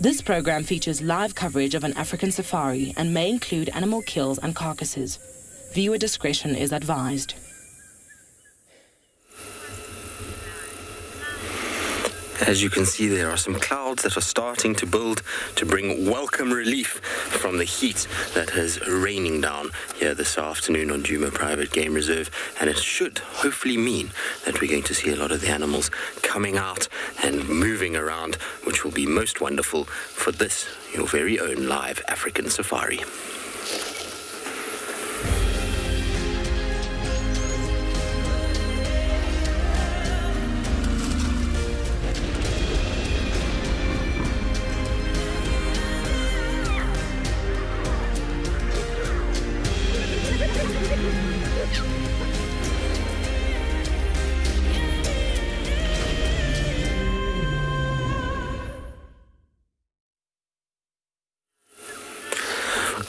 This program features live coverage of an African safari and may include animal kills and carcasses. Viewer discretion is advised. As you can see, there are some clouds that are starting to build to bring welcome relief from the heat that is raining down here this afternoon on Djuma Private Game Reserve, and it should hopefully mean that we're going to see a lot of the animals coming out and moving around, which will be most wonderful for this, your very own live African safari.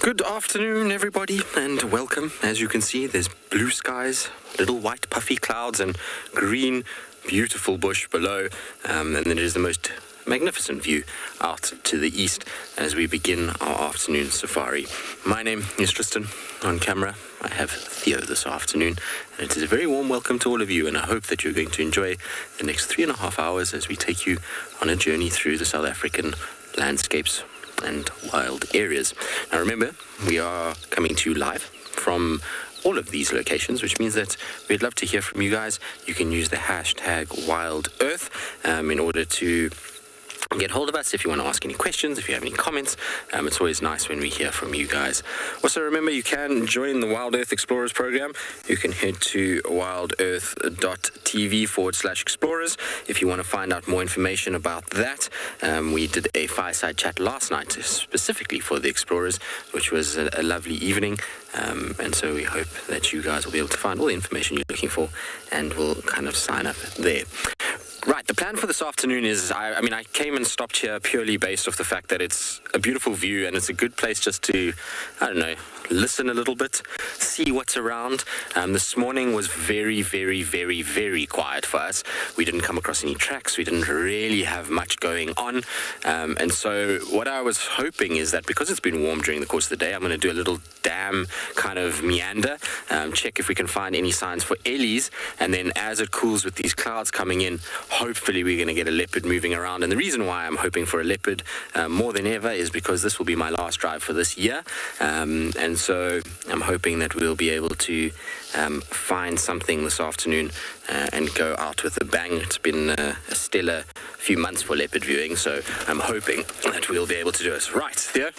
Good afternoon, everybody, and welcome. As you can see, there's blue skies, little white puffy clouds, and green, beautiful bush below. And then it is the most magnificent view out to the east as we begin our afternoon safari. My name is Tristan. On camera, I have Theo this afternoon, and it is a very warm welcome to all of you, and I hope that you're going to enjoy the next 3.5 hours as we take you on a journey through the South African landscapes and wild areas. Now remember, we are coming to you live from all of these locations, which means that we'd love to hear from you guys. You can use the hashtag WildEarth in order to get hold of us if you want to ask any questions, if you have any comments. It's always nice when we hear from you guys. Also, remember, you can join the Wild Earth Explorers program. You can head to wildearth.tv/explorers if you want to find out more information about that. We did a fireside chat last night specifically for the explorers, which was a lovely evening. And so we hope that you guys will be able to find all the information you're looking for and will kind of sign up there. Right, the plan for this afternoon is, I came and stopped here purely based off the fact that it's a beautiful view and it's a good place just to, listen a little bit, see what's around. This morning was very, very, very, very quiet for us. We didn't come across any tracks. We didn't really have much going on. And so what I was hoping is that because it's been warm during the course of the day, I'm going to do a little dam kind of meander, check if we can find any signs for ellies, and then as it cools with these clouds coming in, hopefully we're going to get a leopard moving around. And the reason why I'm hoping for a leopard more than ever is because this will be my last drive for this year. And so I'm hoping that we'll be able to find something this afternoon and go out with a bang. It's been a stellar few months for leopard viewing, so I'm hoping that we'll be able to do it. Right, Theo,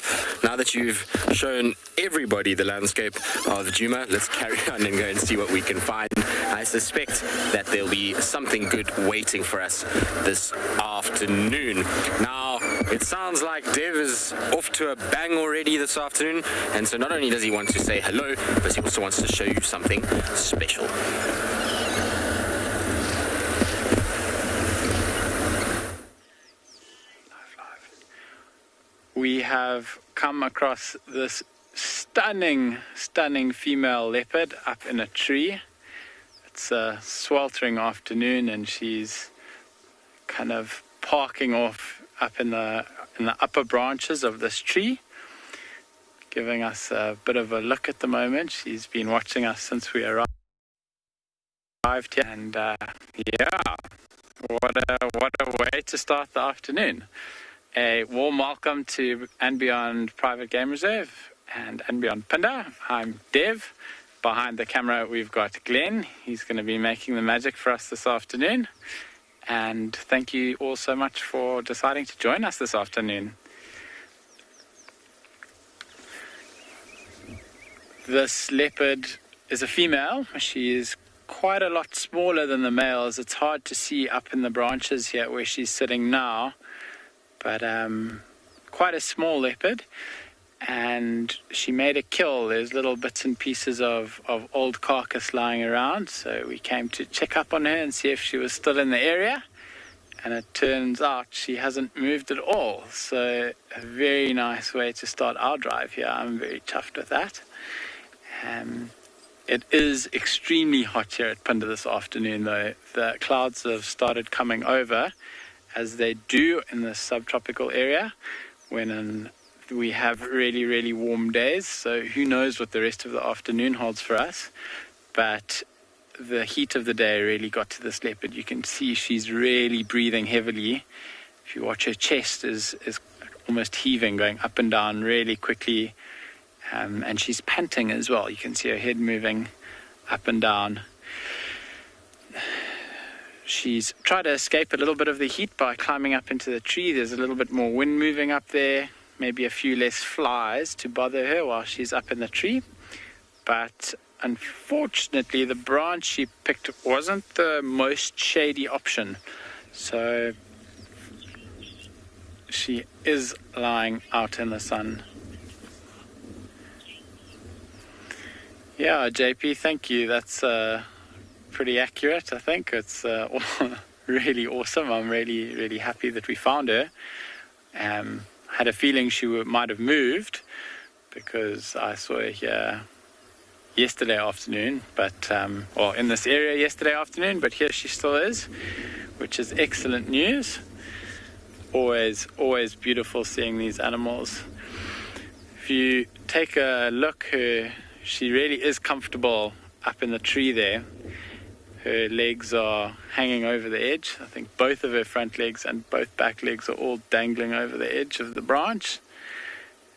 now that you've shown everybody the landscape of Djuma, let's carry on and go and see what we can find. I suspect that there'll be something good waiting for us this afternoon. Now, it sounds like Dev is off to a bang already this afternoon, and so not only does he want to say hello, but he also wants to show you something special. We have come across this stunning female leopard up in a tree. It's a sweltering afternoon and she's kind of parking off up in the upper branches of this tree, giving us a bit of a look at the moment. She's been watching us since we arrived here, and what a way to start the afternoon. A warm welcome to And Beyond Private Game Reserve and Beyond Pinda. I'm Dev. Behind the camera we've got Glenn. He's going to be making the magic for us this afternoon. And thank you all so much for deciding to join us this afternoon. This leopard is a female. She is quite a lot smaller than the males. It's hard to see up in the branches here where she's sitting now. But quite a small leopard, and she made a kill. There's little bits and pieces of old carcass lying around, so we came to check up on her and see if she was still in the area, and it turns out she hasn't moved at all. So a very nice way to start our drive here. I'm very chuffed with that. It is extremely hot here at Punda this afternoon, though. The clouds have started coming over, as they do in the subtropical area when we have really, really warm days. So who knows what the rest of the afternoon holds for us. But the heat of the day really got to this leopard. You can see she's really breathing heavily. If you watch, her chest is almost heaving, going up and down really quickly. And she's panting as well. You can see her head moving up and down. She's tried to escape a little bit of the heat by climbing up into the tree. There's a little bit more wind moving up there. Maybe a few less flies to bother her while she's up in the tree. But unfortunately, the branch she picked wasn't the most shady option. So she is lying out in the sun. Yeah, JP, thank you. That's pretty accurate, I think. It's really awesome. I'm really, really happy that we found her. Had a feeling she might have moved because I saw her here yesterday afternoon, but or in this area yesterday afternoon, but here she still is, which is excellent news. Always beautiful seeing these animals. If you take a look, she really is comfortable up in the tree there. Her legs are hanging over the edge. I think both of her front legs and both back legs are all dangling over the edge of the branch.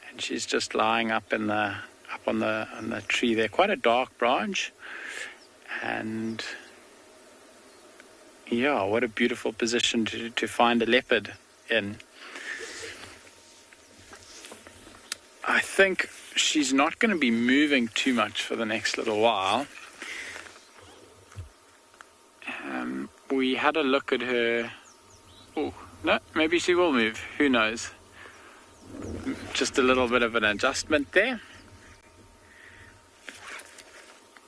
And she's just lying up on the tree there. Quite a dark branch. And yeah, what a beautiful position to find a leopard in. I think she's not going to be moving too much for the next little while. We had a look at her. Oh, no, maybe she will move. Who knows? Just a little bit of an adjustment there.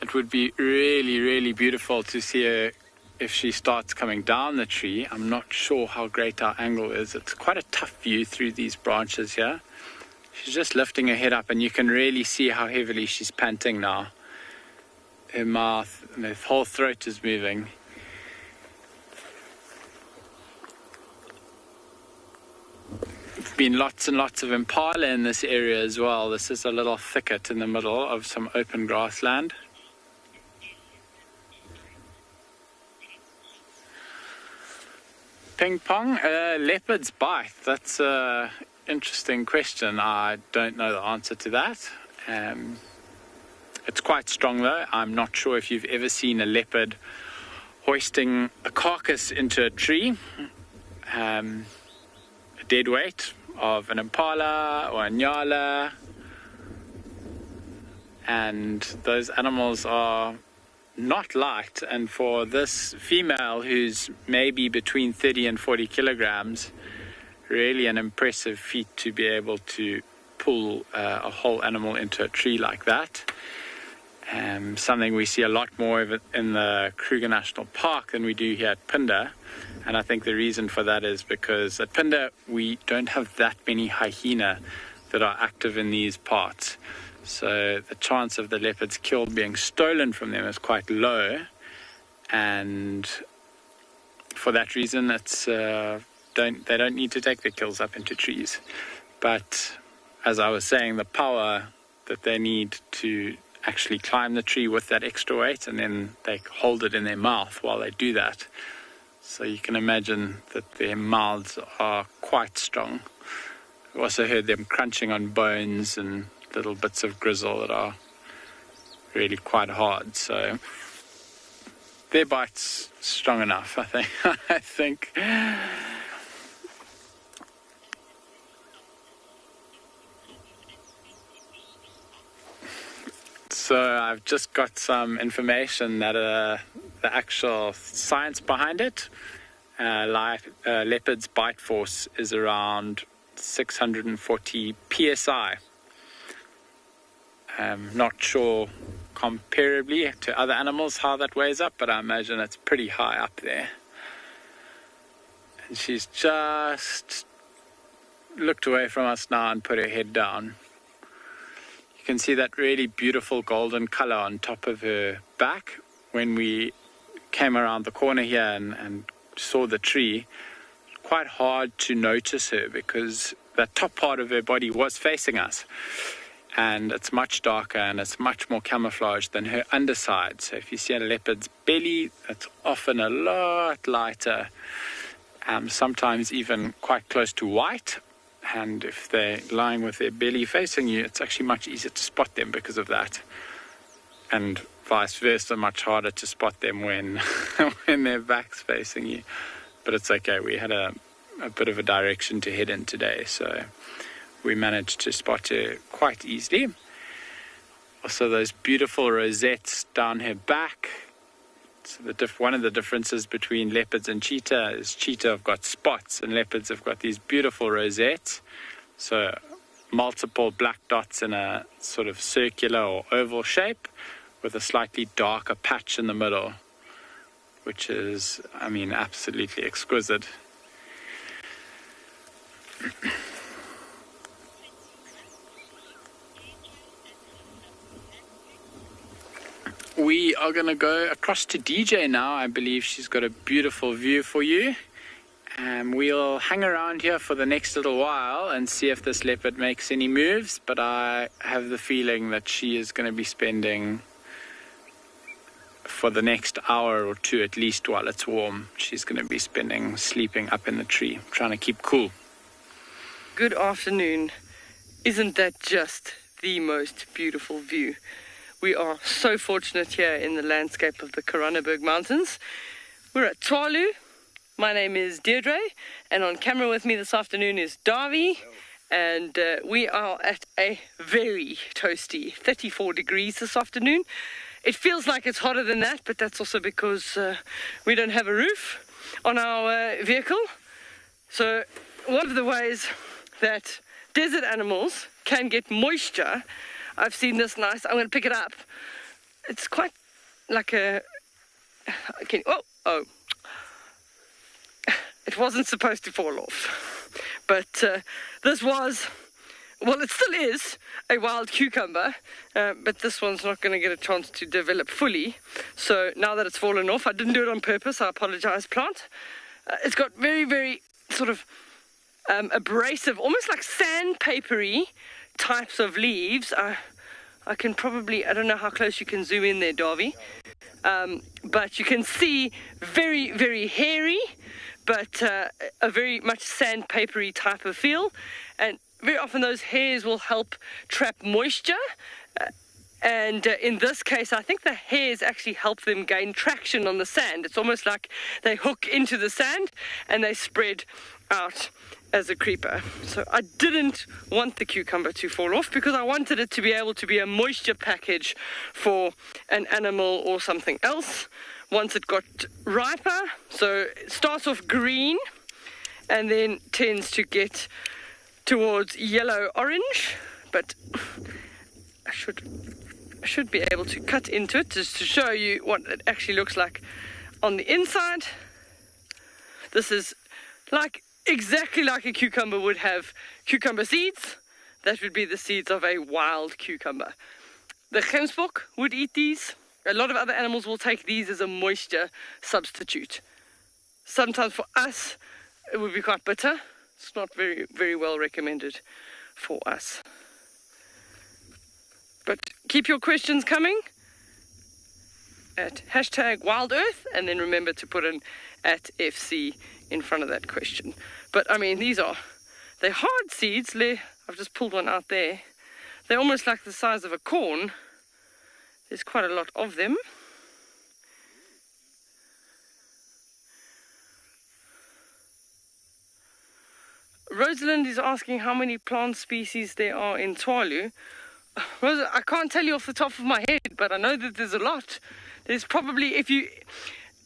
It would be really, really beautiful to see her if she starts coming down the tree. I'm not sure how great our angle is. It's quite a tough view through these branches here. She's just lifting her head up, and you can really see how heavily she's panting now. Her mouth and her whole throat is moving. There've been lots and lots of impala in this area as well. This is a little thicket in the middle of some open grassland. Ping pong, leopard's bite. That's an interesting question. I don't know the answer to that. It's quite strong though. I'm not sure if you've ever seen a leopard hoisting a carcass into a tree. A dead weight of an impala or a nyala. And those animals are not light, and for this female who's maybe between 30 and 40 kilograms, really an impressive feat to be able to pull a whole animal into a tree like that. Something we see a lot more of it in the Kruger National Park than we do here at Punda, and I think the reason for that is because at Punda we don't have that many hyena that are active in these parts. So the chance of the leopard's kill being stolen from them is quite low, and for that reason it's they don't need to take their kills up into trees. But as I was saying, the power that they need to actually climb the tree with that extra weight, and then they hold it in their mouth while they do that. So you can imagine that their mouths are quite strong. I also heard them crunching on bones and little bits of grizzle that are really quite hard. So their bite's strong enough, I think. I think. So I've just got some information that the actual science behind it. Leopard's bite force is around 640 psi. Not sure comparably to other animals how that weighs up, but I imagine it's pretty high up there. And she's just looked away from us now and put her head down. You You can see that really beautiful golden color on top of her back. When we came around the corner here and saw the tree, quite hard to notice her because that top part of her body was facing us. And it's much darker and it's much more camouflaged than her underside. So if you see a leopard's belly, it's often a lot lighter, sometimes even quite close to white. And if they're lying with their belly facing you, it's actually much easier to spot them because of that. And vice versa, much harder to spot them when when their back's facing you. But it's okay, we had a bit of a direction to head in today, so we managed to spot her quite easily. Also those beautiful rosettes down her back. So one of the differences between leopards and cheetah is cheetah have got spots and leopards have got these beautiful rosettes. So multiple black dots in a sort of circular or oval shape with a slightly darker patch in the middle, which is, I mean, absolutely exquisite. We are going to go across to DJ now. I believe she's got a beautiful view for you. We'll hang around here for the next little while and see if this leopard makes any moves, but I have the feeling that she is going to be spending, for the next hour or two at least while it's warm, she's going to be spending sleeping up in the tree, trying to keep cool. Good afternoon. Isn't that just the most beautiful view? We are so fortunate here in the landscape of the Koranenberg Mountains. We're at Twalu. My name is Deirdre, and on camera with me this afternoon is Davy. And we are at a very toasty 34 degrees this afternoon. It feels like it's hotter than that, but that's also because we don't have a roof on our vehicle. So one of the ways that desert animals can get moisture, I've seen this nice, I'm going to pick it up. It's quite like a, it wasn't supposed to fall off. But this was, well, it still is a wild cucumber, but this one's not going to get a chance to develop fully. So now that it's fallen off, I didn't do it on purpose, I apologize, plant. It's got very, very sort of abrasive, almost like sandpapery types of leaves. I can probably, I don't know how close you can zoom in there, Davy, but you can see very, very hairy, but a very much sandpapery type of feel. And very often those hairs will help trap moisture. And in this case, I think the hairs actually help them gain traction on the sand. It's almost like they hook into the sand and they spread out as a creeper. So I didn't want the cucumber to fall off because I wanted it to be able to be a moisture package for an animal or something else once it got riper. So it starts off green and then tends to get towards yellow-orange, but I should be able to cut into it just to show you what it actually looks like on the inside. This is like exactly like a cucumber would have cucumber seeds. That would be the seeds of a wild cucumber. The gemsbok would eat these. A lot of other animals will take these as a moisture substitute. Sometimes for us, it would be quite bitter. It's not very, very well recommended for us. But keep your questions coming at #WildEarth, and then remember to put an @FC in front of that question. But I mean, they're hard seeds. I've just pulled one out there. They're almost like the size of a corn. There's quite a lot of them. Rosalind is asking how many plant species there are in Twalu. Rosalind, I can't tell you off the top of my head, but I know that there's a lot. There's probably,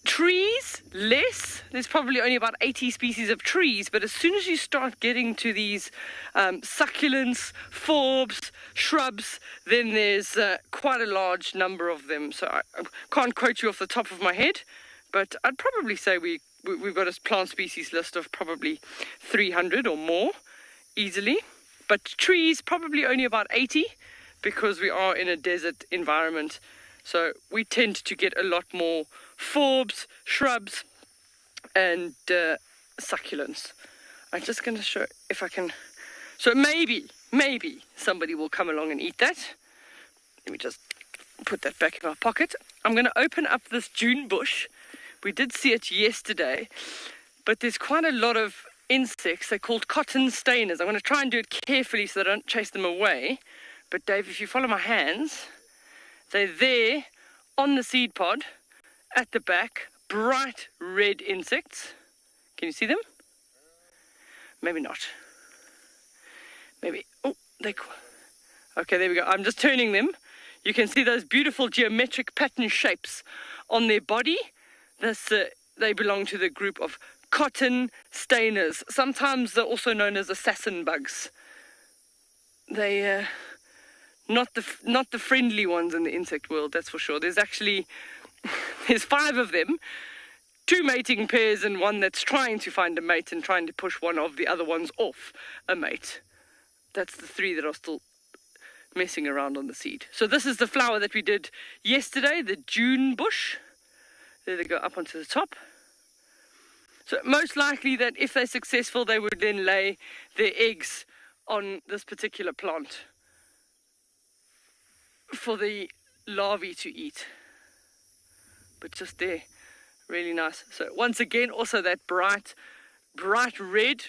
trees, less. There's probably only about 80 species of trees, but as soon as you start getting to these succulents, forbs, shrubs, then there's quite a large number of them. So I can't quote you off the top of my head, but I'd probably say we've got a plant species list of probably 300 or more, easily. But trees, probably only about 80, because we are in a desert environment. So we tend to get a lot more forbs, shrubs, and succulents. I'm just going to show if I can. So maybe somebody will come along and eat that. Let me just put that back in my pocket. I'm going to open up this June bush. We did see it yesterday, but there's quite a lot of insects. They're called cotton stainers. I'm going to try and do it carefully so that I don't chase them away. But Dave, if you follow my hands, they're there on the seed pod at the back, bright red insects. Can you see them? Maybe not. Maybe. Oh, okay, there we go. I'm just turning them. You can see those beautiful geometric pattern shapes on their body. They belong to the group of cotton stainers. Sometimes they're also known as assassin bugs. They not the friendly ones in the insect world, that's for sure. There's 5 of them, 2 mating pairs and one that's trying to find a mate and trying to push one of the other ones off a mate. That's the 3 that are still messing around on the seed. So this is the flower that we did yesterday, the June bush. There they go up onto the top. So most likely that if they're successful, they would then lay their eggs on this particular plant for the larvae to eat. But just there, really nice. So once again, also that bright red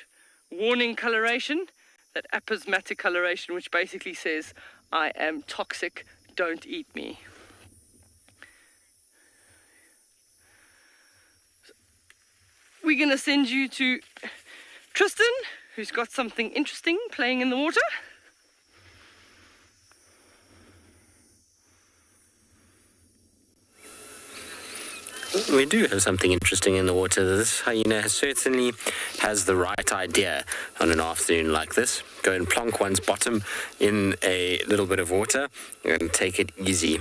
warning coloration, that aposematic coloration, which basically says, I am toxic, don't eat me. We're going to send you to Tristan, who's got something interesting playing in the water. We do have something interesting in the water. This hyena certainly has the right idea on an afternoon like this. Go and plonk one's bottom in a little bit of water and take it easy.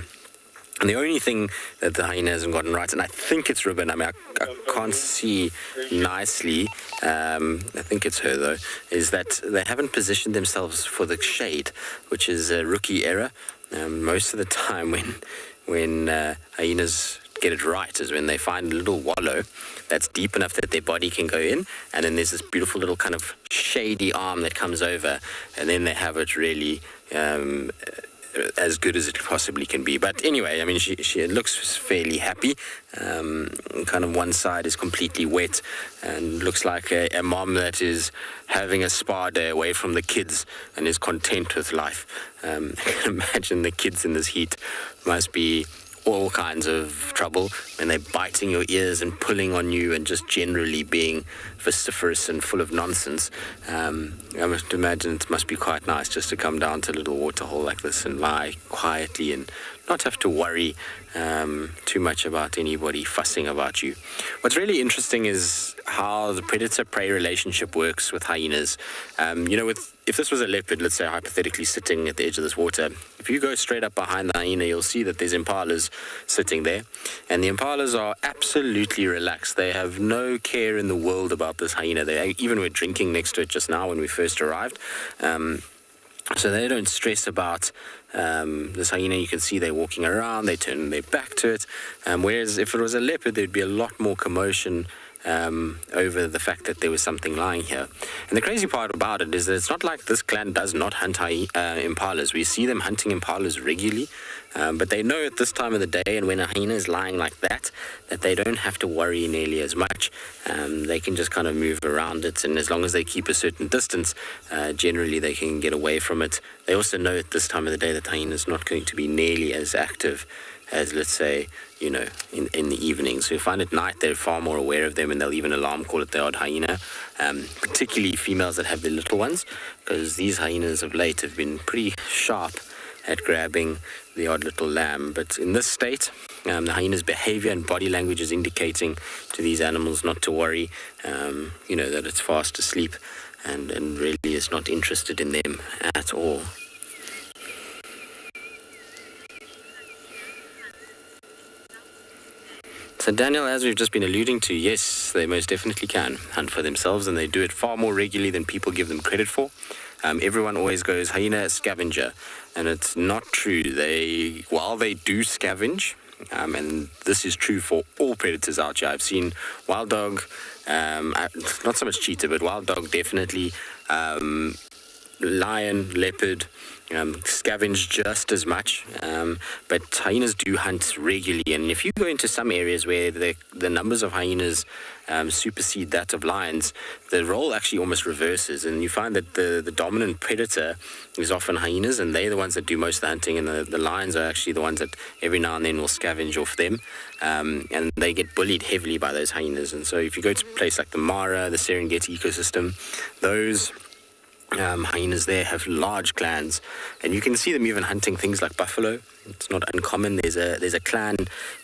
And the only thing that the hyena hasn't gotten right, and I think it's ribbon, I can't see nicely, I think it's her though, is that they haven't positioned themselves for the shade, which is a rookie error. Most of the time when hyenas get it right is when they find a little wallow that's deep enough that their body can go in, and then there's this beautiful little kind of shady arm that comes over, and then they have it really as good as it possibly can be. But anyway, I mean, she looks fairly happy. Kind of one side is completely wet and looks like a mom that is having a spa day away from the kids and is content with life. I can imagine the kids in this heat must be all kinds of trouble when they're biting your ears and pulling on you and just generally being vociferous and full of nonsense. I must imagine it must be quite nice just to come down to a little waterhole like this and lie quietly and not have to worry too much about anybody fussing about you. What's really interesting is how the predator-prey relationship works with hyenas. If this was a leopard, let's say hypothetically sitting at the edge of this water, if you go straight up behind the hyena, you'll see that there's impalas sitting there. And the impalas are absolutely relaxed. They have no care in the world about this hyena. They even were drinking next to it just now when we first arrived. So they don't stress about this hyena. You can see they're walking around, they turn their back to it. Whereas if it was a leopard, there'd be a lot more commotion over the fact that there was something lying here. And the crazy part about it is that it's not like this clan does not hunt impalas. We see them hunting impalas regularly, but they know at this time of the day and when a hyena is lying like that they don't have to worry nearly as much. They can just kind of move around it, and as long as they keep a certain distance, generally they can get away from it. They also know at this time of the day that the hyena is not going to be nearly as active as, let's say, in the evening. So you find at night they're far more aware of them, and they'll even alarm call it the odd hyena, particularly females that have the little ones, because these hyenas of late have been pretty sharp at grabbing the odd little lamb. But in this state, the hyena's behavior and body language is indicating to these animals not to worry, that it's fast asleep and really is not interested in them at all. So Daniel, as we've just been alluding to, yes, they most definitely can hunt for themselves, and they do it far more regularly than people give them credit for. Everyone always goes, hyena scavenger, and it's not true. While they do scavenge, and this is true for all predators out here. I've seen wild dog, not so much cheetah, but wild dog definitely, lion, leopard, scavenge just as much, but hyenas do hunt regularly, and if you go into some areas where the numbers of hyenas supersede that of lions, the role actually almost reverses, and you find that the dominant predator is often hyenas, and they're the ones that do most of the hunting, and the lions are actually the ones that every now and then will scavenge off them, and they get bullied heavily by those hyenas. And so if you go to a place like the Mara, the Serengeti ecosystem, those hyenas there have large clans, and you can see them even hunting things like buffalo. It's not uncommon. There's a clan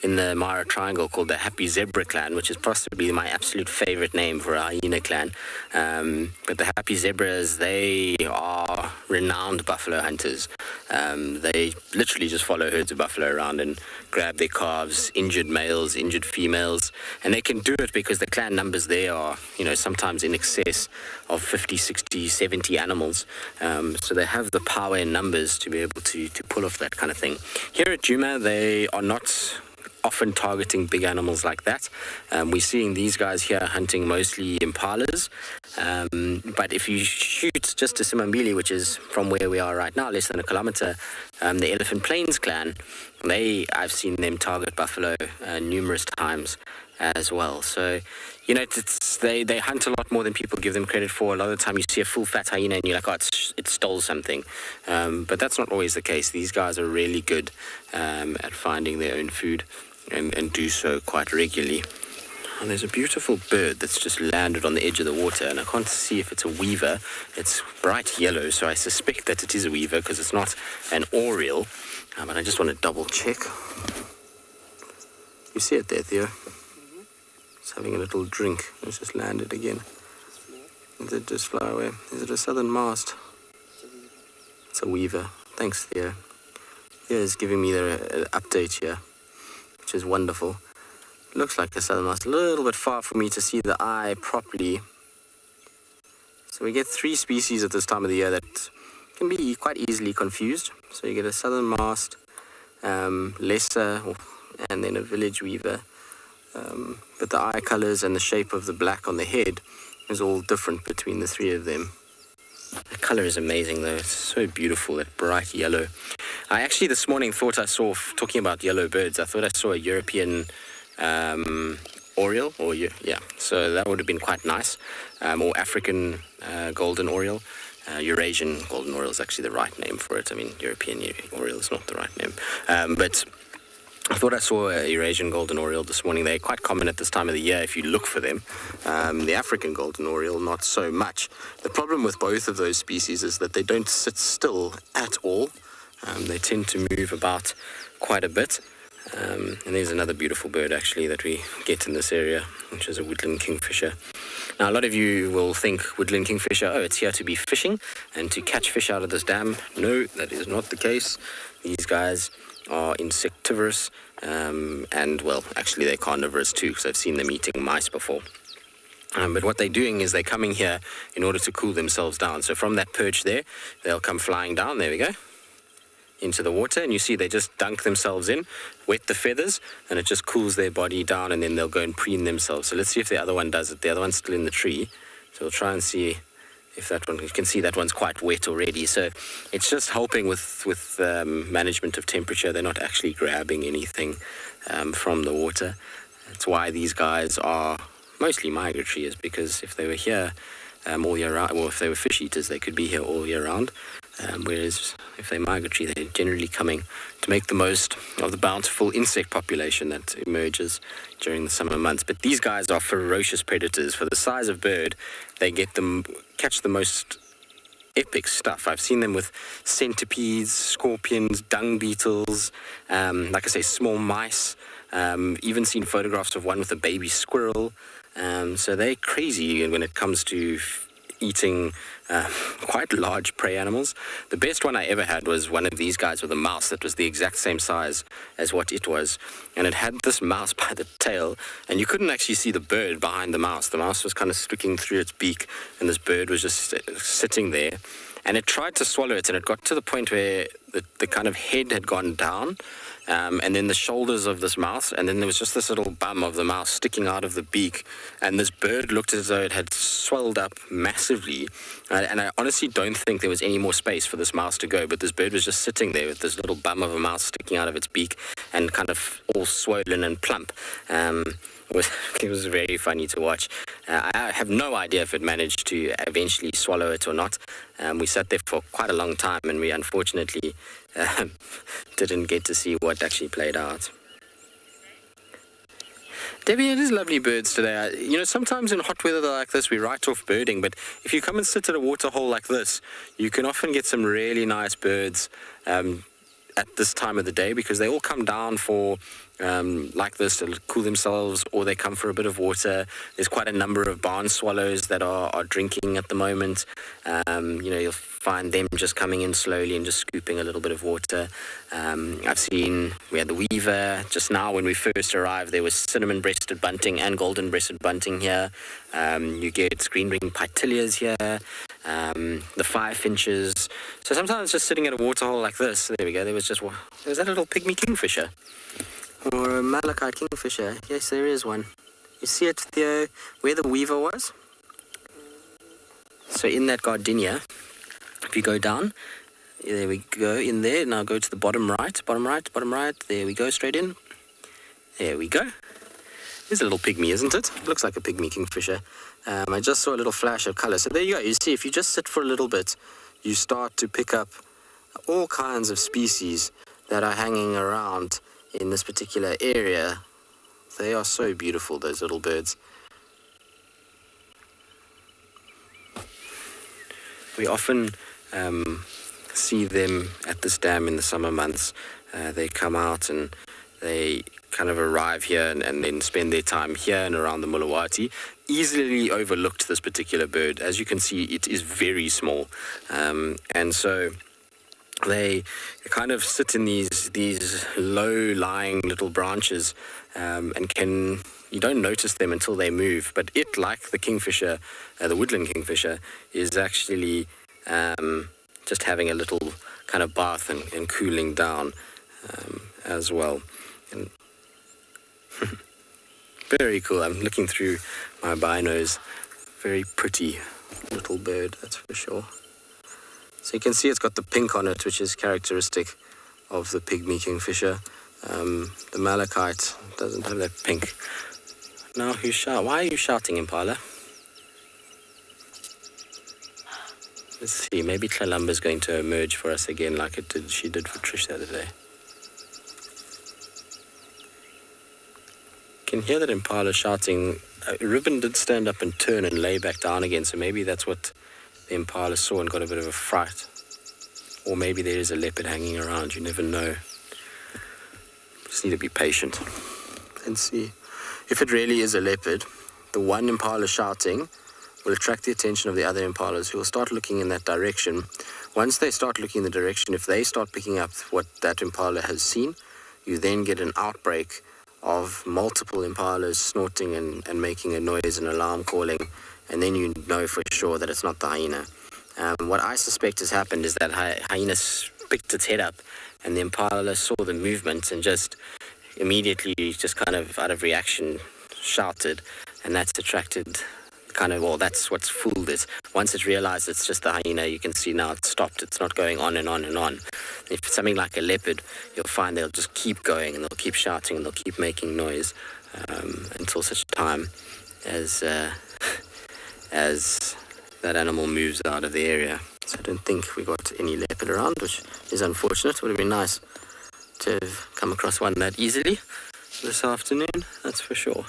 in the Mara Triangle called the Happy Zebra clan, which is possibly my absolute favorite name for a hyena clan. But the Happy Zebras, they are renowned buffalo hunters. They literally just follow herds of buffalo around and grab their calves, injured males, injured females, and they can do it because the clan numbers there are, sometimes in excess of 50, 60, 70 animals. So they have the power in numbers to be able to pull off that kind of thing. Here at Djuma, they are not often targeting big animals like that. We're seeing these guys here hunting mostly impalas. But if you shoot just to Simambili, which is from where we are right now, less than a kilometer, the Elephant Plains clan, I've seen them target buffalo numerous times as well. So, they hunt a lot more than people give them credit for. A lot of the time you see a full fat hyena and you're like, it stole something. But that's not always the case. These guys are really good at finding their own food and do so quite regularly. And there's a beautiful bird that's just landed on the edge of the water, and I can't see if it's a weaver. It's bright yellow, so I suspect that it is a weaver because it's not an oriole. But I just want to double check. You see it there, Theo? It's having a little drink. It's just landed again. Did it just fly away? Is it a southern mast? It's a weaver. Thanks, Theo. Theo is giving me the update here, which is wonderful. It looks like a southern mast. A little bit far for me to see the eye properly. So we get 3 species at this time of the year that can be quite easily confused. So you get a southern mast, lesser, and then a village weaver. But the eye colors and the shape of the black on the head is all different between the 3 of them. The color is amazing though. It's so beautiful, that bright yellow. I actually this morning thought I saw, talking about yellow birds, I thought I saw a European oriole, so that would have been quite nice. Or African golden oriole. Eurasian golden oriole is actually the right name for it. I mean, European oriole is not the right name. But I thought I saw a Eurasian golden oriole this morning. They're quite common at this time of the year if you look for them. The African golden oriole, not so much. The problem with both of those species is that they don't sit still at all. They tend to move about quite a bit. And there's another beautiful bird actually that we get in this area, which is a woodland kingfisher. Now a lot of you will think woodland kingfisher, it's here to be fishing and to catch fish out of this dam. No, that is not the case. These guys are insectivorous, and well, actually they're carnivorous too, because I've seen them eating mice before. But what they're doing is they're coming here in order to cool themselves down. So from that perch there, they'll come flying down, there we go, into the water, and you see they just dunk themselves in, wet the feathers, and it just cools their body down, and then they'll go and preen themselves. So let's see if the other one does it. The other one's still in the tree, so we'll try and see if that one, you can see that one's quite wet already. So it's just helping with management of temperature. They're not actually grabbing anything from the water. That's why these guys are mostly migratory, is because if they were here all year round, or if they were fish eaters, they could be here all year round. Whereas if they're migratory, they're generally coming to make the most of the bountiful insect population that emerges during the summer months. But these guys are ferocious predators. For the size of bird, they catch the most epic stuff. I've seen them with centipedes, scorpions, dung beetles, like I say, small mice. Even seen photographs of one with a baby squirrel. So they're crazy when it comes to eating quite large prey animals. The best one I ever had was one of these guys with a mouse that was the exact same size as what it was. And it had this mouse by the tail, and you couldn't actually see the bird behind the mouse. The mouse was kind of sticking through its beak, and this bird was just sitting there. And it tried to swallow it, and it got to the point where the kind of head had gone down, and then the shoulders of this mouse, and then there was just this little bum of the mouse sticking out of the beak, and this bird looked as though it had swelled up massively, and I honestly don't think there was any more space for this mouse to go, but this bird was just sitting there with this little bum of a mouse sticking out of its beak and kind of all swollen and plump. It was very funny to watch. I have no idea if it managed to eventually swallow it or not. We sat there for quite a long time, and we unfortunately didn't get to see what actually played out. Debbie, it is lovely birds today. You know, sometimes in hot weather like this, we write off birding, but if you come and sit at a water hole like this, you can often get some really nice birds at this time of the day, because they all come down for like this to cool themselves, or they come for a bit of water. There's quite a number of barn swallows that are drinking at the moment. You know, you'll find them just coming in slowly and just scooping a little bit of water. I've seen, we had the weaver just now. When we first arrived, there was cinnamon-breasted bunting and golden-breasted bunting here. You get green-ringed pitilias here, the firefinches. So sometimes just sitting at a water hole like this, there we go, there was that little pygmy kingfisher, or a malachite kingfisher. Yes, there is one. You see it there, where the weaver was? So in that gardenia, if you go down, there we go, in there. Now go to the bottom right, there we go, straight in. There we go. There's a little pygmy, isn't it? It looks like a pygmy kingfisher. I just saw a little flash of color. So there you go. You see, if you just sit for a little bit, you start to pick up all kinds of species that are hanging around in this particular area. They are so beautiful, those little birds. We often see them at this dam in the summer months. They come out and they kind of arrive here and then spend their time here and around the Mulawati. Easily overlooked, this particular bird. As you can see, it is very small. And so they kind of sit in these low-lying little branches, and you don't notice them until they move. But it, like the kingfisher, the woodland kingfisher, is actually just having a little kind of bath and cooling down as well. And very cool. I'm looking through my binos. Very pretty little bird, that's for sure. So you can see it's got the pink on it, which is characteristic of the pygmy kingfisher. The malachite doesn't have that pink. Now why are you shouting, Impala? Let's see, maybe Tlalumba's going to emerge for us again like she did for Trish the other day. You can hear that Impala shouting. Ribbon did stand up and turn and lay back down again, so maybe that's what the Impala saw and got a bit of a fright. Or maybe there is a leopard hanging around, you never know. Just need to be patient and see. If it really is a leopard, the one Impala shouting will attract the attention of the other Impalas, who will start looking in that direction. Once they start looking in the direction, if they start picking up what that Impala has seen, you then get an outbreak of multiple Impalas snorting and making a noise and alarm calling, and then you know for sure that it's not the hyena. What I suspect has happened is that hyena picked its head up, and the Impala saw the movement and just immediately, just kind of out of reaction, shouted, and that's attracted that's what's fooled it. Once it realized it's just the hyena, you can see now it's stopped. It's not going on and on and on. If it's something like a leopard, you'll find they'll just keep going and they'll keep shouting and they'll keep making noise until such time as that animal moves out of the area. So I don't think we got any leopard around, which is unfortunate. It would have been nice to have come across one that easily this afternoon, that's for sure.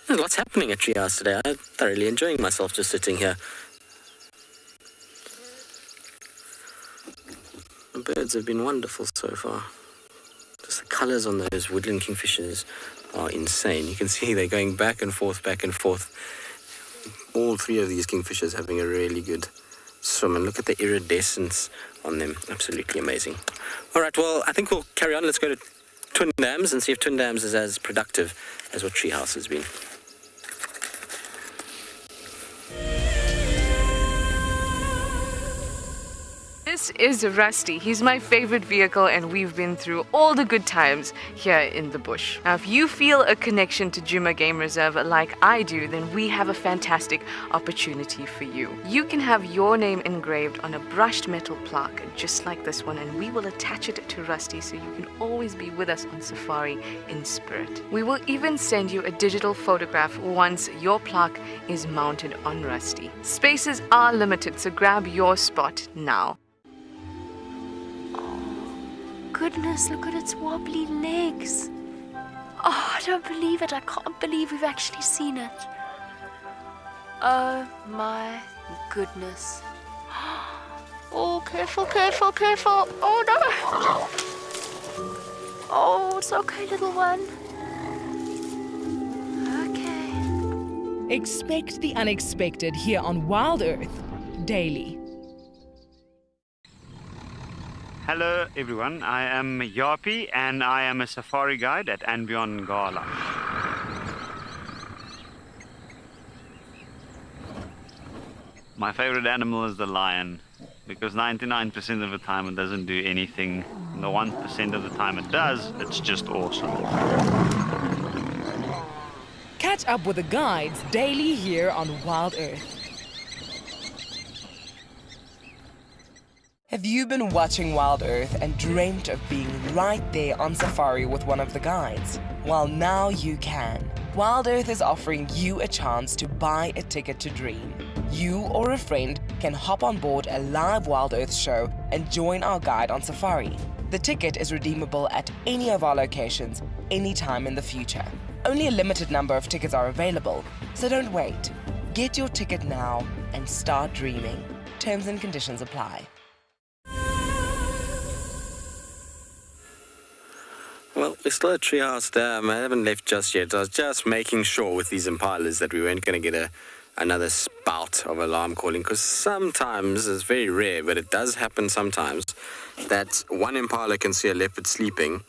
There's lots happening at Treehouse today. I'm thoroughly enjoying myself just sitting here. The birds have been wonderful so far. Just the colours on those woodland kingfishers are insane. You can see they're going back and forth, all three of these kingfishers having a really good swim. And look at the iridescence on them. Absolutely amazing. All right, well, I think we'll carry on. Let's go to Twin Dams and see if Twin Dams is as productive as what Treehouse has been. This is Rusty. He's my favorite vehicle, and we've been through all the good times here in the bush. Now, if you feel a connection to Djuma Game Reserve like I do, then we have a fantastic opportunity for you. You can have your name engraved on a brushed metal plaque just like this one, and we will attach it to Rusty so you can always be with us on safari in spirit. We will even send you a digital photograph once your plaque is mounted on Rusty. Spaces are limited, so grab your spot now. Goodness, look at its wobbly legs. Oh, I don't believe it. I can't believe we've actually seen it. Oh my goodness. Oh, careful, careful, careful. Oh no. Oh, it's okay, little one. Okay. Expect the unexpected here on Wild Earth daily. Hello everyone, I am Yapi and I am a safari guide at Anbion Gala. My favorite animal is the lion because 99% of the time it doesn't do anything. The 1% of the time it does, it's just awesome. Catch up with the guides daily here on Wild Earth. Have you been watching Wild Earth and dreamt of being right there on safari with one of the guides? Well, now you can. Wild Earth is offering you a chance to buy a ticket to dream. You or a friend can hop on board a live Wild Earth show and join our guide on safari. The ticket is redeemable at any of our locations, anytime in the future. Only a limited number of tickets are available, so don't wait. Get your ticket now and start dreaming. Terms and conditions apply. Well, we're still at Treehouse Dam. I haven't left just yet. I was just making sure with these impalas that we weren't going to get another spout of alarm calling, because sometimes, it's very rare, but it does happen sometimes, that one impala can see a leopard sleeping,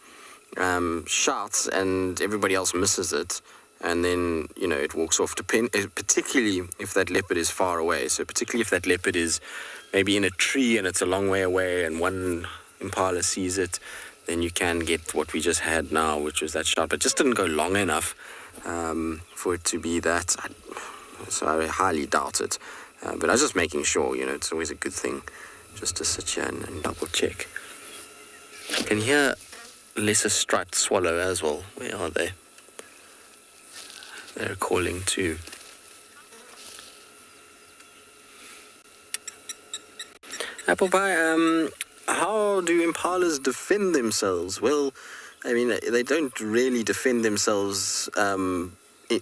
shouts, and everybody else misses it, and then, you know, it walks off, particularly if that leopard is far away. So particularly if that leopard is maybe in a tree and it's a long way away and one impala sees it, then you can get what we just had now, which was that shot, but just didn't go long enough for it to be that. So I highly doubt it. But I was just making sure, you know, it's always a good thing just to sit here and double check. You can hear lesser striped swallow as well. Where are they? They're calling too. Apple pie, how do impalas defend themselves? Well, I mean, they don't really defend themselves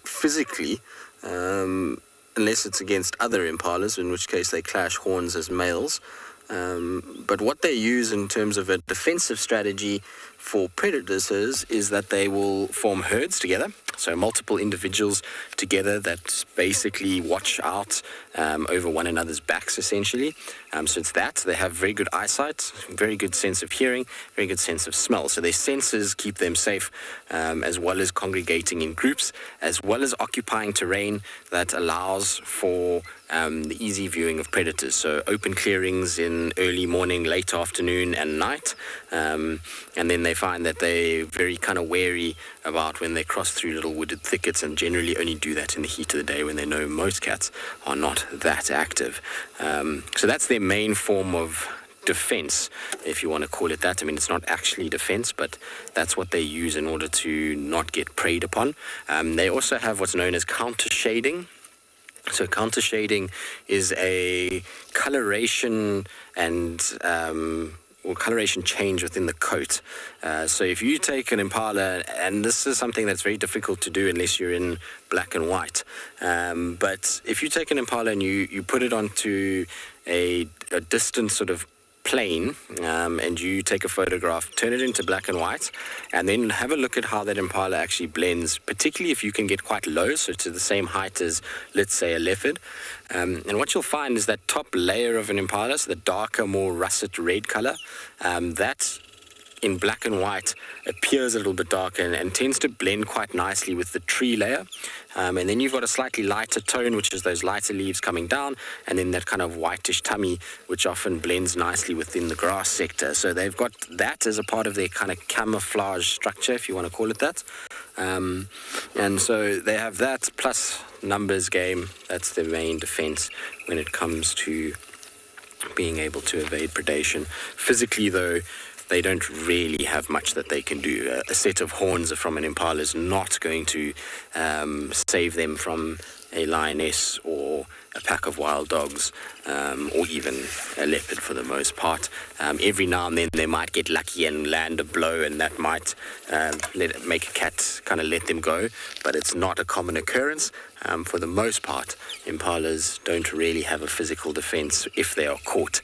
physically, unless it's against other impalas, in which case they clash horns as males. But what they use in terms of a defensive strategy for predators is that they will form herds together, so multiple individuals together that basically watch out over one another's backs, essentially. So it's that. They have very good eyesight, very good sense of hearing, very good sense of smell. So their senses keep them safe, as well as congregating in groups, as well as occupying terrain that allows for the easy viewing of predators. So open clearings in early morning, late afternoon, and night. And then they find that they're very kind of wary about when they cross through little wooded thickets, and generally only do that in the heat of the day when they know most cats are not that active. So that's their main form of defense, if you want to call it that. I mean, it's not actually defense, but that's what they use in order to not get preyed upon. They also have what's known as counter shading. So counter shading is a coloration and or coloration change within the coat. So if you take an impala, and this is something that's very difficult to do unless you're in black and white, but if you take an impala and you put it onto a distant sort of plane and you take a photograph, turn it into black and white, and then have a look at how that impala actually blends, particularly if you can get quite low, so to the same height as, let's say, a leopard. And what you'll find is that top layer of an impala, so the darker, more russet red color, that in black and white appears a little bit darker and tends to blend quite nicely with the tree layer. And then you've got a slightly lighter tone, which is those lighter leaves coming down, and then that kind of whitish tummy, which often blends nicely within the grass sector. So they've got that as a part of their kind of camouflage structure, if you want to call it that. And so they have that plus numbers game. That's their main defense when it comes to being able to evade predation. Physically, though, they don't really have much that they can do. A set of horns from an impala is not going to save them from a lioness or a pack of wild dogs, or even a leopard for the most part. Every now and then they might get lucky and land a blow, and that might make a cat kind of let them go, but it's not a common occurrence. For the most part, impalas don't really have a physical defense if they are caught.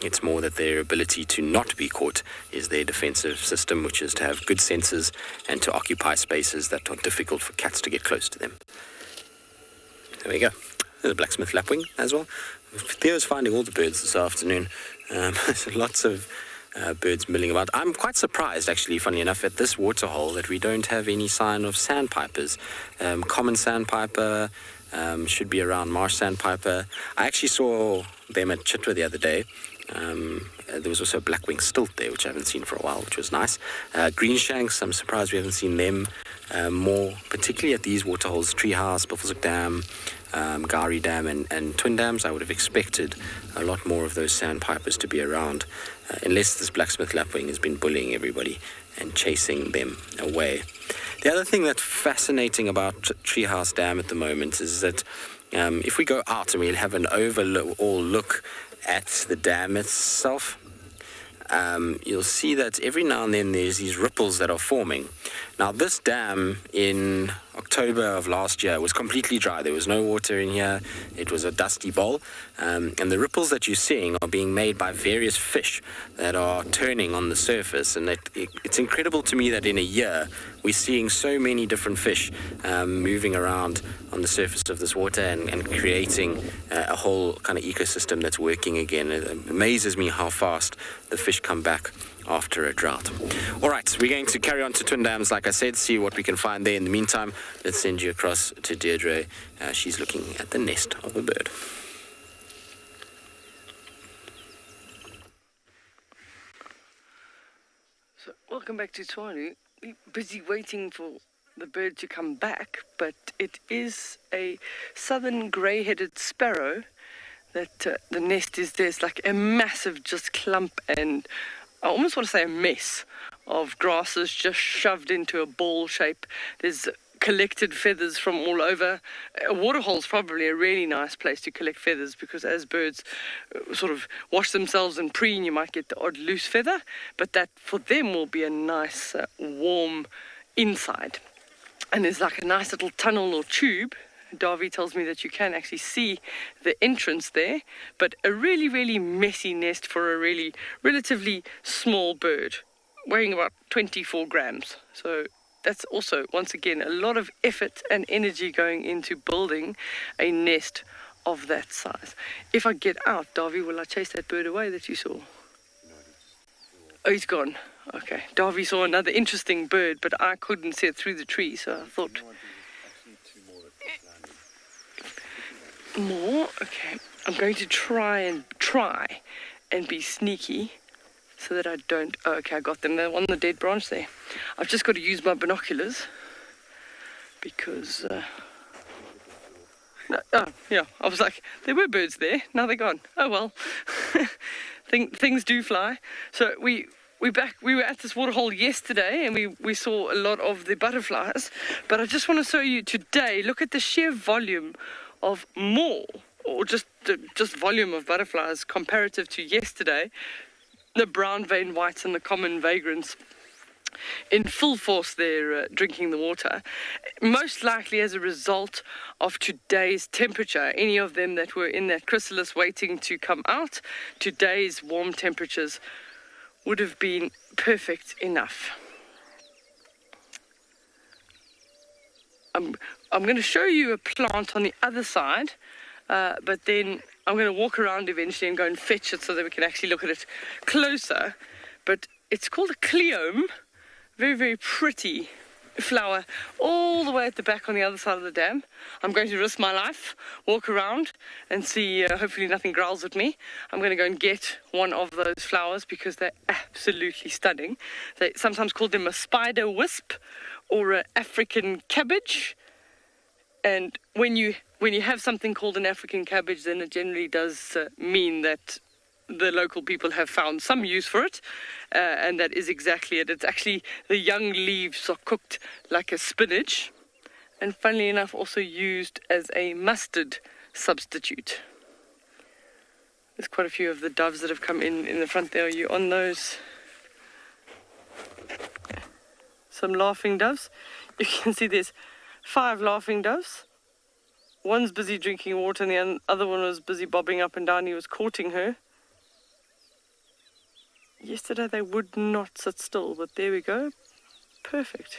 It's more that their ability to not be caught is their defensive system, which is to have good senses and to occupy spaces that are difficult for cats to get close to them. There we go. There's a blacksmith lapwing as well. Theo's finding all the birds this afternoon. There's lots of birds milling about. I'm quite surprised, actually, funny enough, at this waterhole that we don't have any sign of sandpipers. Common sandpiper should be around marsh sandpiper. I actually saw them at Chitwa the other day. There was also a blackwing stilt there, which I haven't seen for a while, which was nice. Greenshanks, I'm surprised we haven't seen them more, particularly at these waterholes, Treehouse, Buffelshoek Dam, Gari Dam and Twin Dams. I would have expected a lot more of those sandpipers to be around, unless this blacksmith lapwing has been bullying everybody and chasing them away. The other thing that's fascinating about Treehouse Dam at the moment is that if we go out and we'll have an overall look at the dam itself, you'll see that every now and then there's these ripples that are forming. Now, this dam in October of last year was completely dry. There was no water in here. It was a dusty bowl. And the ripples that you're seeing are being made by various fish that are turning on the surface. And it's incredible to me that in a year, we're seeing so many different fish moving around on the surface of this water and creating a whole kind of ecosystem that's working again. It amazes me how fast the fish come back after a drought. All right, we're going to carry on to Twin Dams, like I said, see what we can find there. In the meantime, let's send you across to Deirdre. She's looking at the nest of a bird. So, welcome back to Tshwane. We're busy waiting for the bird to come back, but it is a southern grey-headed sparrow that the nest is there. It's like a massive just clump, and I almost want to say a mess of grasses just shoved into a ball shape. There's collected feathers from all over. A waterhole's probably a really nice place to collect feathers, because as birds sort of wash themselves and preen, you might get the odd loose feather, but that for them will be a nice warm inside. And there's like a nice little tunnel or tube. Davy tells me that you can actually see the entrance there, but a really, really messy nest for a really relatively small bird, weighing about 24 grams. So that's also, once again, a lot of effort and energy going into building a nest of that size. If I get out, Davy, will I chase that bird away that you saw? Oh, he's gone. Okay. Davy saw another interesting bird, but I couldn't see it through the tree, so I thought... More? Okay. I'm going to try and be sneaky so that I don't... Oh, okay, I got them. They're on the dead branch there. I've just got to use my binoculars because... No, oh, yeah, I was like, there were birds there. Now they're gone. Oh, well. Things do fly. So we were at this waterhole yesterday, and we saw a lot of the butterflies. But I just want to show you today, look at the sheer volume of more, or just volume of butterflies comparative to yesterday. The brown veined whites and the common vagrants in full force there drinking the water, most likely as a result of today's temperature. Any of them that were in that chrysalis waiting to come out, today's warm temperatures would have been perfect enough. I'm going to show you a plant on the other side, but then I'm going to walk around eventually and go and fetch it so that we can actually look at it closer. But it's called a cleome, very, very pretty flower, all the way at the back on the other side of the dam. I'm going to risk my life, walk around and see, hopefully nothing growls at me. I'm going to go and get one of those flowers because they're absolutely stunning. They sometimes call them a spider wisp or an African cabbage. And when you have something called an African cabbage, then it generally does mean that the local people have found some use for it, and that is exactly it. It's actually, the young leaves are cooked like a spinach, and funnily enough also used as a mustard substitute. There's quite a few of the doves that have come in the front there. Are you on those? Some laughing doves. You can see there's 5 laughing doves. One's busy drinking water and the other one was busy bobbing up and down. He was courting her. Yesterday they would not sit still, but there we go. Perfect.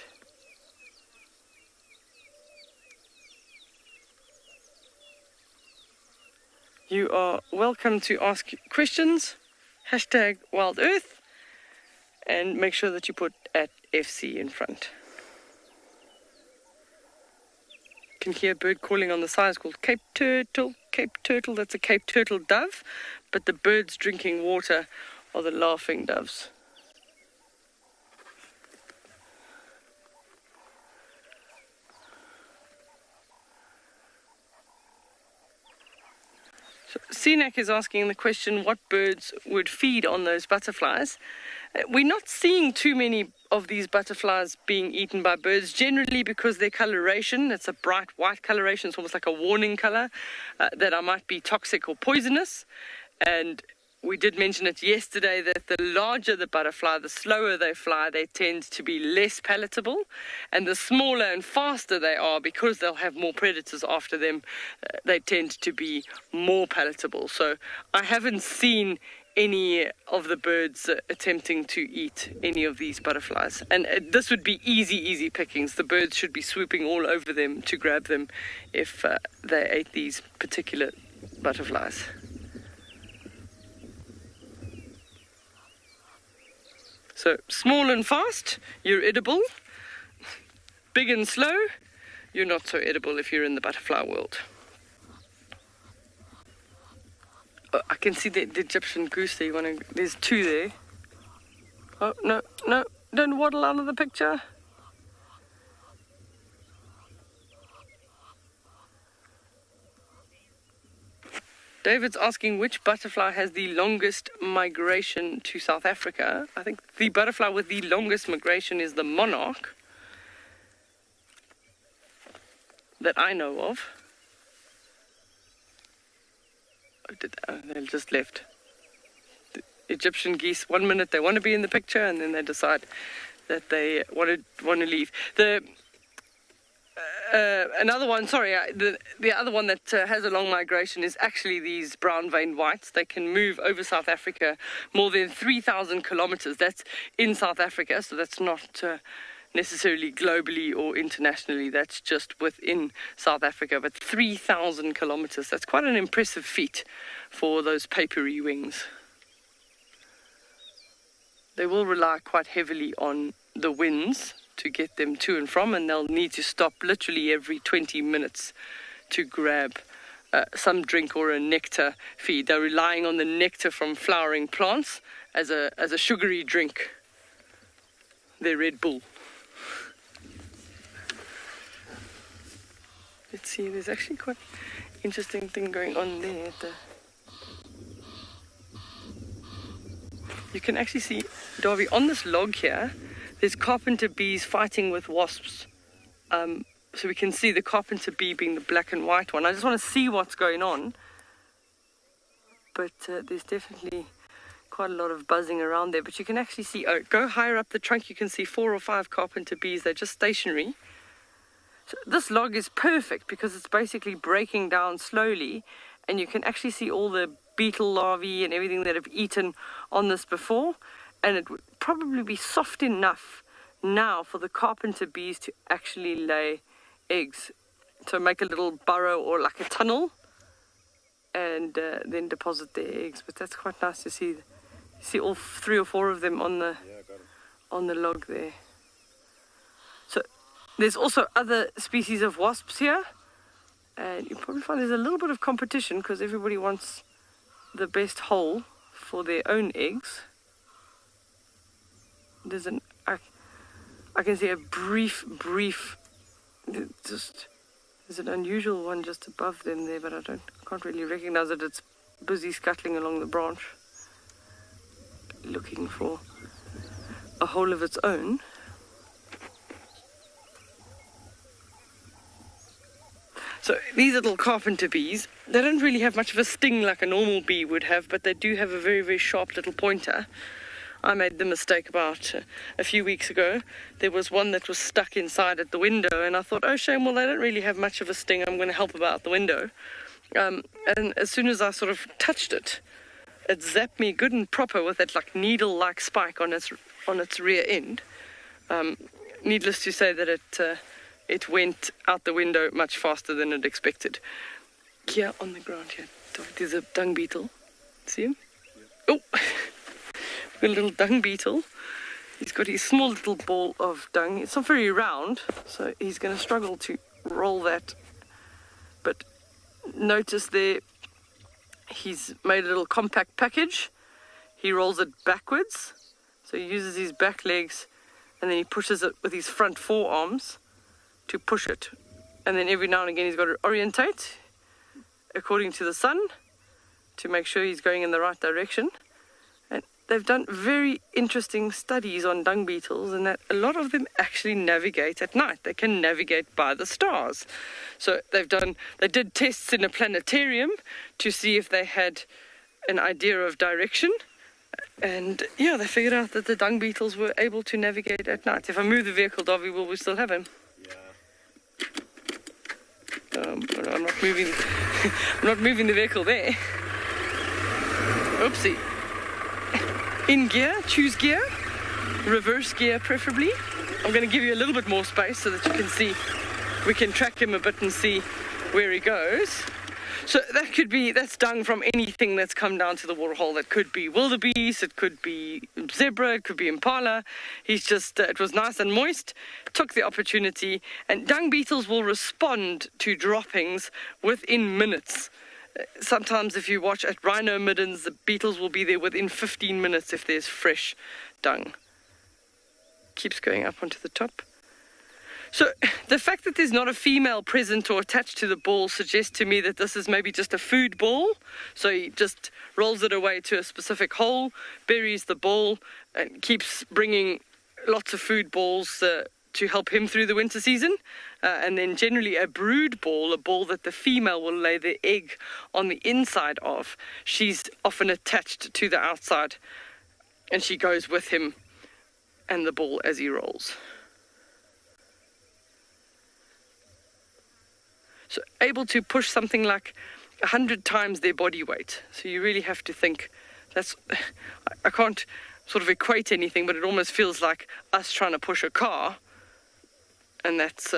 You are welcome to ask questions. #WildEarth. And make sure that you put @FC in front. You can hear a bird calling on the side. It's called Cape Turtle. Cape Turtle, that's a Cape Turtle dove. But the birds drinking water are the laughing doves. So, Sinek is asking the question, what birds would feed on those butterflies? We're not seeing too many of these butterflies being eaten by birds, generally because their coloration, it's a bright white coloration, it's almost like a warning color, that might be toxic or poisonous. And we did mention it yesterday that the larger the butterfly, the slower they fly, they tend to be less palatable. And the smaller and faster they are, because they'll have more predators after them, they tend to be more palatable. So I haven't seen any of the birds attempting to eat any of these butterflies. And this would be easy pickings. The birds should be swooping all over them to grab them if they ate these particular butterflies. So, small and fast, you're edible. Big and slow, you're not so edible if you're in the butterfly world. Oh, I can see the Egyptian goose there. There's 2 there. Oh, no, don't waddle out of the picture. David's asking which butterfly has the longest migration to South Africa. I think the butterfly with the longest migration is the monarch that I know of. They just left. The Egyptian geese, 1 minute they want to be in the picture and then they decide that they want to leave. Another one, the other one that has a long migration is actually these brown-veined whites. They can move over South Africa more than 3,000 kilometers. That's in South Africa, so that's not necessarily globally or internationally. That's just within South Africa, but 3,000 kilometers. That's quite an impressive feat for those papery wings. They will rely quite heavily on the winds to get them to and from, and they'll need to stop literally every 20 minutes to grab some drink or a nectar feed. They're relying on the nectar from flowering plants as a sugary drink. Their Red Bull. Let's see, there's actually quite an interesting thing going on there. You can actually see, Darby, on this log here, there's carpenter bees fighting with wasps. So we can see the carpenter bee being the black and white one. I just want to see what's going on. But there's definitely quite a lot of buzzing around there, but you can actually see, go higher up the trunk, you can see 4 or 5 carpenter bees. They're just stationary. So this log is perfect because it's basically breaking down slowly, and you can actually see all the beetle larvae and everything that have eaten on this before, and it would probably be soft enough now for the carpenter bees to actually lay eggs. So make a little burrow or like a tunnel, and then deposit their eggs. But that's quite nice to see. See all 3 or 4 of them on the log there. So there's also other species of wasps here, and you probably find there's a little bit of competition because everybody wants the best hole for their own eggs. There's I can see a brief just there's an unusual one just above them there, but I can't really recognize it. It's busy scuttling along the branch, looking for a hole of its own. So these little carpenter bees, they don't really have much of a sting like a normal bee would have, but they do have a very, very sharp little pointer. I made the mistake about a few weeks ago. There was one that was stuck inside at the window, and I thought, oh shame, well they don't really have much of a sting, I'm going to help about the window. And as soon as I sort of touched it, it zapped me good and proper with that like needle-like spike on its rear end. Needless to say that it went out the window much faster than it expected. Here on the ground here, there's a dung beetle. See him? Yeah. Oh, a little dung beetle. He's got his small little ball of dung. It's not very round, so he's going to struggle to roll that. But notice there, he's made a little compact package. He rolls it backwards, so he uses his back legs, and then he pushes it with his front forearms to push it. And then every now and again he's got to orientate according to the sun to make sure he's going in the right direction. And they've done very interesting studies on dung beetles, and that a lot of them actually navigate at night. They can navigate by the stars. So they did tests in a planetarium to see if they had an idea of direction. And yeah, they figured out that the dung beetles were able to navigate at night. If I move the vehicle, Darby, will we still have him? But I'm not moving. I'm not moving the vehicle there. Oopsie. In gear, choose gear, reverse gear preferably. I'm going to give you a little bit more space so that you can see. We can track him a bit and see where he goes. So that's dung from anything that's come down to the waterhole. That could be wildebeest, it could be zebra, it could be impala. He's just, it was nice and moist, took the opportunity, and dung beetles will respond to droppings within minutes. Sometimes if you watch at rhino middens, the beetles will be there within 15 minutes if there's fresh dung. Keeps going up onto the top. So the fact that there's not a female present or attached to the ball suggests to me that this is maybe just a food ball. So he just rolls it away to a specific hole, buries the ball, and keeps bringing lots of food balls to help him through the winter season. And then generally a brood ball, a ball that the female will lay the egg on the inside of, she's often attached to the outside, and she goes with him and the ball as he rolls. So able to push something like 100 times their body weight. So you really have to think, I can't sort of equate anything, but it almost feels like us trying to push a car, and that's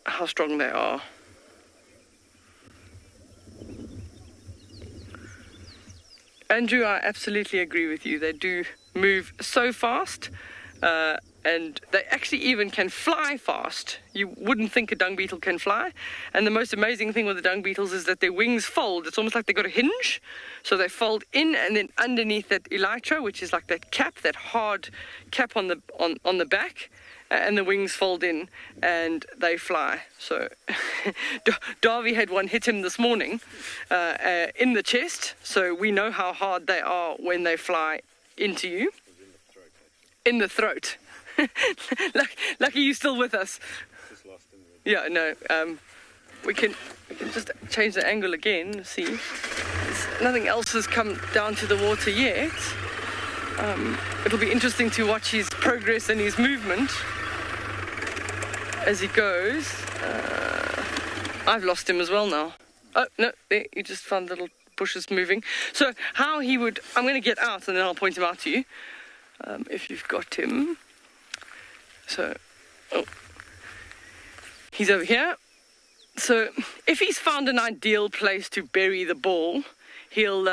how strong they are. Andrew, I absolutely agree with you. They do move so fast. And they actually even can fly fast. You wouldn't think a dung beetle can fly. And the most amazing thing with the dung beetles is that their wings fold. It's almost like they've got a hinge. So they fold in, and then underneath that elytra, which is like that cap, that hard cap on the back, and the wings fold in and they fly. So Darby had one hit him this morning in the chest. So we know how hard they are when they fly into you. In the throat. Lucky you're still with us. Yeah, no. We can just change the angle again. See, nothing else has come down to the water yet. It'll be interesting to watch his progress and his movement as he goes. I've lost him as well now. Oh, no, there, you just found little bushes moving. So how he would, I'm going to get out and then I'll point him out to you, if you've got him. So, oh, he's over here. So if he's found an ideal place to bury the ball, he'll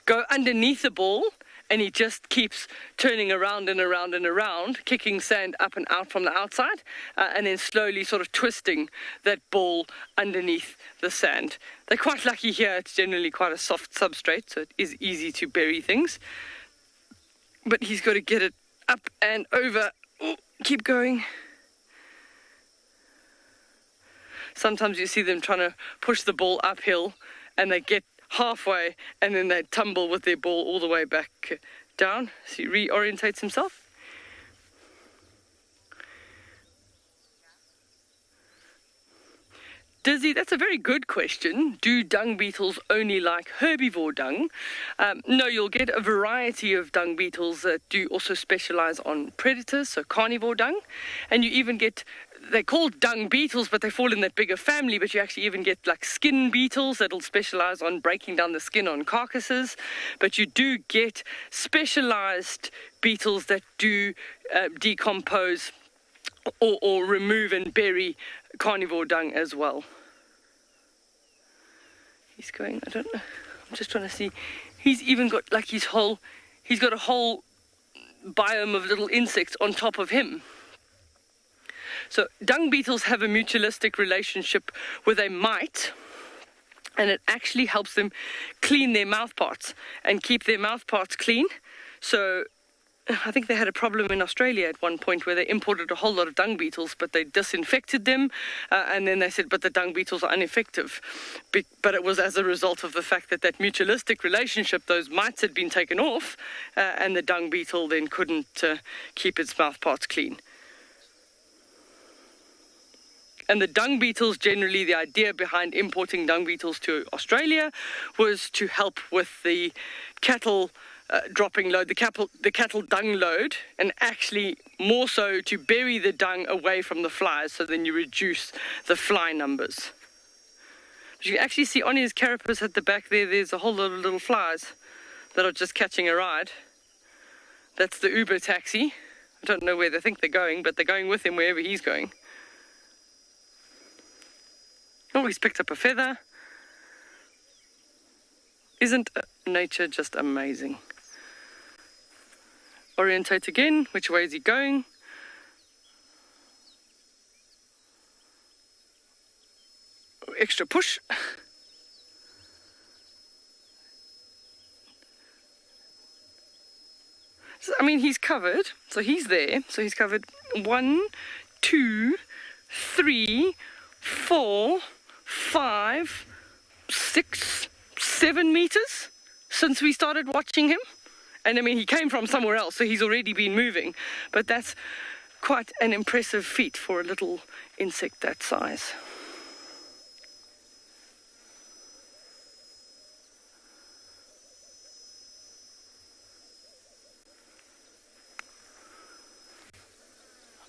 go underneath the ball, and he just keeps turning around and around and around, kicking sand up and out from the outside, and then slowly sort of twisting that ball underneath the sand. They're quite lucky here. It's generally quite a soft substrate, so it is easy to bury things. But he's got to get it up and over. Oh, keep going. Sometimes you see them trying to push the ball uphill, and they get halfway, and then they tumble with their ball all the way back down. So he reorientates himself. Dizzy, that's a very good question. Do dung beetles only like herbivore dung? No, you'll get a variety of dung beetles that do also specialize on predators, so carnivore dung. And you even get, they're called dung beetles, but they fall in that bigger family, but you actually even get like skin beetles that'll specialize on breaking down the skin on carcasses. But you do get specialized beetles that do decompose or remove and bury carnivore dung as well. He's going, I don't know, I'm just trying to see. He's even got like he's got a whole biome of little insects on top of him. So dung beetles have a mutualistic relationship with a mite, and it actually helps them clean their mouth parts and keep their mouth parts clean. So I think they had a problem in Australia at one point where they imported a whole lot of dung beetles, but they disinfected them, and then they said, but the dung beetles are ineffective. But it was as a result of the fact that that mutualistic relationship, those mites had been taken off, and the dung beetle then couldn't keep its mouth parts clean. And the dung beetles, generally the idea behind importing dung beetles to Australia was to help with the cattle dropping load, the cattle dung load, and actually more so to bury the dung away from the flies, so then you reduce the fly numbers. But you can actually see on his carapace at the back there, there's a whole lot of little flies that are just catching a ride. That's the Uber taxi. I don't know where they think they're going, but they're going with him wherever he's going. Oh, he's picked up a feather. Isn't nature just amazing? Orientate again. Which way is he going? Extra push. So, I mean, he's covered. So he's there. So he's covered 1, 2, 3, 4, 5, 6, 7 meters since we started watching him. And I mean, he came from somewhere else, so he's already been moving. But that's quite an impressive feat for a little insect that size.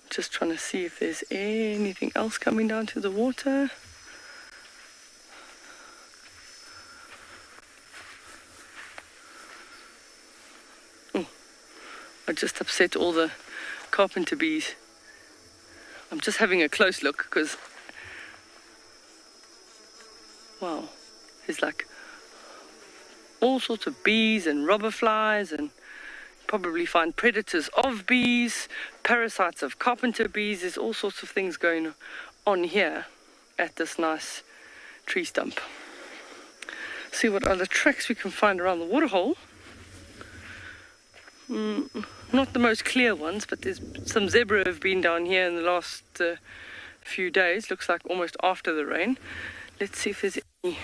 I'm just trying to see if there's anything else coming down to the water. I just upset all the carpenter bees. I'm just having a close look because, wow, there's like all sorts of bees and robber flies, and probably find predators of bees, parasites of carpenter bees. There's all sorts of things going on here at this nice tree stump. See what other tracks we can find around the waterhole. Not the most clear ones, but there's some zebra have been down here in the last few days. Looks like almost after the rain. Let's see if there's any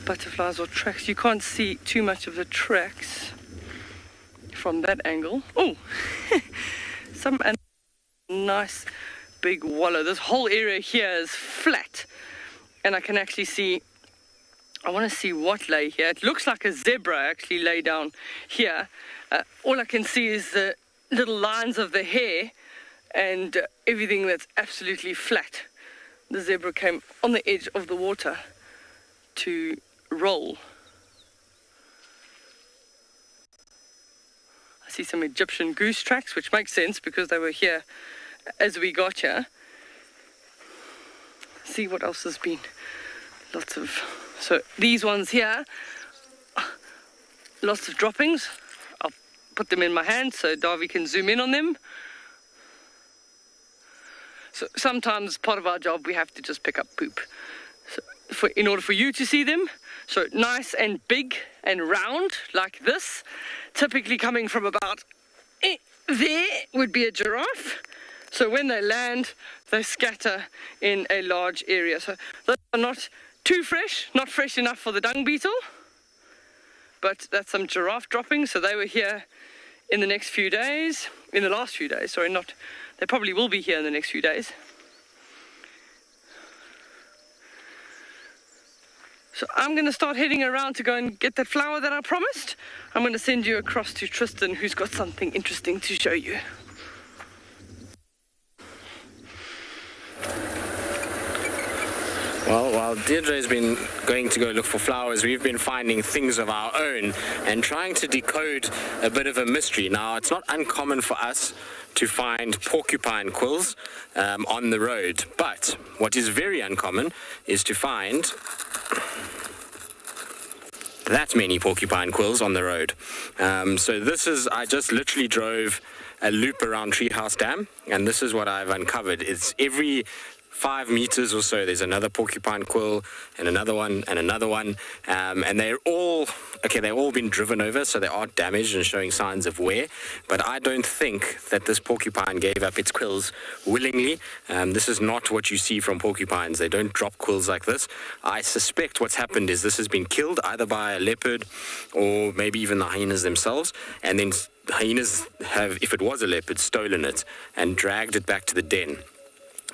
butterflies or tracks. You can't see too much of the tracks from that angle. Oh, some nice big wallow. This whole area here is flat, and I can actually see I want to see what lay here. It looks like a zebra actually lay down here. All I can see is the little lines of the hair and everything that's absolutely flat. The zebra came on the edge of the water to roll. I see some Egyptian goose tracks, which makes sense because they were here as we got here. See what else has been. Lots of... So these ones here, lots of droppings. I'll put them in my hand so Darby can zoom in on them. So sometimes part of our job we have to just pick up poop in order for you to see them. So nice and big and round like this, typically coming from about there would be a giraffe. So when they land, they scatter in a large area. So those are not too fresh, not fresh enough for the dung beetle, but that's some giraffe droppings. So they were here in the next few days, in the last few days, sorry, not, they probably will be here in the next few days. So I'm going to start heading around to go and get that flower that I promised. I'm going to send you across to Tristan, who's got something interesting to show you. Well, while Deirdre's been going to go look for flowers, we've been finding things of our own and trying to decode a bit of a mystery. Now, it's not uncommon for us to find porcupine quills on the road, but what is very uncommon is to find that many porcupine quills on the road. So this is, I just literally drove a loop around Treehouse Dam, and this is what I've uncovered. It's every 5 meters or so, there's another porcupine quill and another one and another one, and they're all, okay, they've all been driven over, so they are damaged and showing signs of wear, but I don't think that this porcupine gave up its quills willingly. This is not what you see from porcupines. They don't drop quills like this. I suspect what's happened is this has been killed either by a leopard or maybe even the hyenas themselves, and then hyenas have, if it was a leopard, stolen it and dragged it back to the den.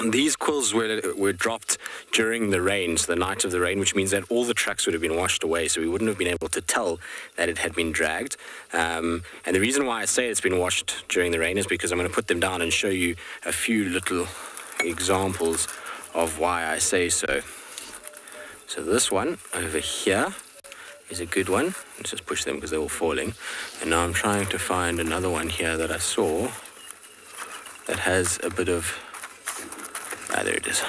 These quills were dropped during the rains, the night of the rain, which means that all the tracks would have been washed away, so we wouldn't have been able to tell that it had been dragged. And the reason why I say it's been washed during the rain is because I'm going to put them down and show you a few little examples of why I say so. So this one over here is a good one. Let's just push them because they're all falling. And now I'm trying to find another one here that I saw that has a bit of... there it is.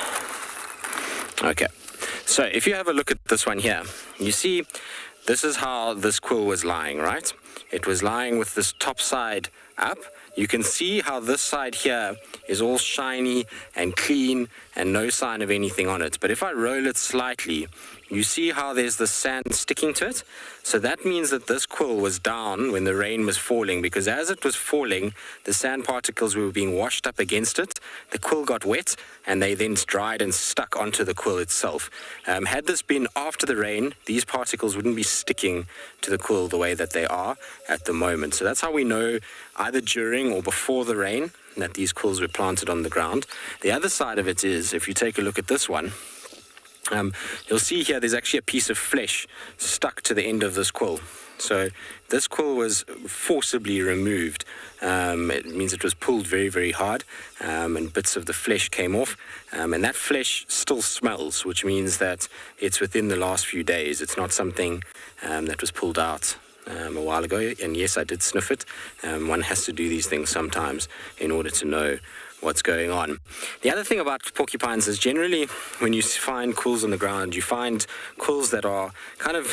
Okay, so if you have a look at this one here, you see this is how this quill was lying, right? It was lying with this top side up. You can see how this side here is all shiny and clean and no sign of anything on it. But if I roll it slightly, you see how there's the sand sticking to it? So that means that this quill was down when the rain was falling, because as it was falling, the sand particles were being washed up against it. The quill got wet, and they then dried and stuck onto the quill itself. Had this been after the rain, these particles wouldn't be sticking to the quill the way that they are at the moment. So that's how we know, either during or before the rain, that these quills were planted on the ground. The other side of it is, if you take a look at this one, you'll see here there's actually a piece of flesh stuck to the end of this quill. So this quill was forcibly removed. It means it was pulled very, very hard, and bits of the flesh came off. And that flesh still smells, which means that it's within the last few days. It's not something that was pulled out a while ago. And yes, I did sniff it. One has to do these things sometimes in order to know what's going on. The other thing about porcupines is generally when you find quills on the ground, you find quills that are kind of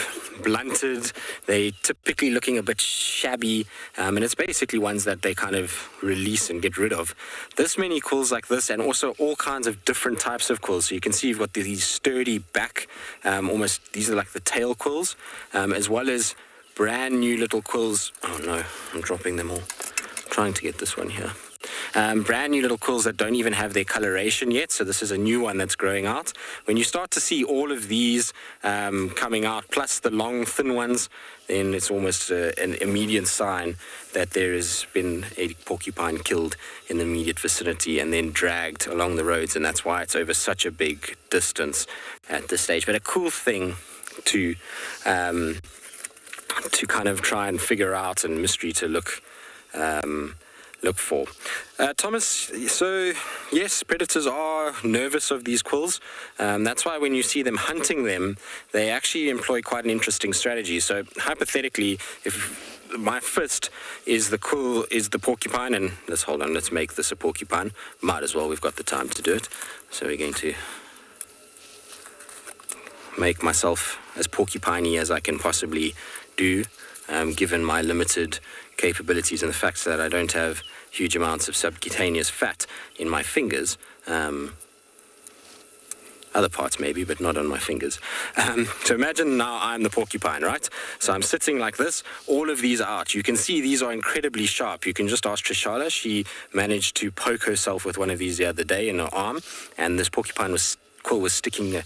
blunted. They typically looking a bit shabby, and it's basically ones that they kind of release and get rid of. This many quills like this, and also all kinds of different types of quills. So you can see you've got these sturdy back, almost, these are like the tail quills, as well as brand new little quills. Oh no, I'm dropping them all. I'm trying to get this one here. Brand new little quills that don't even have their coloration yet, so this is a new one that's growing out. When you start to see all of these coming out, plus the long thin ones, then it's almost an immediate sign that there has been a porcupine killed in the immediate vicinity and then dragged along the roads, and that's why it's over such a big distance at this stage. But a cool thing to kind of try and figure out, and mystery to look for. Thomas, so yes, predators are nervous of these quills. That's why when you see them hunting them, they actually employ quite an interesting strategy. So hypothetically, if my fist is the quill, is the porcupine, and let's make this a porcupine. Might as well, we've got the time to do it. So we're going to make myself as porcupiney as I can possibly do, given my limited capabilities and the fact that I don't have huge amounts of subcutaneous fat in my fingers. Other parts maybe, but not on my fingers. So imagine now I'm the porcupine, right? So I'm sitting like this, all of these are out. You can see these are incredibly sharp. You can just ask Trishala. She managed to poke herself with one of these the other day in her arm, and this porcupine quill was sticking at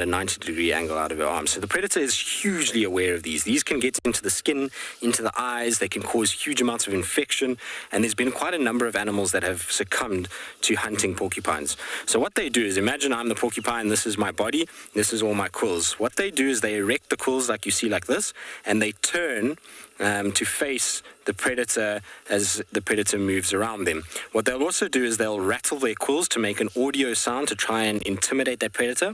a 90-degree angle out of her arm. So the predator is hugely aware of these. These can get into the skin, into the eyes. They can cause huge amounts of infection. And there's been quite a number of animals that have succumbed to hunting porcupines. So what they do is, imagine I'm the porcupine, this is my body, this is all my quills. What they do is they erect the quills like you see like this, and they turn to face the predator as the predator moves around them. What they'll also do is they'll rattle their quills to make an audio sound to try and intimidate that predator.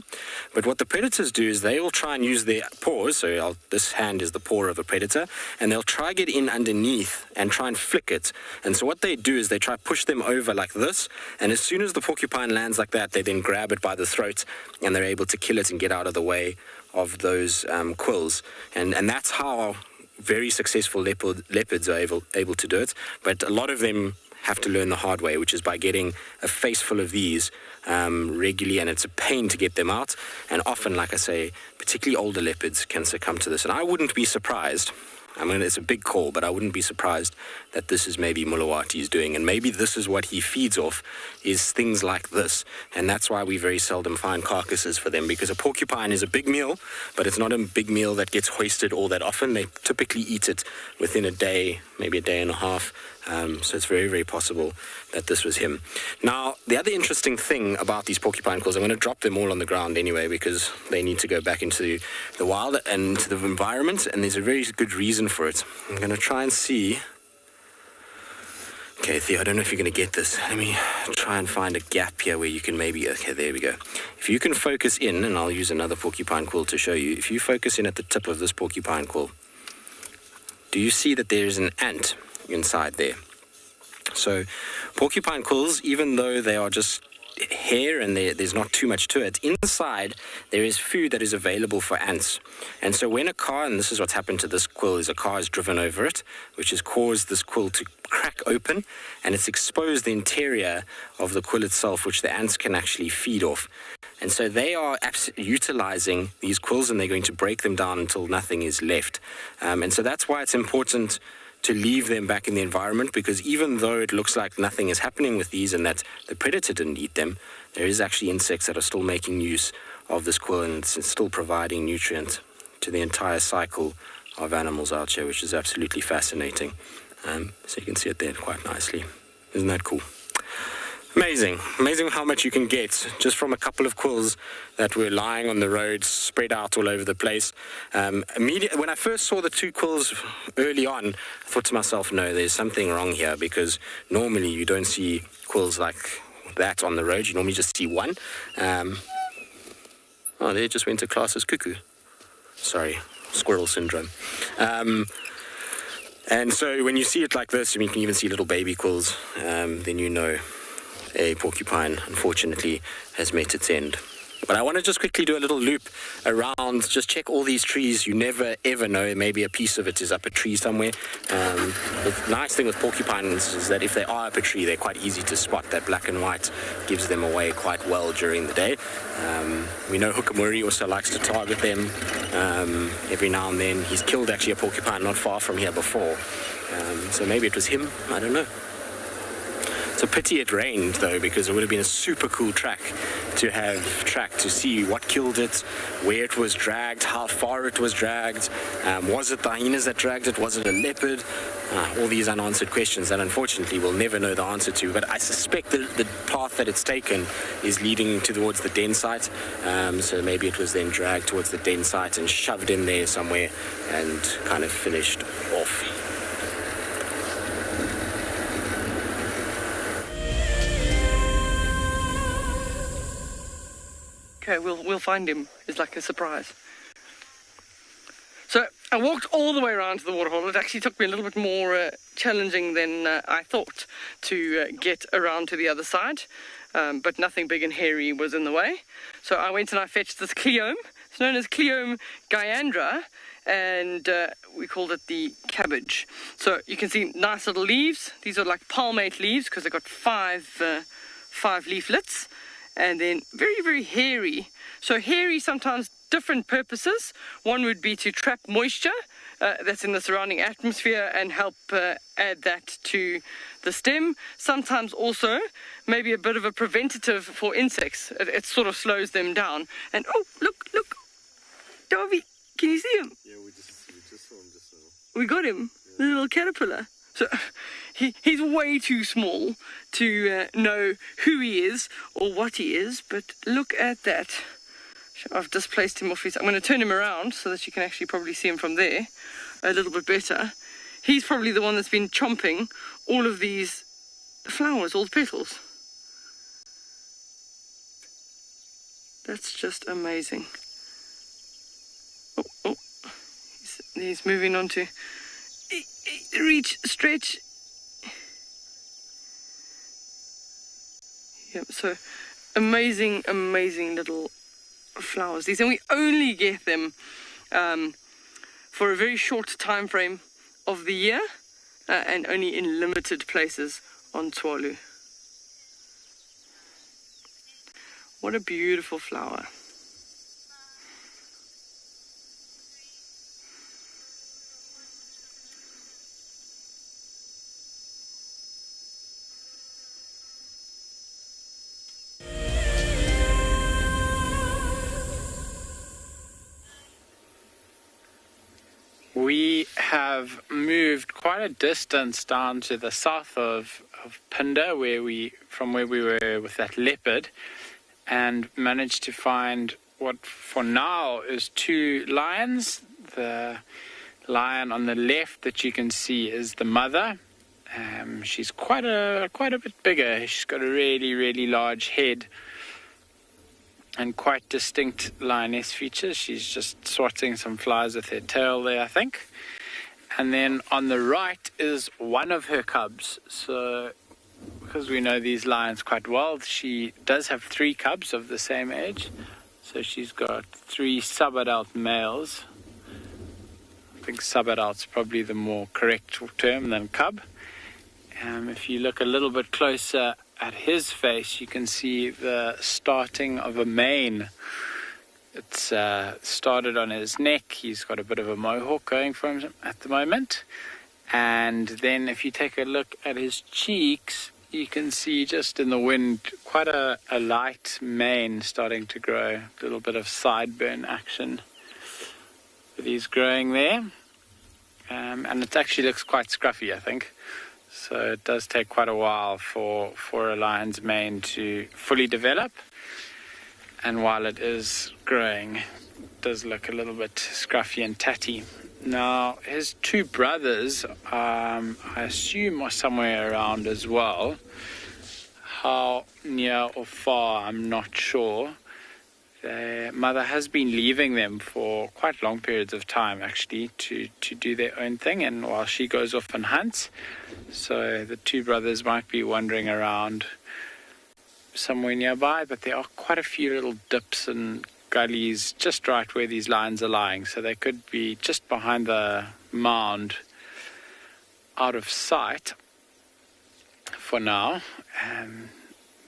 But what the predators do is they will try and use their paws, so this hand is the paw of a predator, and they'll try get in underneath and try and flick it. And so what they do is they try push them over like this, and as soon as the porcupine lands like that, they then grab it by the throat, and they're able to kill it and get out of the way of those quills. And that's how very successful leopards are able to do it, but a lot of them have to learn the hard way, which is by getting a face full of these regularly, and it's a pain to get them out, and often, like I say, particularly older leopards can succumb to this. And I wouldn't be surprised, I mean, it's a big call, but I wouldn't be surprised that this is maybe Mulawati's doing, and maybe this is what he feeds off, is things like this. And that's why we very seldom find carcasses for them, because a porcupine is a big meal, but it's not a big meal that gets hoisted all that often. They typically eat it within a day, maybe a day and a half. So it's very, very possible that this was him. Now, the other interesting thing about these porcupine quills, I'm going to drop them all on the ground anyway, because they need to go back into the wild and into the environment, and there's a very good reason for it. I'm going to try and see. Okay, Theo, I don't know if you're going to get this. Let me try and find a gap here where you can maybe... Okay, there we go. If you can focus in, and I'll use another porcupine quill to show you. If you focus in at the tip of this porcupine quill, do you see that there's an ant inside there? So porcupine quills, even though they are just hair and there's not too much to it, inside there is food that is available for ants. And so when a car, and this is what's happened to this quill, is a car is driven over it, which has caused this quill to crack open, and it's exposed the interior of the quill itself, which the ants can actually feed off. And so they are utilizing these quills, and they're going to break them down until nothing is left. And so that's why it's important to leave them back in the environment, because even though it looks like nothing is happening with these and that the predator didn't eat them, there is actually insects that are still making use of this quill, and it's still providing nutrient to the entire cycle of animals out here, which is absolutely fascinating. So you can see it there quite nicely. Isn't that cool? Amazing. Amazing how much you can get just from a couple of quills that were lying on the road, spread out all over the place. Immediately, when I first saw the two quills early on, I thought to myself, no, there's something wrong here, because normally you don't see quills like that on the road. You normally just see one. Oh, there just went to class as cuckoo. Sorry, squirrel syndrome. And so when you see it like this, you can even see little baby quills, then you know a porcupine, unfortunately, has met its end. But I want to just quickly do a little loop around, just check all these trees. You never, ever know. Maybe a piece of it is up a tree somewhere. The nice thing with porcupines is that if they are up a tree, they're quite easy to spot. That black and white gives them away quite well during the day. We know Hukamuri also likes to target them every now and then. He's killed actually a porcupine not far from here before. So maybe it was him. I don't know. It's a pity it rained, though, because it would have been a super cool track to have tracked to see what killed it, where it was dragged, how far it was dragged. Was it the hyenas that dragged it? Was it a leopard? All these unanswered questions that unfortunately we'll never know the answer to. But I suspect that the path that it's taken is leading towards the den site. So maybe it was then dragged towards the den site and shoved in there somewhere and kind of finished off. Okay, we'll find him. It's like a surprise. So I walked all the way around to the waterhole. It actually took me a little bit more challenging than I thought to get around to the other side. But nothing big and hairy was in the way. So I went and I fetched this cleome. It's known as Cleome gaiandra, and we called it the cabbage. So you can see nice little leaves. These are like palmate leaves because they've got five leaflets. And then very, very hairy. So hairy sometimes different purposes. One would be to trap moisture that's in the surrounding atmosphere and help add that to the stem. Sometimes also maybe a bit of a preventative for insects. It sort of slows them down. And oh, look, Darby, can you see him? Yeah, we just saw him just now. We got him, the little caterpillar. So he's way too small to know who he is or what he is, but look at that. I've displaced him off his... I'm going to turn him around so that you can actually probably see him from there a little bit better. He's probably the one that's been chomping all of these flowers, all the petals. That's just amazing. Oh, he's moving on to... reach, stretch. Yep, so amazing little flowers. These, and we only get them for a very short time frame of the year and only in limited places on Tswalu. What a beautiful flower. We have moved quite a distance down to the south of Pinda, from where we were with that leopard, and managed to find what for now is 2 lions. The lion on the left that you can see is the mother. She's quite a bit bigger. She's got a really large head and quite distinct lioness features. She's just swatting some flies with her tail there, I think. And then on the right is one of her cubs. So, because we know these lions quite well, she does have 3 cubs of the same age. So she's got 3 subadult males. I think subadult's probably the more correct term than cub. If you look a little bit closer at his face, you can see the starting of a mane. It's started on his neck. He's got a bit of a mohawk going for him at the moment. And then if you take a look at his cheeks, you can see just in the wind quite a light mane starting to grow. A little bit of sideburn action that he's growing there. And it actually looks quite scruffy, I think. So it does take quite a while for a lion's mane to fully develop. And while it is growing, it does look a little bit scruffy and tatty. Now, his 2 brothers, I assume, are somewhere around as well. How near or far, I'm not sure. Their mother has been leaving them for quite long periods of time, actually, to do their own thing, and while she goes off and hunts. So the 2 brothers might be wandering around somewhere nearby, but there are quite a few little dips and gullies just right where these lions are lying. So they could be just behind the mound, out of sight for now.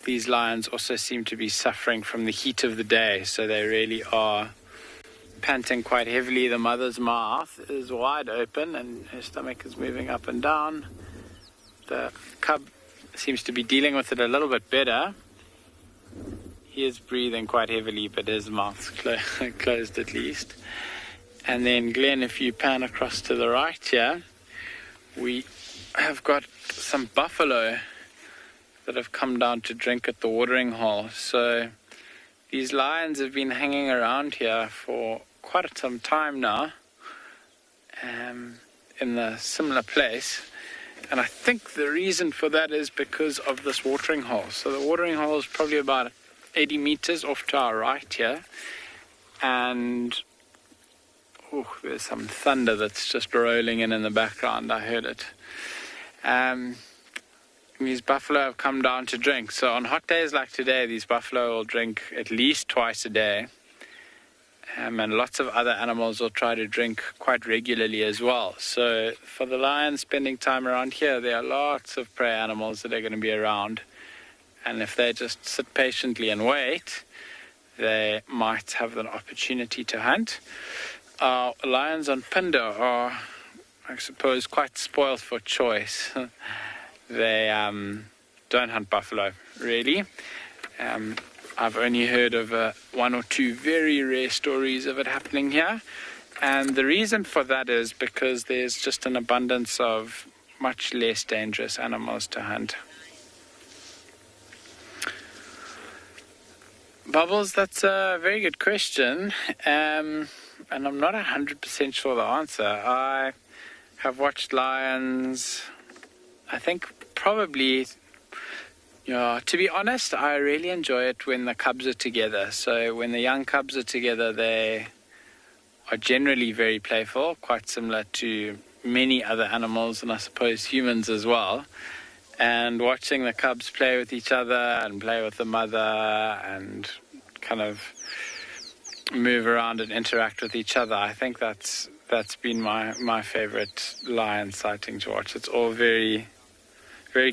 These lions also seem to be suffering from the heat of the day, so they really are panting quite heavily. The mother's mouth is wide open and her stomach is moving up and down. The cub seems to be dealing with it a little bit better. He is breathing quite heavily, but his mouth's closed at least. And then, Glenn, if you pan across to the right here, we have got some buffalo that have come down to drink at the watering hole. So these lions have been hanging around here for quite some time now, in the similar place. And I think the reason for that is because of this watering hole. So the watering hole is probably about 80 meters off to our right here. And there's some thunder that's just rolling in the background. I heard it. These buffalo have come down to drink. So on hot days like today, these buffalo will drink at least twice a day. And lots of other animals will try to drink quite regularly as well. So for the lions spending time around here, there are lots of prey animals that are going to be around. And if they just sit patiently and wait, they might have an opportunity to hunt. Our lions on Pinder are, I suppose, quite spoiled for choice. They don't hunt buffalo, really. I've only heard of one or two very rare stories of it happening here. And the reason for that is because there's just an abundance of much less dangerous animals to hunt. Bubbles, that's a very good question. And I'm not 100% sure the answer. I have watched lions, I think probably... Yeah, to be honest, I really enjoy it when the cubs are together. So when the young cubs are together, they are generally very playful, quite similar to many other animals and I suppose humans as well. And watching the cubs play with each other and play with the mother and kind of move around and interact with each other, I think that's been my favorite lion sighting to watch. It's all very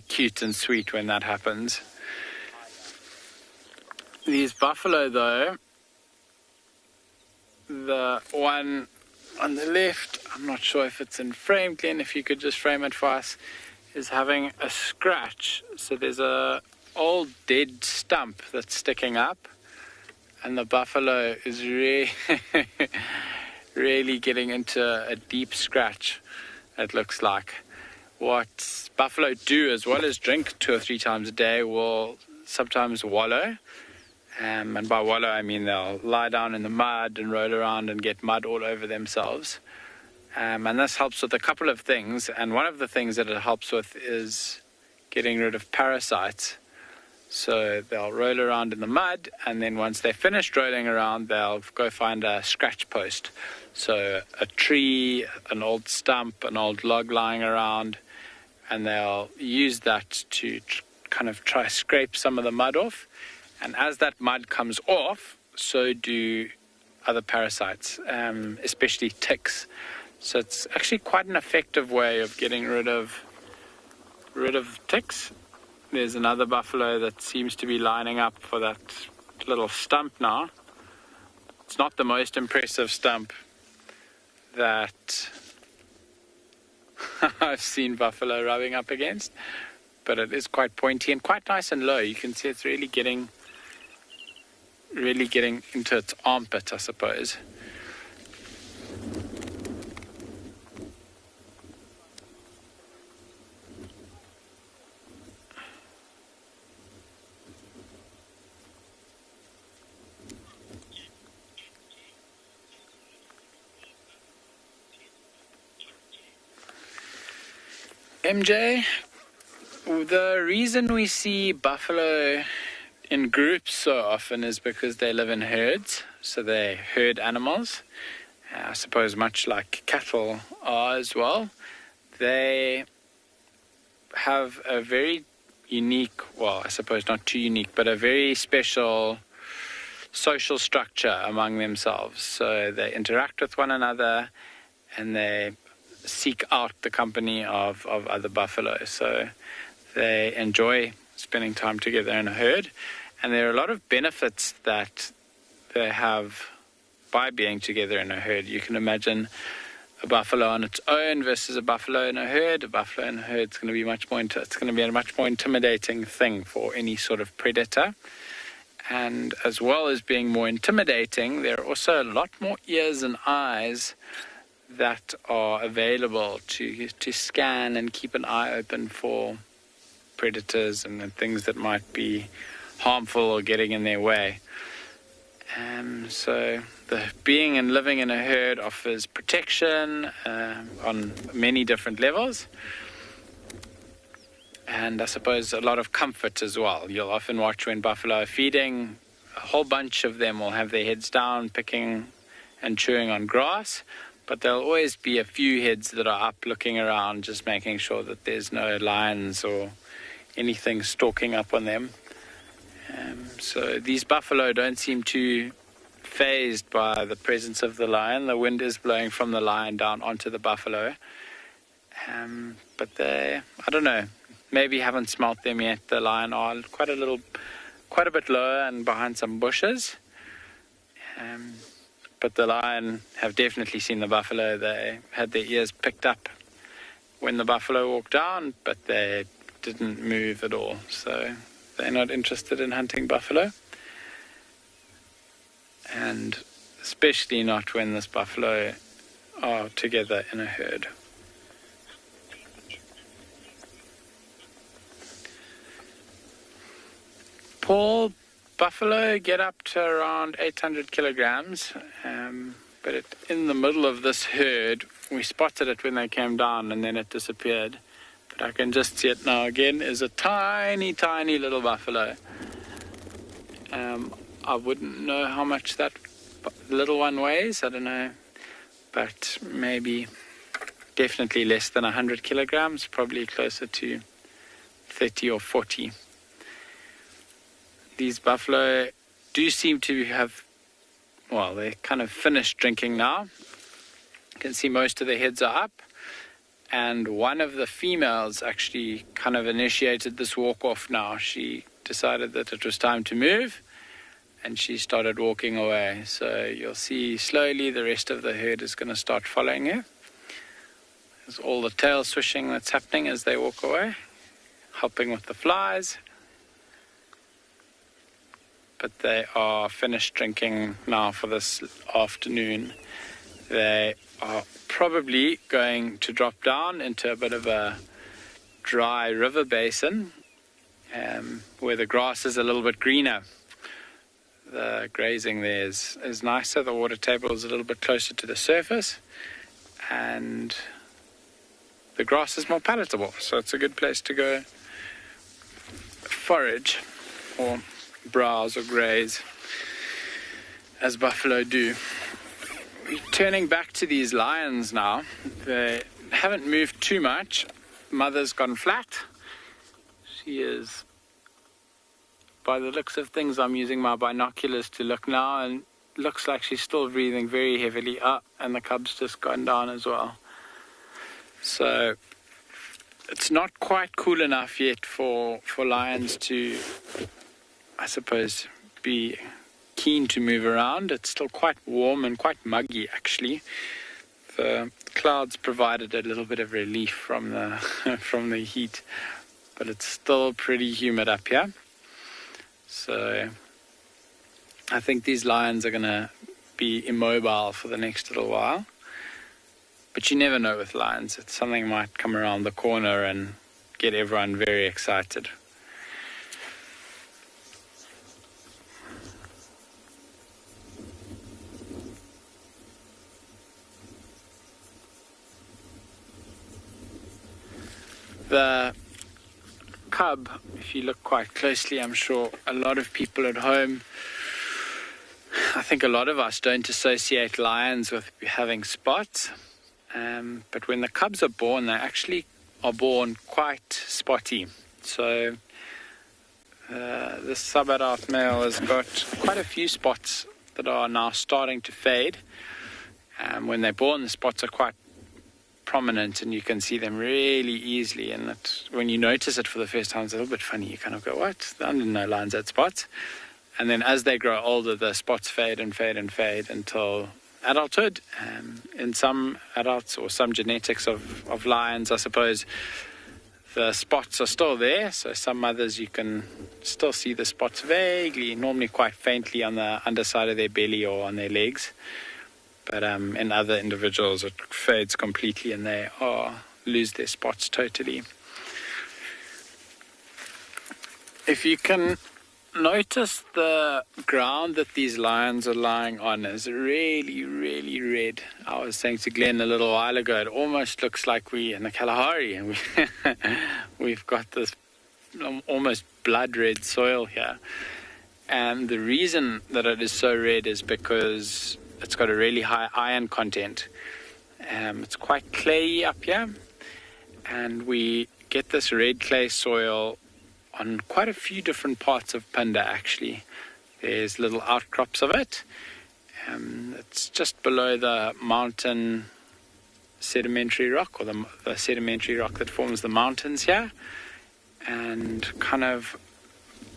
cute and sweet when that happens. These buffalo, though, the one on the left, I'm not sure if it's in frame, Glenn, if you could just frame it for us, is having a scratch. So there's a old dead stump that's sticking up, and the buffalo is really getting into a deep scratch, it looks like. What buffalo do, as well as drink 2 or 3 times a day, will sometimes wallow. And by wallow, I mean they'll lie down in the mud and roll around and get mud all over themselves. And this helps with a couple of things. And one of the things that it helps with is getting rid of parasites. So they'll roll around in the mud, and then once they're finished rolling around, they'll go find a scratch post. So a tree, an old stump, an old log lying around, and they'll use that to kind of try scrape some of the mud off. And as that mud comes off, so do other parasites, especially ticks. So it's actually quite an effective way of getting rid of ticks. There's another buffalo that seems to be lining up for that little stump now. It's not the most impressive stump that I've seen buffalo rubbing up against, but it is quite pointy and quite nice and low. You can see it's really getting into its armpit, I suppose. MJ, the reason we see buffalo in groups so often is because they live in herds, so they herd animals. I suppose much like cattle are as well. They have a very unique, well, I suppose not too unique, but a very special social structure among themselves. So they interact with one another and they seek out the company of other buffalo. So they enjoy spending time together in a herd, and there are a lot of benefits that they have by being together in a herd. You can imagine a buffalo on its own versus a buffalo in a herd. A buffalo in a herd is going to be it's going to be a much more intimidating thing for any sort of predator. And as well as being more intimidating, there are also a lot more ears and eyes that are available to scan and keep an eye open for predators and things that might be harmful or getting in their way. So the being and living in a herd offers protection on many different levels, and I suppose a lot of comfort as well. You'll often watch when buffalo are feeding, a whole bunch of them will have their heads down picking and chewing on grass, but there'll always be a few heads that are up looking around, just making sure that there's no lions or anything stalking up on them. So these buffalo don't seem too fazed by the presence of the lion. The wind is blowing from the lion down onto the buffalo. But they, I don't know, maybe haven't smelt them yet. The lion are quite a bit lower and behind some bushes. But the lion have definitely seen the buffalo. They had their ears picked up when the buffalo walked down, but they didn't move at all. So they're not interested in hunting buffalo. And especially not when this buffalo are together in a herd. Paul, buffalo get up to around 800 kilograms, but in the middle of this herd, we spotted it when they came down and then it disappeared. But I can just see it now again, is a tiny, tiny little buffalo. I wouldn't know how much that little one weighs, I don't know, but maybe definitely less than 100 kilograms, probably closer to 30 or 40. These buffalo do seem to have, well, they're kind of finished drinking now. You can see most of their heads are up. And one of the females actually kind of initiated this walk off now. She decided that it was time to move, and she started walking away. So you'll see slowly the rest of the herd is going to start following her. There's all the tail swishing that's happening as they walk away, helping with the flies. But they are finished drinking now for this afternoon. They are probably going to drop down into a bit of a dry river basin where the grass is a little bit greener. The grazing there is nicer. The water table is a little bit closer to the surface, and the grass is more palatable. So it's a good place to go forage or browse or graze, as buffalo do. Turning back to these lions now, they haven't moved too much. Mother's gone flat. She is, by the looks of things, I'm using my binoculars to look now, and looks like she's still breathing very heavily up, and the cub's just gone down as well. So it's not quite cool enough yet for lions to, I suppose, be keen to move around. It's still quite warm and quite muggy, actually. The clouds provided a little bit of relief from the from the heat, but it's still pretty humid up here. So I think these lions are going to be immobile for the next little while. But you never know with lions. Something might come around the corner and get everyone very excited. The cub, if you look quite closely, I'm sure a lot of people at home, I think a lot of us don't associate lions with having spots. But when the cubs are born, they actually are born quite spotty. So this sub-adult male has got quite a few spots that are now starting to fade. When they're born, the spots are quite prominent and you can see them really easily, and that when you notice it for the first time, it's a little bit funny. You kind of go, what? I didn't know lions had spots. And then as they grow older, the spots fade and fade and fade until adulthood. In some adults or some genetics of lions, I suppose, the spots are still there. So some mothers, you can still see the spots vaguely, normally quite faintly on the underside of their belly or on their legs. But in other individuals, it fades completely and they lose their spots totally. If you can notice, the ground that these lions are lying on is really, really red. I was saying to Glenn a little while ago, it almost looks like we're in the Kalahari, and we've got this almost blood red soil here. And the reason that it is so red is because it's got a really high iron content. It's quite clayey up here, and we get this red clay soil on quite a few different parts of Punda, actually. There's little outcrops of it. It's just below the mountain sedimentary rock, or the sedimentary rock that forms the mountains here, and kind of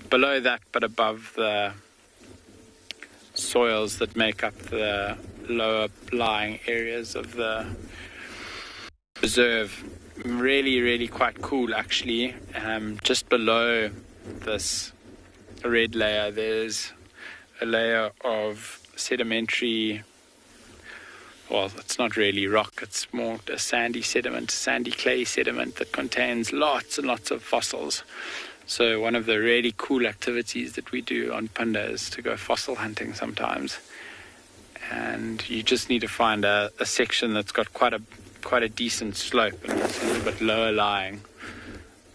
below that but above the soils that make up the lower lying areas of the reserve. Really, really quite cool, actually. Just below this red layer, there's a layer of sedimentary, well, it's not really rock, it's more a sandy sediment, sandy clay sediment that contains lots and lots of fossils. So one of the really cool activities that we do on Punda is to go fossil hunting sometimes. And you just need to find a section that's got quite a decent slope and it's a little bit lower lying,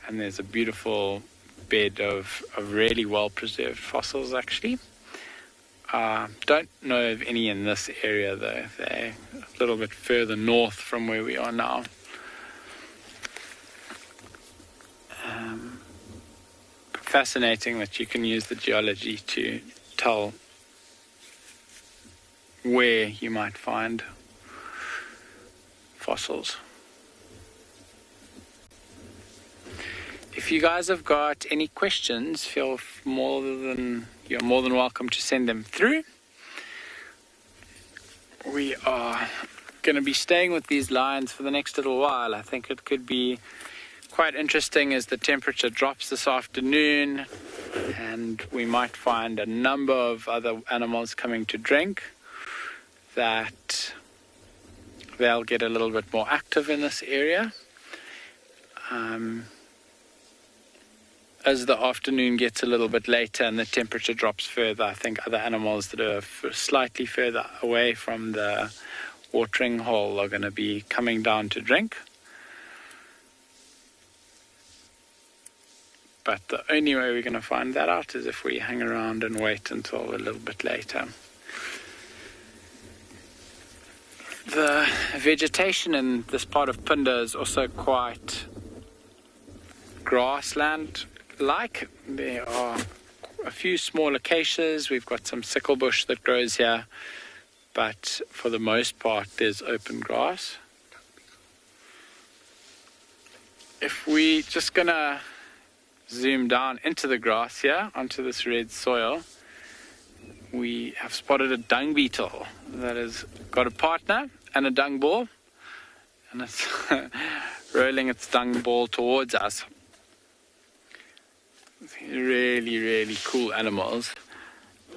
and there's a beautiful bed of really well preserved fossils, actually. Don't know of any in this area though. They're a little bit further north from where we are now. Fascinating that you can use the geology to tell where you might find fossils. If you guys have got any questions, you're more than welcome to send them through. We are going to be staying with these lions for the next little while. I think it could be quite interesting as the temperature drops this afternoon, and we might find a number of other animals coming to drink, that they'll get a little bit more active in this area. As the afternoon gets a little bit later and the temperature drops further, I think other animals that are slightly further away from the watering hole are going to be coming down to drink. But the only way we're going to find that out is if we hang around and wait until a little bit later. The vegetation in this part of Punda is also quite grassland-like. There are a few small acacias. We've got some sickle bush that grows here, but for the most part there's open grass. If we just gonna zoom down into the grass here, onto this red soil, we have spotted a dung beetle that has got a partner and a dung ball, and it's rolling its dung ball towards us. Really, really cool animals,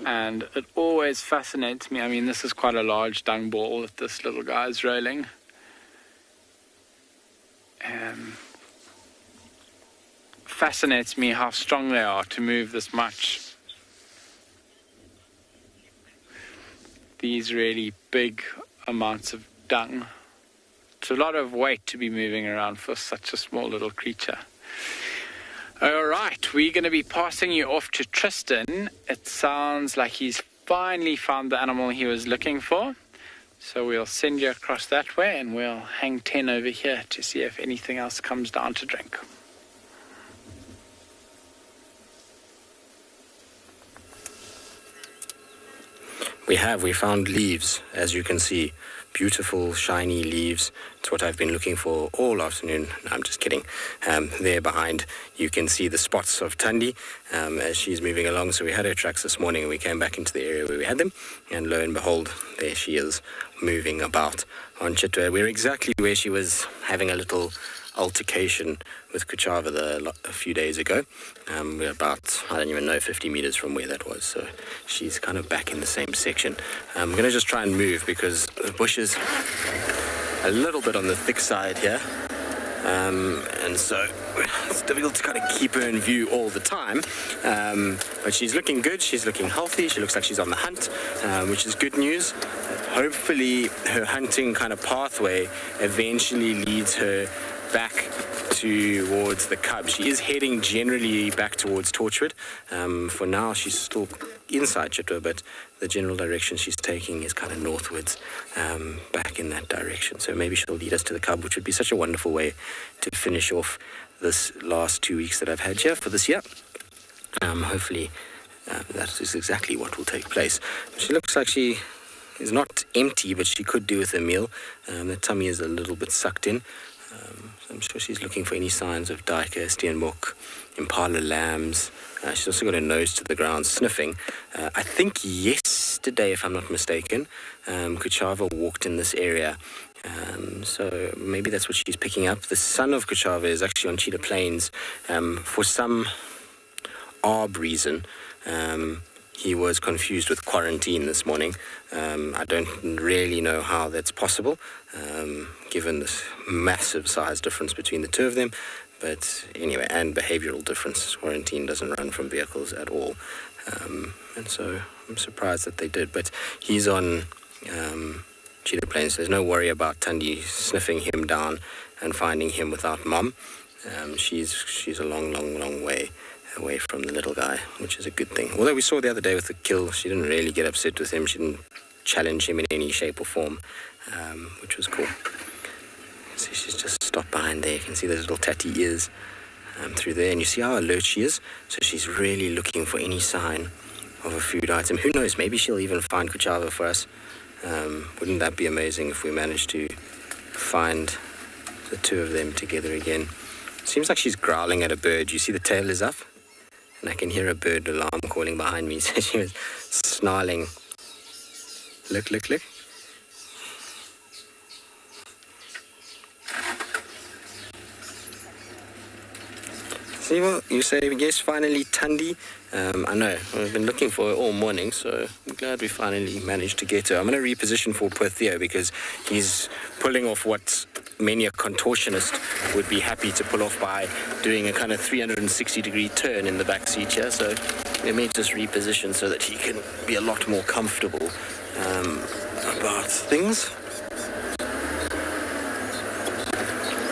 and it always fascinates me. I mean, this is quite a large dung ball that this little guy is rolling. Fascinates me how strong they are to move this much. These really big amounts of dung. It's a lot of weight to be moving around for such a small little creature. All right, we're going to be passing you off to Tristan. It sounds like he's finally found the animal he was looking for. So we'll send you across that way, and we'll hang 10 over here to see if anything else comes down to drink. We found leaves, as you can see. Beautiful, shiny leaves. It's what I've been looking for all afternoon. No, I'm just kidding. There behind, you can see the spots of Thandi as she's moving along. So we had her tracks this morning and we came back into the area where we had them. And lo and behold, there she is, moving about on Chitwa. We're exactly where she was having a little altercation with Kuchava a few days ago. We're about, I don't even know, 50 meters from where that was. So she's kind of back in the same section. I'm going to just try and move because the bush is a little bit on the thick side here. And so it's difficult to kind of keep her in view all the time. But she's looking good. She's looking healthy. She looks like she's on the hunt, which is good news. Hopefully her hunting kind of pathway eventually leads her back towards the cub. She is heading generally back towards Torchwood. For now, she's still inside Chitwa, but the general direction she's taking is kind of northwards, back in that direction. So maybe she'll lead us to the cub, which would be such a wonderful way to finish off this last 2 weeks that I've had here for this year. Hopefully, that is exactly what will take place. She looks like she is not empty, but she could do with a meal. The tummy is a little bit sucked in. I'm sure she's looking for any signs of duiker, steenbok, impala lambs. She's also got her nose to the ground, sniffing. I think yesterday, if I'm not mistaken, Kuchava walked in this area. So maybe that's what she's picking up. The son of Kuchava is actually on Cheetah Plains. For some odd reason, he was confused with quarantine this morning. I don't really know how that's possible, given this massive size difference between the two of them. But anyway, and behavioral difference. Quarantine doesn't run from vehicles at all. And so I'm surprised that they did. But he's on Cheetah Plains. There's no worry about Thandi sniffing him down and finding him without mom. She's a long way away from the little guy, which is a good thing. Although we saw the other day with the kill, she didn't really get upset with him. She didn't challenge him in any shape or form, which was cool. So she's just stopped behind there. You can see those little tatty ears through there, and you see how alert she is. So she's really looking for any sign of a food item. Who knows, maybe she'll even find Kuchava for us. Wouldn't that be amazing if we managed to find the two of them together again? Seems like she's growling at a bird. You see the tail is up? And I can hear a bird alarm calling behind me. So she was snarling. Look. See what you say? Yes, finally, Thandi. I know, I've been looking for her all morning, so I'm glad we finally managed to get her. I'm going to reposition for poor Theo because he's pulling off what many a contortionist would be happy to pull off by doing a kind of 360-degree turn in the back seat here. So let me just reposition so that he can be a lot more comfortable about things.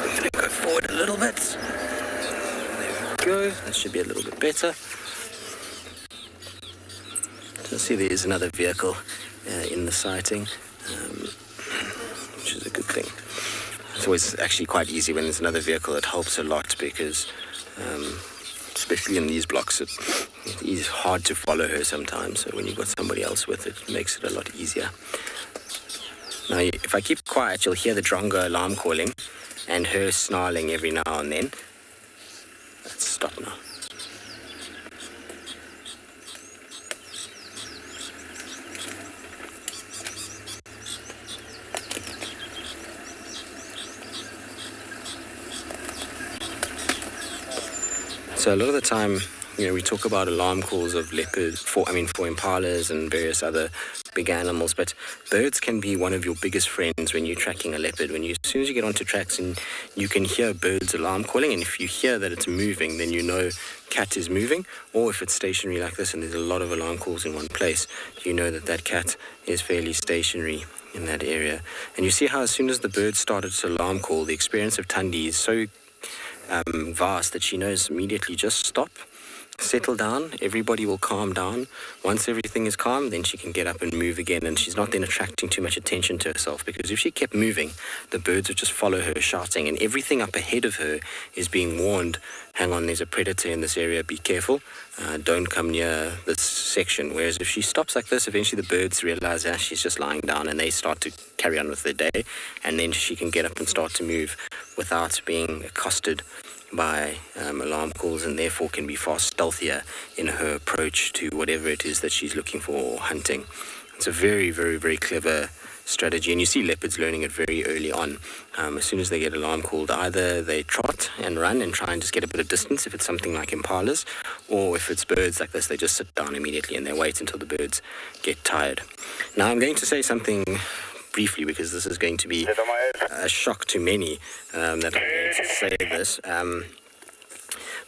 I'm going to go forward a little bit. There we go. That should be a little bit better. So see, there is another vehicle in the sighting, which is a good thing. It's always actually quite easy when there's another vehicle. It helps a lot because, especially in these blocks, it's hard to follow her sometimes. So when you've got somebody else with it, it makes it a lot easier. Now, if I keep quiet, you'll hear the drongo alarm calling and her snarling every now and then. Let's stop now. So a lot of the time, we talk about alarm calls of leopards, for impalas and various other big animals, but birds can be one of your biggest friends when you're tracking a leopard. As soon as you get onto tracks and you can hear birds alarm calling, and if you hear that it's moving, then you know cat is moving, or if it's stationary like this and there's a lot of alarm calls in one place, you know that cat is fairly stationary in that area. And you see how as soon as the bird started to alarm call, the experience of Thandi is so vast that she knows immediately just stop. settle down. Everybody will calm down. Once everything is calm, then she can get up and move again, and she's not then attracting too much attention to herself, because if she kept moving, the birds would just follow her shouting, and everything up ahead of her is being warned, hang on, there's a predator in this area, be careful, don't come near this section. Whereas if she stops like this, eventually the birds realize that she's just lying down, and they start to carry on with their day, and then she can get up and start to move without being accosted by alarm calls, and therefore can be far stealthier in her approach to whatever it is that she's looking for or hunting. It's a very, very, very clever strategy, and you see leopards learning it very early on. As soon as they get alarm called, either they trot and run and try and just get a bit of distance if it's something like impalas, or if it's birds like this, they just sit down immediately and they wait until the birds get tired. Now I'm going to say something briefly, because this is going to be a shock to many that I'm going to say this,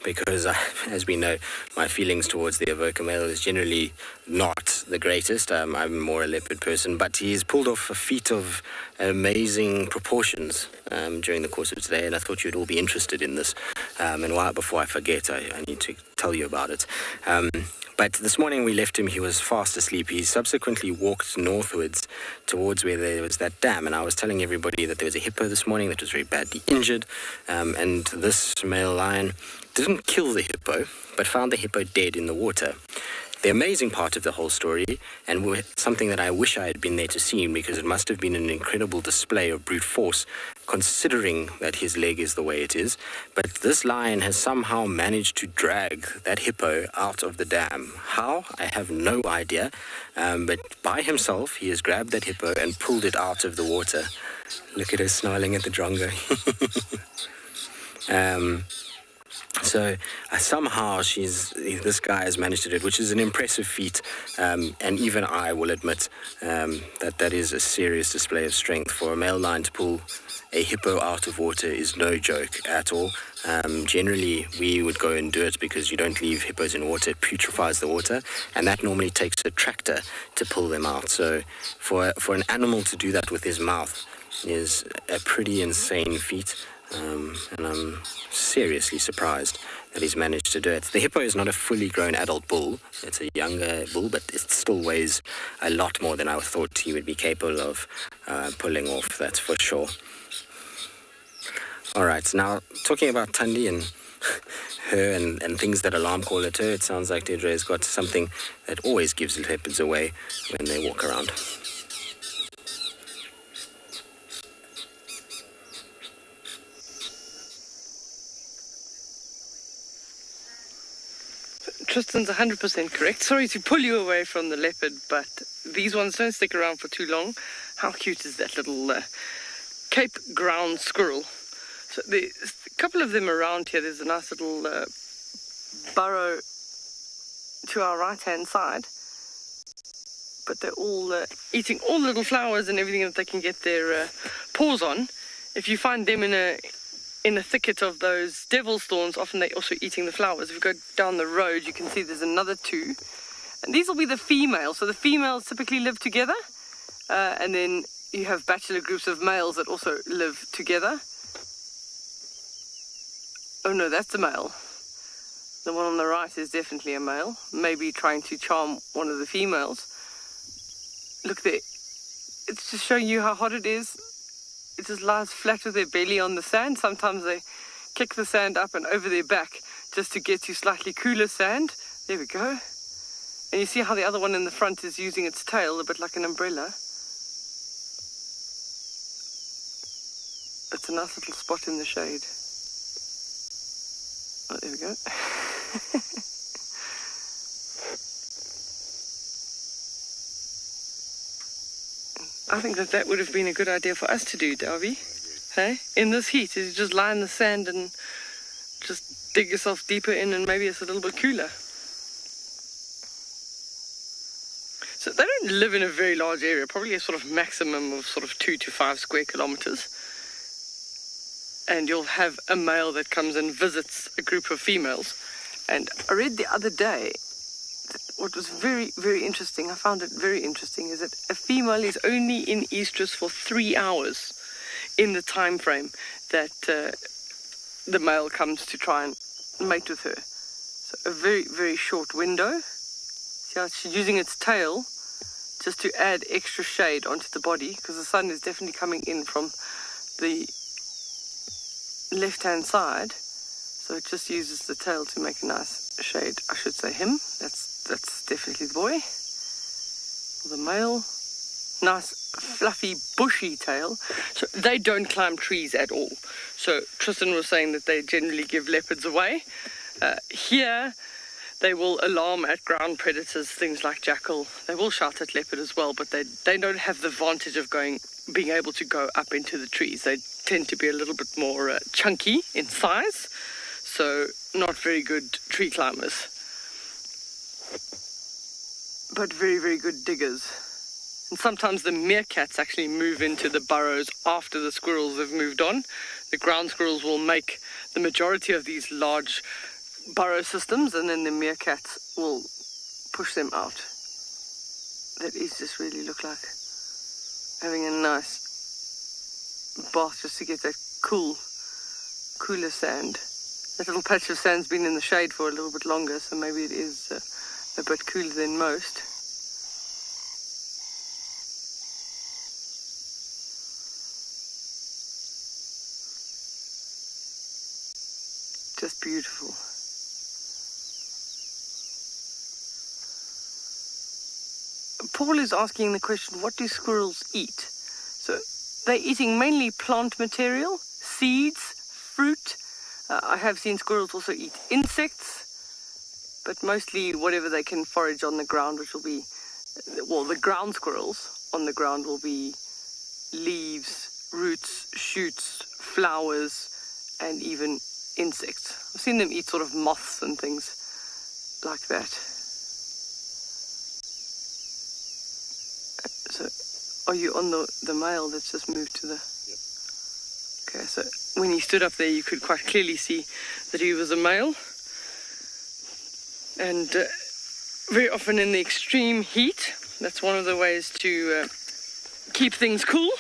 because as we know, my feelings towards the Avoca male is generally not the greatest. I'm more a leopard person, but he's pulled off a feat of amazing proportions during the course of today, and I thought you'd all be interested in this. And before I forget, I need to tell you about it. But this morning we left him, he was fast asleep. He subsequently walked northwards towards where there was that dam, and I was telling everybody that there was a hippo this morning that was very badly injured, and this male lion didn't kill the hippo, but found the hippo dead in the water. The amazing part of the whole story, and something that I wish I had been there to see, because it must have been an incredible display of brute force, considering that his leg is the way it is, but this lion has somehow managed to drag that hippo out of the dam. How? I have no idea, but by himself he has grabbed that hippo and pulled it out of the water. Look at her snarling at the drongo. So somehow this guy has managed to do it, which is an impressive feat, and even I will admit that is a serious display of strength. For a male lion to pull a hippo out of water is no joke at all. Generally, we would go and do it because you don't leave hippos in water, it putrefies the water, and that normally takes a tractor to pull them out. So for an animal to do that with his mouth is a pretty insane feat. And I'm seriously surprised that he's managed to do it. The hippo is not a fully grown adult bull. It's a younger bull, but it still weighs a lot more than I thought he would be capable of pulling off, that's for sure. All right, now talking about Thandi and her and things that alarm call at her, it sounds like DEIRDRE has got something that always gives leopards away when they walk around. Tristan's 100% correct. Sorry to pull you away from the leopard, but these ones don't stick around for too long. How cute is that little Cape ground squirrel? So there's a couple of them around here. There's a nice little burrow to our right-hand side, but they're all eating all the little flowers and everything that they can get their paws on. If you find them in a thicket of those devil's thorns, often they're also eating the flowers. If you go down the road, you can see there's another two. And these will be the females. So the females typically live together. And then you have bachelor groups of males that also live together. Oh no, that's a male. The one on the right is definitely a male. Maybe trying to charm one of the females. Look there. It's just showing you how hot it is. It just lies flat with their belly on the sand. Sometimes they kick the sand up and over their back just to get to slightly cooler sand. There we go. And you see how the other one in the front is using its tail a bit like an umbrella. It's a nice little spot in the shade. Oh, there we go. I think that would have been a good idea for us to do, Darby. Hey? In this heat, is just lie in the sand and just dig yourself deeper in, and maybe it's a little bit cooler. So they don't live in a very large area, probably a sort of maximum of sort of 2 to 5 square kilometers. And you'll have a male that comes and visits a group of females. And I read the other day, what was very, very interesting, I found it very interesting, is that a female is only in estrus for 3 hours in the time frame that the male comes to try and mate with her. So a very, very short window. See how it's using its tail just to add extra shade onto the body, because the sun is definitely coming in from the left-hand side. So it just uses the tail to make a nice shade. I should say him. That's definitely the boy. Or the male. Nice, fluffy, bushy tail. So they don't climb trees at all. So Tristan was saying that they generally give leopards away. Here, they will alarm at ground predators, things like jackal. They will shout at leopard as well, but they don't have the advantage of being able to go up into the trees. They tend to be a little bit more chunky in size, so not very good tree climbers. But very, very good diggers. And sometimes the meerkats actually move into the burrows after the squirrels have moved on. The ground squirrels will make the majority of these large burrow systems, and then the meerkats will push them out. That is just really look like having a nice bath just to get that cooler sand. That little patch of sand's been in the shade for a little bit longer, so maybe it is a bit cooler than most. Just beautiful. Paul is asking the question, what do squirrels eat? So they're eating mainly plant material, seeds, fruit. I have seen squirrels also eat insects, but mostly whatever they can forage on the ground, which will be, well, the ground squirrels on the ground will be leaves, roots, shoots, flowers, and even insects. I've seen them eat sort of moths and things like that. So, are you on the male that's just moved to the... Yep. Okay, so when he stood up there, you could quite clearly see that he was a male. And very often in the extreme heat, that's one of the ways to keep things cool,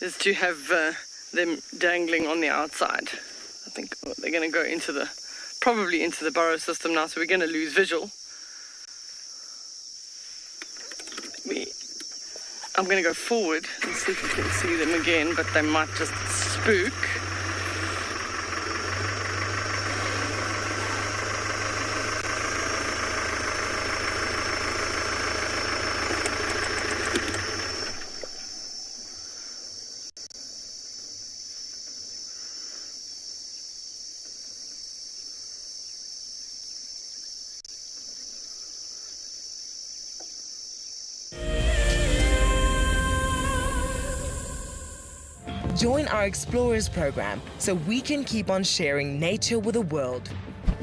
is to have them dangling on the outside. I think they're going to go probably into the burrow system now, so we're going to lose visual. I'm going to go forward and see if we can see them again, but they might just spook. Join our Explorers program so we can keep on sharing nature with the world.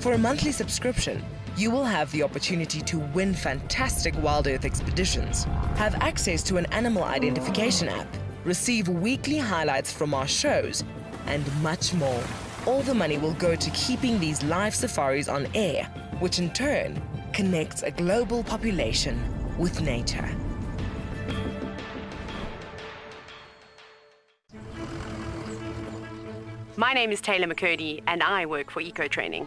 For a monthly subscription, you will have the opportunity to win fantastic Wild Earth expeditions, have access to an animal identification app, receive weekly highlights from our shows, and much more. All the money will go to keeping these live safaris on air, which in turn connects a global population with nature. My name is Taylor McCurdy and I work for Eco Training.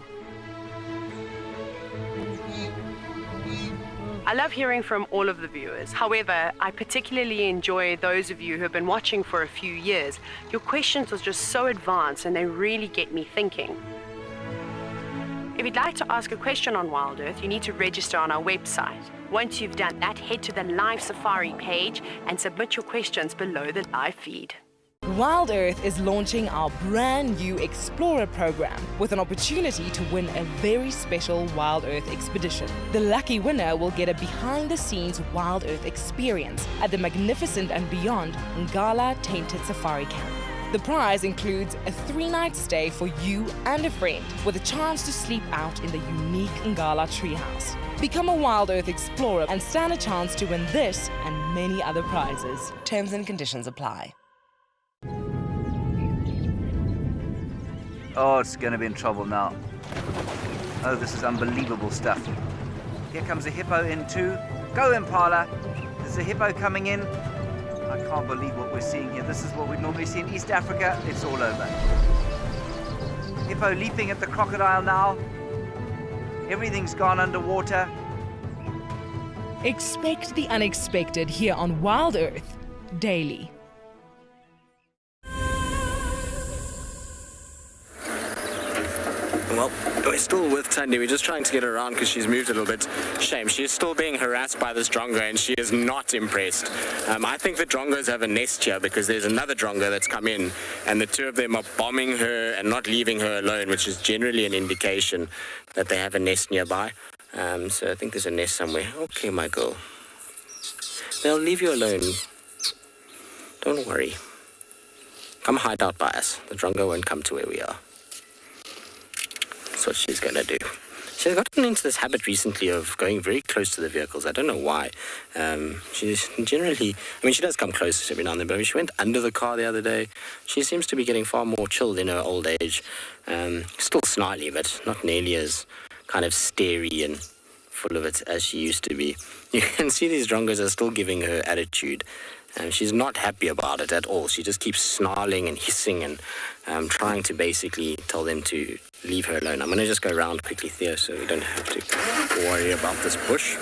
I love hearing from all of the viewers. However, I particularly enjoy those of you who have been watching for a few years. Your questions are just so advanced and they really get me thinking. If you'd like to ask a question on Wild Earth, you need to register on our website. Once you've done that, head to the live safari page and submit your questions below the live feed. Wild Earth is launching our brand new Explorer program with an opportunity to win a very special Wild Earth expedition. The lucky winner will get a behind-the-scenes Wild Earth experience at the magnificent and beyond Ngala Tainted Safari Camp. The prize includes a 3-night stay for you and a friend with a chance to sleep out in the unique Ngala treehouse. Become a Wild Earth Explorer and stand a chance to win this and many other prizes. Terms and conditions apply. Oh, it's going to be in trouble now. Oh, this is unbelievable stuff. Here comes a hippo in too. Go, Impala. There's a hippo coming in. I can't believe what we're seeing here. This is what we normally see in East Africa. It's all over. Hippo leaping at the crocodile now. Everything's gone underwater. Expect the unexpected here on Wild Earth daily. Well, we're still with Tandy. We're just trying to get her around because she's moved a little bit. Shame. She is still being harassed by this drongo and she is not impressed. I think the drongos have a nest here because there's another drongo that's come in and the two of them are bombing her and not leaving her alone, which is generally an indication that they have a nest nearby. So I think there's a nest somewhere. Okay, my girl. They'll leave you alone. Don't worry. Come hide out by us. The drongo won't come to where we are. That's what she's going to do. She's gotten into this habit recently of going very close to the vehicles. I don't know why. She's generally, she does come close every now and then, but when she went under the car the other day, she seems to be getting far more chilled in her old age. Still snarly, but not nearly as kind of starey and full of it as she used to be. You can see these drongos are still giving her attitude. She's not happy about it at all. She just keeps snarling and hissing and trying to basically tell them to leave her alone. I'm going to just go around quickly, Theo, so we don't have to worry about this bush.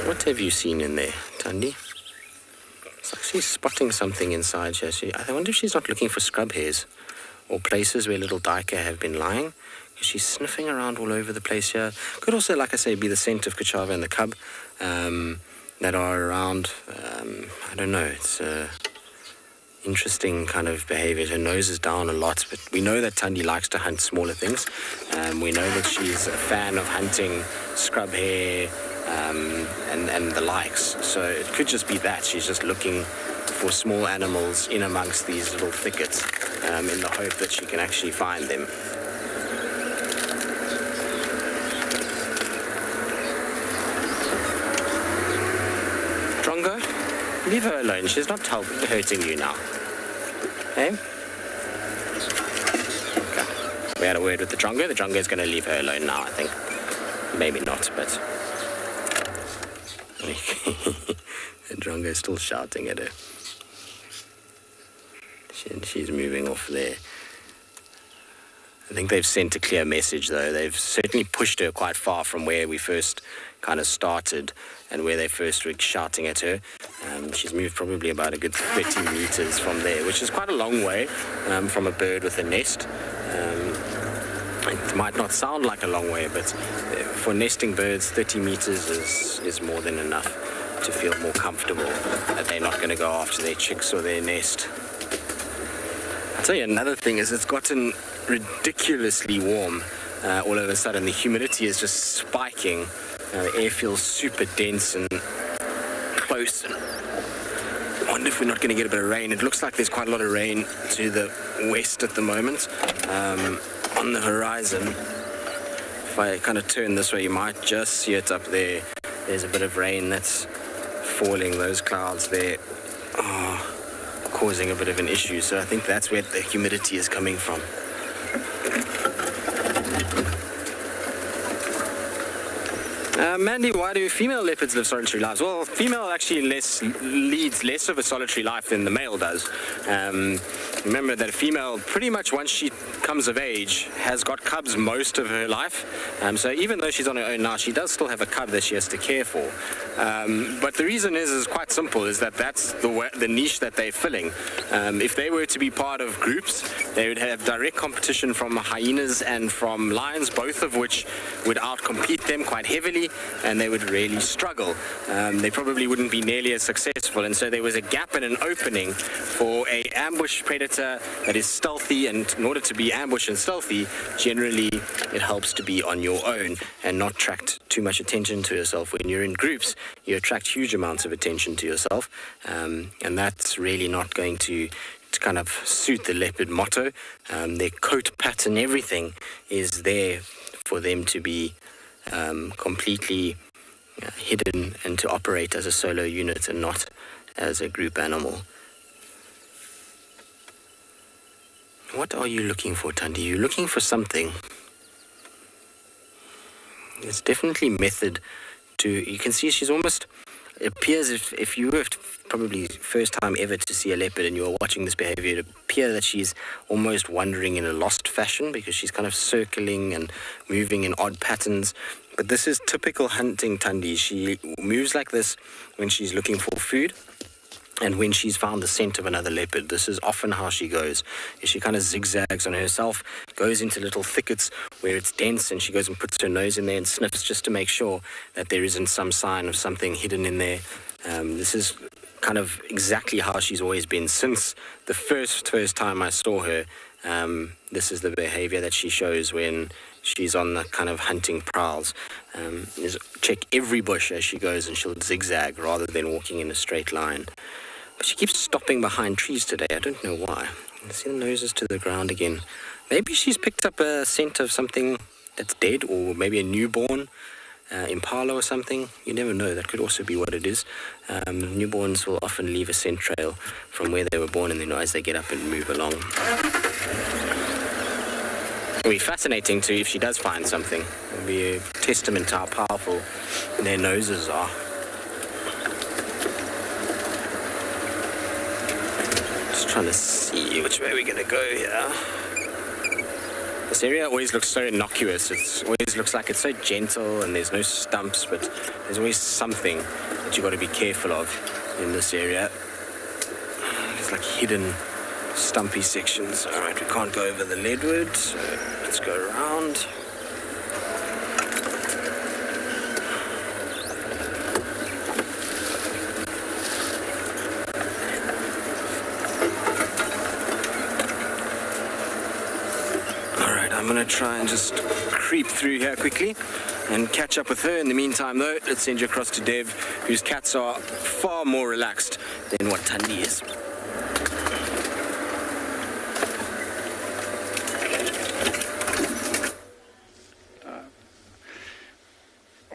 What have you seen in there, Tandy? It's like she's spotting something inside here. I wonder if she's not looking for scrub hairs or places where little duiker have been lying. She's sniffing around all over the place here. Could also, like I say, be the scent of Kachava and the cub that are around. I don't know. It's interesting kind of behavior. Her nose is down a lot, but we know that Tandy likes to hunt smaller things. We know that she's a fan of hunting scrub hare and the likes. So it could just be that. She's just looking for small animals in amongst these little thickets in the hope that she can actually find them. Drongo, leave her alone. She's not hurting you now. Hey? Okay. We had a word with the Drongo. The Drongo is going to leave her alone now, I think. Maybe not, but... The Drongo is still shouting at her. She's moving off there. I think they've sent a clear message, though. They've certainly pushed her quite far from where we first kind of started and where they first were shouting at her. She's moved probably about a good 30 meters from there, which is quite a long way from a bird with a nest. It might not sound like a long way, but for nesting birds, 30 meters is more than enough to feel more comfortable that they're not going to go after their chicks or their nest. I'll tell you another thing is it's gotten ridiculously warm all of a sudden. The humidity is just spiking. The air feels super dense and close. I wonder if we're not going to get a bit of rain. It looks like there's quite a lot of rain to the west at the moment. On the horizon, if I kind of turn this way, you might just see it up there. There's a bit of rain that's falling, those clouds there. Causing a bit of an issue, so I think that's where the humidity is coming from. Mandy, why do female leopards live solitary lives? Well, female actually leads less of a solitary life than the male does. Remember that a female, pretty much once she comes of age, has got cubs most of her life. So even though she's on her own now, she does still have a cub that she has to care for. But the reason is quite simple, is that that's the niche that they're filling. If they were to be part of groups, they would have direct competition from hyenas and from lions, both of which would outcompete them quite heavily, and they would really struggle. They probably wouldn't be nearly as successful, and so there was a gap and an opening for a ambush predator that is stealthy, and in order to be ambushed and stealthy, generally it helps to be on your own and not attract too much attention to yourself. When you're in groups, you attract huge amounts of attention to yourself, and that's really not going to kind of suit the leopard motto. Their coat pattern, everything is there for them to be completely hidden and to operate as a solo unit and not as a group animal. What are you looking for, Tandy? You're looking for something. There's definitely method to... You can see she's almost It appears if you were probably first time ever to see a leopard and you were watching this behavior, it appears that she's almost wandering in a lost fashion because she's kind of circling and moving in odd patterns. But this is typical hunting Tundi. She moves like this when she's looking for food and when she's found the scent of another leopard. This is often how she goes. She kind of zigzags on herself, goes into little thickets where it's dense, and she goes and puts her nose in there and sniffs just to make sure that there isn't some sign of something hidden in there. This is kind of exactly how she's always been since the first time I saw her. This is the behavior that she shows when she's on the kind of hunting prowls. Is check every bush as she goes, and she'll zigzag rather than walking in a straight line. But she keeps stopping behind trees today. I don't know why. I see the noses to the ground again. Maybe she's picked up a scent of something that's dead, or maybe a newborn impala or something. You never know. That could also be what it is. Newborns will often leave a scent trail from where they were born, and then as they get up and move along. It'll be fascinating too if she does find something. It'll be a testament to how powerful their noses are. Just trying to see which way we're going to go here. This area always looks so innocuous. It always looks like it's so gentle and there's no stumps, but there's always something that you've got to be careful of in this area. There's like hidden stumpy sections. Alright, we can't go over the leadwood, so let's go around. Alright, I'm gonna try and just creep through here quickly and catch up with her. In the meantime though, let's send you across to Dev, whose cats are far more relaxed than what Tundi is.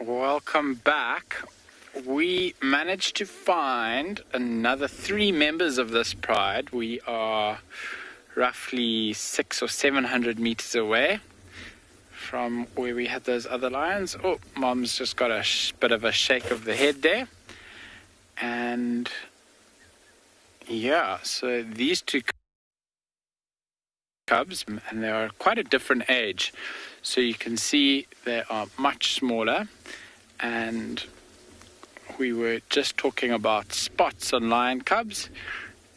Welcome back. We managed to find another 3 members of this pride. We are roughly 600 or 700 meters away from where we had those other lions. Oh, Mom's just got a bit of a shake of the head there. And yeah, so these 2 cubs, and they are quite a different age. So you can see they are much smaller, and we were just talking about spots on lion cubs,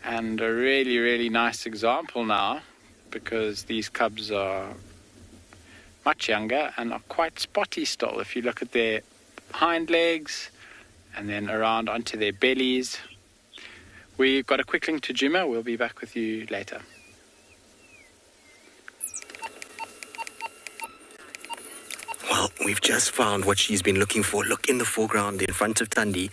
and a really, really nice example now, because these cubs are much younger and are quite spotty still. If you look at their hind legs and then around onto their bellies. We've got a quick link to Juma. We'll be back with you later. Well, we've just found what she's been looking for. Look in the foreground in front of Tundi.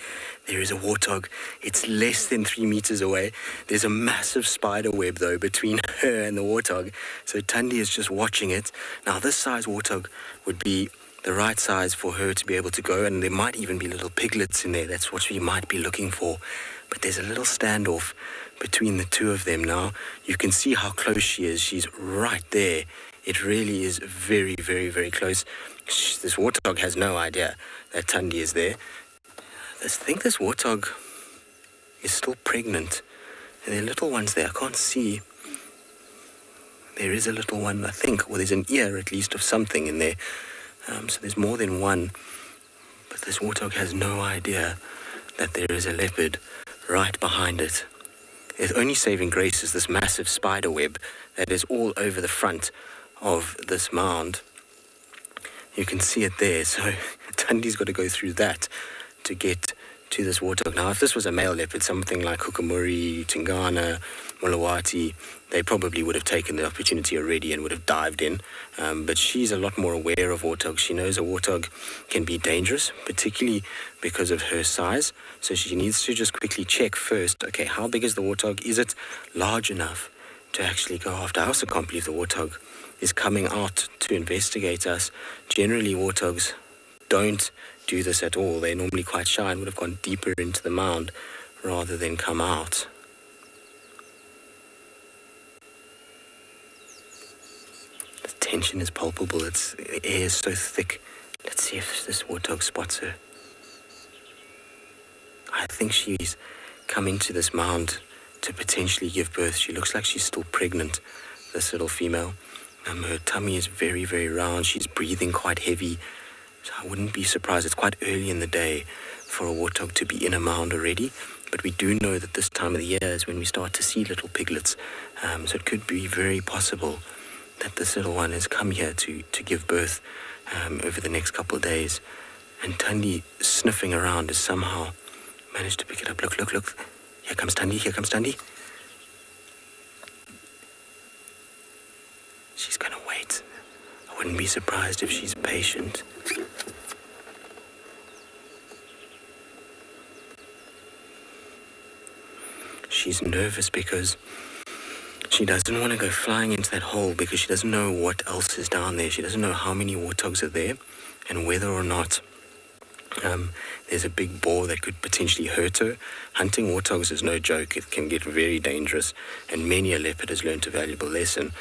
There is a warthog. It's less than 3 meters away. There's a massive spider web, though, between her and the warthog. So Tundi is just watching it. Now, this size warthog would be the right size for her to be able to go, and there might even be little piglets in there. That's what we might be looking for. But there's a little standoff between the two of them now. You can see how close she is. She's right there. It really is very, very, very close. This warthog has no idea that Tundi is there. I think this warthog is still pregnant. And there are little ones there. I can't see. There is a little one, I think, or there's an ear at least of something in there. So there's more than one. But this warthog has no idea that there is a leopard right behind it. Its only saving grace is this massive spider web that is all over the front of this mound. You can see it there, so Tundi's got to go through that to get to this warthog. Now, if this was a male leopard, something like Hukamuri, Tingana, Mulawati, they probably would have taken the opportunity already and would have dived in. But she's a lot more aware of warthogs. She knows a warthog can be dangerous, particularly because of her size. So she needs to just quickly check first, okay, how big is the warthog? Is it large enough to actually go after? I also can't believe the warthog is coming out to investigate us. Generally, warthogs don't do this at all. They're normally quite shy and would have gone deeper into the mound rather than come out. The tension is palpable. The air is so thick. Let's see if this warthog spots her. I think she's come into this mound to potentially give birth. She looks like she's still pregnant, this little female. Her tummy is very, very round. She's breathing quite heavy. So I wouldn't be surprised. It's quite early in the day for a warthog to be in a mound already. But we do know that this time of the year is when we start to see little piglets. So it could be very possible that this little one has come here to give birth over the next couple of days. And Thandi, sniffing around, has somehow managed to pick it up. Look, look, look. Here comes Thandi, here comes Thandi. She's gonna wait. I wouldn't be surprised if she's patient. She's nervous because she doesn't want to go flying into that hole because she doesn't know what else is down there. She doesn't know how many warthogs are there and whether or not there's a big boar that could potentially hurt her. Hunting warthogs is no joke. It can get very dangerous, and many a leopard has learned a valuable lesson.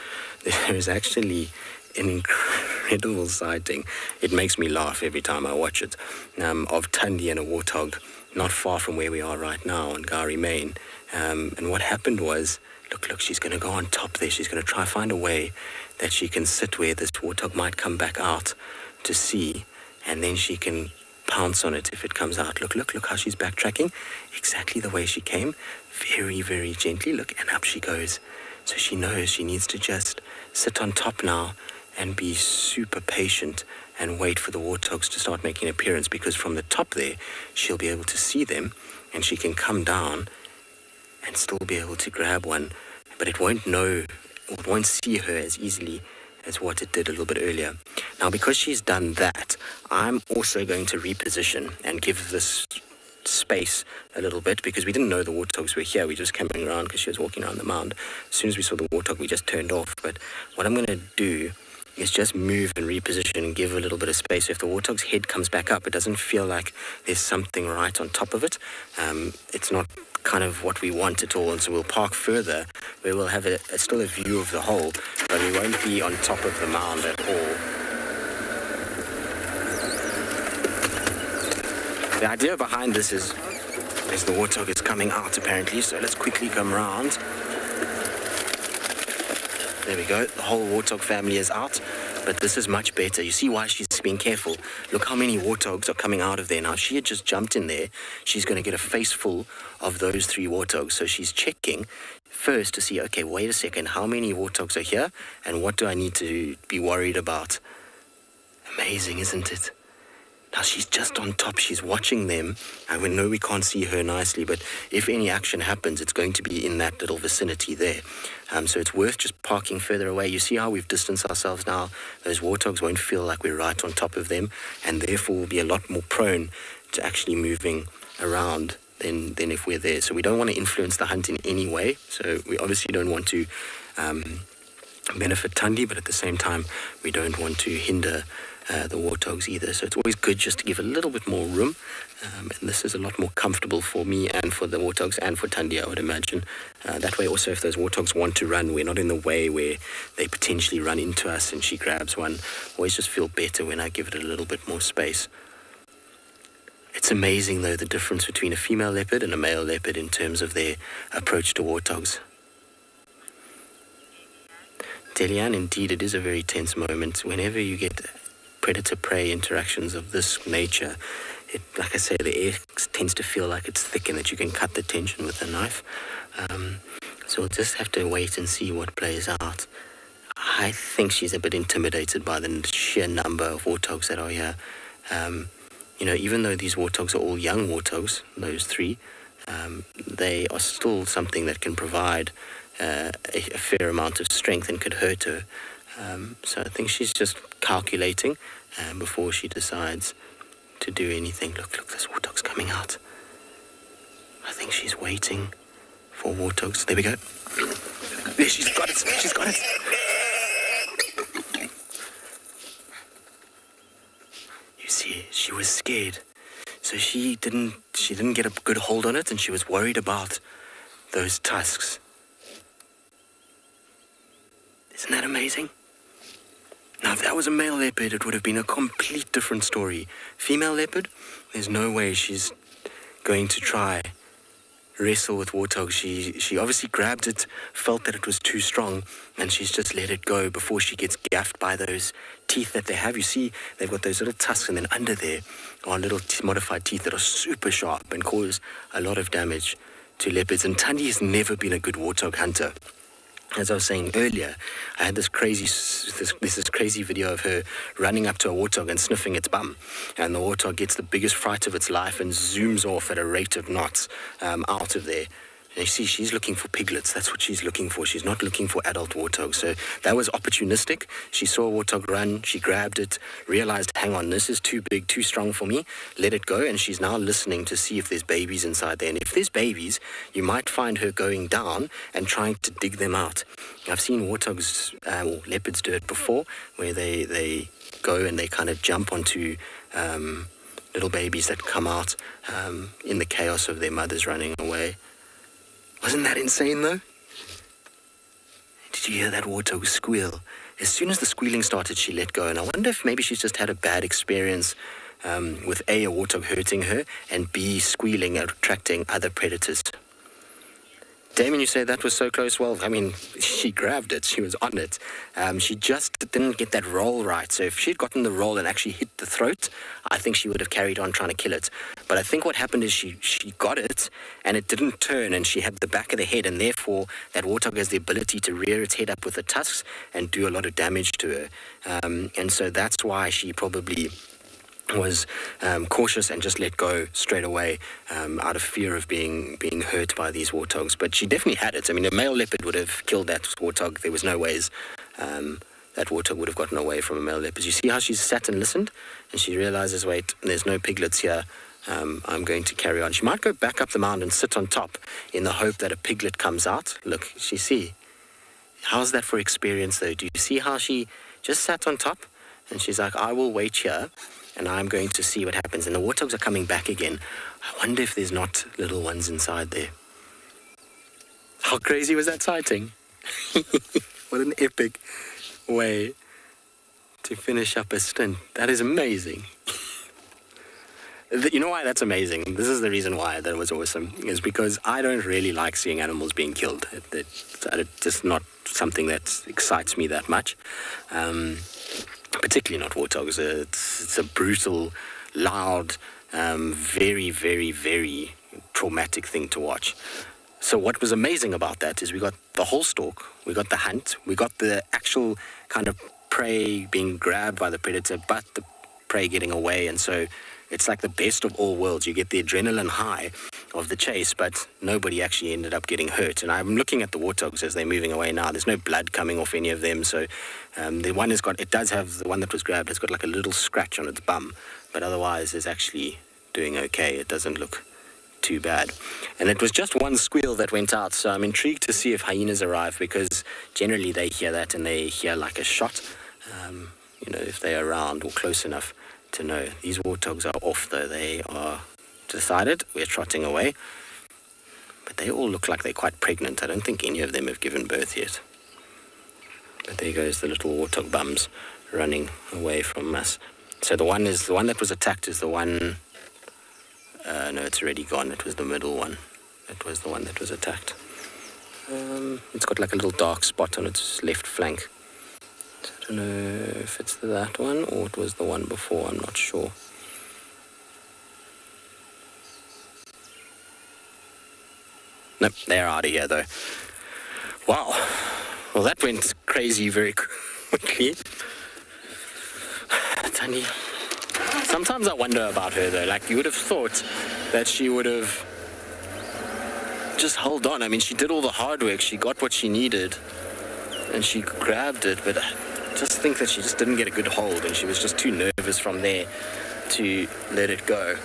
There is actually an incredible sighting. It makes me laugh every time I watch it, of Thandi and a warthog not far from where we are right now in Gari, Maine. And what happened was, look, she's going to go on top there. She's going to try find a way that she can sit where this warthog might come back out to see, and then she can pounce on it if it comes out. Look how she's backtracking, exactly the way she came, very, very gently. Look, and up she goes. So she knows she needs to just sit on top now and be super patient and wait for the warthogs to start making an appearance, because from the top there, she'll be able to see them, and she can come down and still be able to grab one, but it won't see her as easily as what it did a little bit earlier. Now, because she's done that, I'm also going to reposition and give this space a little bit, because we didn't know the warthogs were here. We just came around because she was walking around the mound. As soon as we saw the warthog, we just turned off. But what I'm going to do is just move and reposition and give a little bit of space. If the warthog's head comes back up, it doesn't feel like there's something right on top of it. It's not kind of what we want at all, and so we'll park further where we'll have still a view of the hole, but we won't be on top of the mound at all. The idea behind this is the warthog is coming out apparently, so let's quickly come around. There we go, the whole warthog family is out, but this is much better. You see why she's being careful. Look how many warthogs are coming out of there. Now, if she had just jumped in there, she's going to get a face full of those 3 warthogs. So she's checking first to see, okay, wait a second, how many warthogs are here, and what do I need to be worried about? Amazing, isn't it? Now, she's just on top. She's watching them. And we know we can't see her nicely, but if any action happens, it's going to be in that little vicinity there. So it's worth just parking further away. You see how we've distanced ourselves now? Those warthogs won't feel like we're right on top of them, and therefore will be a lot more prone to actually moving around than if we're there. So we don't want to influence the hunt in any way. So we obviously don't want to benefit Thandi, but at the same time, we don't want to hinder the warthogs either. So it's always good just to give a little bit more room, and this is a lot more comfortable for me and for the warthogs and for Thandi, I would imagine. That way also, if those warthogs want to run, we're not in the way where they potentially run into us and she grabs one. Always just feel better when I give it a little bit more space. It's amazing though, the difference between a female leopard and a male leopard in terms of their approach to warthogs. Delian, indeed, it is a very tense moment. Whenever you get predator-prey interactions of this nature, like I say, the air tends to feel like it's thick and that you can cut the tension with a knife. So we'll just have to wait and see what plays out. I think she's a bit intimidated by the sheer number of warthogs that are here. Even though these warthogs are all young warthogs, those 3, they are still something that can provide a fair amount of strength and could hurt her. So I think she's just calculating before she decides to do anything. Look, this warthog's coming out. I think she's waiting for warthogs. There we go. There, she's got it. You see, she was scared. So she didn't get a good hold on it, and she was worried about those tusks. Isn't that amazing? Now, if that was a male leopard, it would have been a complete different story. Female leopard, there's no way she's going to try wrestle with warthog. She obviously grabbed it, felt that it was too strong, and she's just let it go before she gets gaffed by those teeth that they have. You see, they've got those little tusks, and then under there are little modified teeth that are super sharp and cause a lot of damage to leopards. And Thandi has never been a good warthog hunter. As I was saying earlier, I had this crazy video of her running up to a warthog and sniffing its bum, and the warthog gets the biggest fright of its life and zooms off at a rate of knots out of there. And you see, she's looking for piglets. That's what she's looking for. She's not looking for adult warthogs. So that was opportunistic. She saw a warthog run. She grabbed it, realized, hang on, this is too big, too strong for me. Let it go. And she's now listening to see if there's babies inside there. And if there's babies, you might find her going down and trying to dig them out. I've seen warthogs or leopards do it before, where they go and they kind of jump onto little babies that come out in the chaos of their mothers running away. Wasn't that insane, though? Did you hear that warthog squeal? As soon as the squealing started, she let go. And I wonder if maybe she's just had a bad experience with A, warthog hurting her, and B, squealing, attracting other predators. Damien, you say that was so close. Well, I mean, she grabbed it. She was on it. She just didn't get that roll right. So if she'd gotten the roll and actually hit the throat, I think she would have carried on trying to kill it. But I think what happened is she got it, and it didn't turn, and she had the back of the head, and therefore that warthog has the ability to rear its head up with the tusks and do a lot of damage to her. And so that's why she probably was cautious and just let go straight away out of fear of being hurt by these warthogs. But she definitely had it. I mean, a male leopard would have killed that warthog. There was no ways that warthog would have gotten away from a male leopard. You see how she sat and listened, and she realizes, wait, there's no piglets here. I'm going to carry on. She might go back up the mound and sit on top in the hope that a piglet comes out. Look, see. How's that for experience, though? Do you see how she just sat on top? And she's like, I will wait here, and I'm going to see what happens. And the warthogs are coming back again. I wonder if there's not little ones inside there. How crazy was that sighting? What an epic way to finish up a stint. That is amazing. You know why that's amazing? This is the reason why that was awesome, is because I don't really like seeing animals being killed. It's just not something that excites me that much. Particularly not warthogs. It's a brutal, loud, very, very, very traumatic thing to watch. So what was amazing about that is we got the whole stalk, we got the hunt, we got the actual kind of prey being grabbed by the predator, but the prey getting away. And so it's like the best of all worlds. You get the adrenaline high of the chase, but nobody actually ended up getting hurt. And I'm looking at the warthogs as they're moving away now. There's no blood coming off any of them. So the one the one that was grabbed has got like a little scratch on its bum, but otherwise is actually doing okay. It doesn't look too bad. And it was just one squeal that went out. So I'm intrigued to see if hyenas arrive, because generally they hear that and they hear like a shot, if they're around or close enough to know. These warthogs are off, though. They are decided. We're trotting away. But they all look like they're quite pregnant. I don't think any of them have given birth yet. But there goes the little warthog bums running away from us. So the one that was attacked is the one... no, it's already gone. It was the middle one. It was the one that was attacked. It's got like a little dark spot on its left flank. I don't know if it's that one or it was the one before, I'm not sure. Nope, they're out of here though. Wow. Well, that went crazy very quickly. Thandi. Sometimes I wonder about her though. Like, you would have thought that she would have just held on. I mean, she did all the hard work. She got what she needed and she grabbed it, but I just think that she just didn't get a good hold, and she was just too nervous from there to let it go.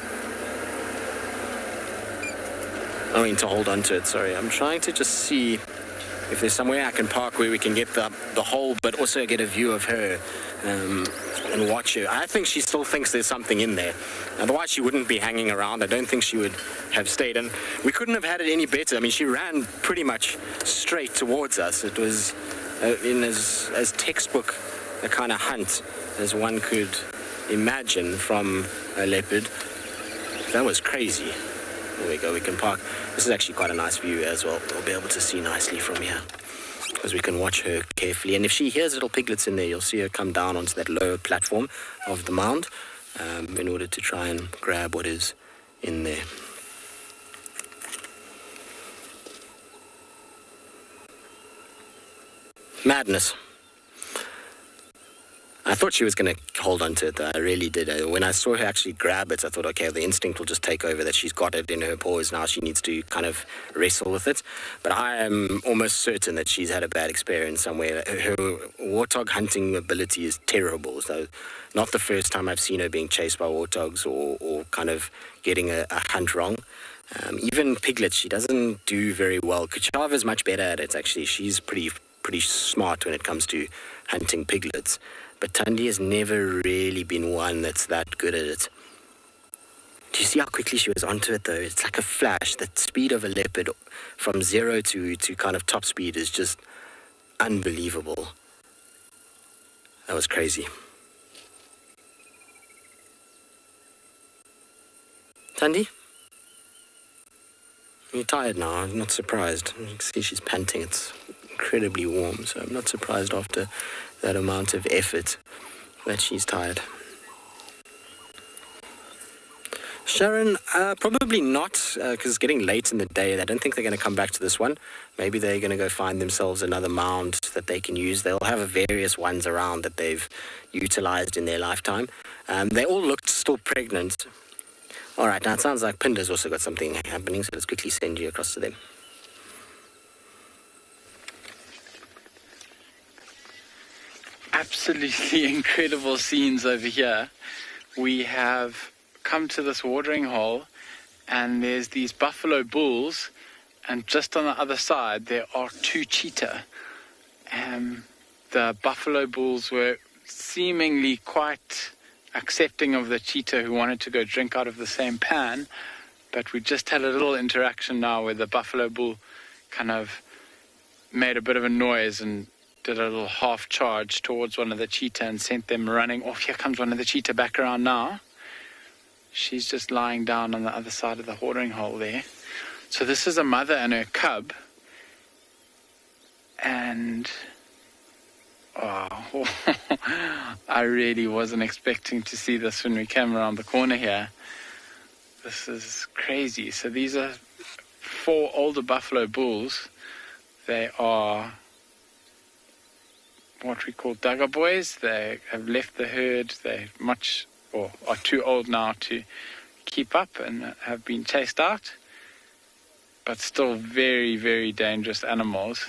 I mean, to hold on to it, sorry. I'm trying to just see if there's somewhere I can park where we can get the hole, but also get a view of her and watch her. I think she still thinks there's something in there. Otherwise, she wouldn't be hanging around. I don't think she would have stayed. And we couldn't have had it any better. I mean, she ran pretty much straight towards us. It was in as textbook a kind of hunt as one could imagine from a leopard. That was crazy. There we go, we can park. This is actually quite a nice view as well. We'll be able to see nicely from here, because we can watch her carefully. And if she hears little piglets in there, you'll see her come down onto that lower platform of the mound in order to try and grab what is in there. Madness. I thought she was going to hold on to it, though. I really did. When I saw her actually grab it, I thought, okay, the instinct will just take over, that she's got it in her paws. Now she needs to kind of wrestle with it. But I am almost certain that she's had a bad experience somewhere. Her warthog hunting ability is terrible. So not the first time I've seen her being chased by warthogs or kind of getting a hunt wrong. Even piglets, she doesn't do very well. Kuchava's much better at it, actually. She's pretty smart when it comes to hunting piglets. But Thandi has never really been one that's that good at it. Do you see how quickly she was onto it, though? It's like a flash. The speed of a leopard from 0 to kind of top speed is just unbelievable. That was crazy. Thandi? You're tired now. I'm not surprised. You can see she's panting. It's incredibly warm, so I'm not surprised after that amount of effort that she's tired. Sharon, probably not, because it's getting late in the day. I don't think they're going to come back to this one. Maybe they're going to go find themselves another mound that they can use. They'll have various ones around that they've utilized in their lifetime. They all looked still pregnant. All right, now it sounds like Pinda's also got something happening, so let's quickly send you across to them. Absolutely incredible scenes over here. We have come to this watering hole, and there's these buffalo bulls, and just on the other side there are 2 cheetah. The buffalo bulls were seemingly quite accepting of the cheetah who wanted to go drink out of the same pan, but we just had a little interaction now where the buffalo bull kind of made a bit of a noise and did a little half charge towards one of the cheetah and sent them running off. Here comes one of the cheetah back around now. She's just lying down on the other side of the watering hole there. So this is a mother and her cub. And oh, I really wasn't expecting to see this when we came around the corner here. This is crazy. So these are 4 older buffalo bulls. They are what we call dugger boys. They have left the herd. They're are too old now to keep up and have been chased out, but still very, very dangerous animals.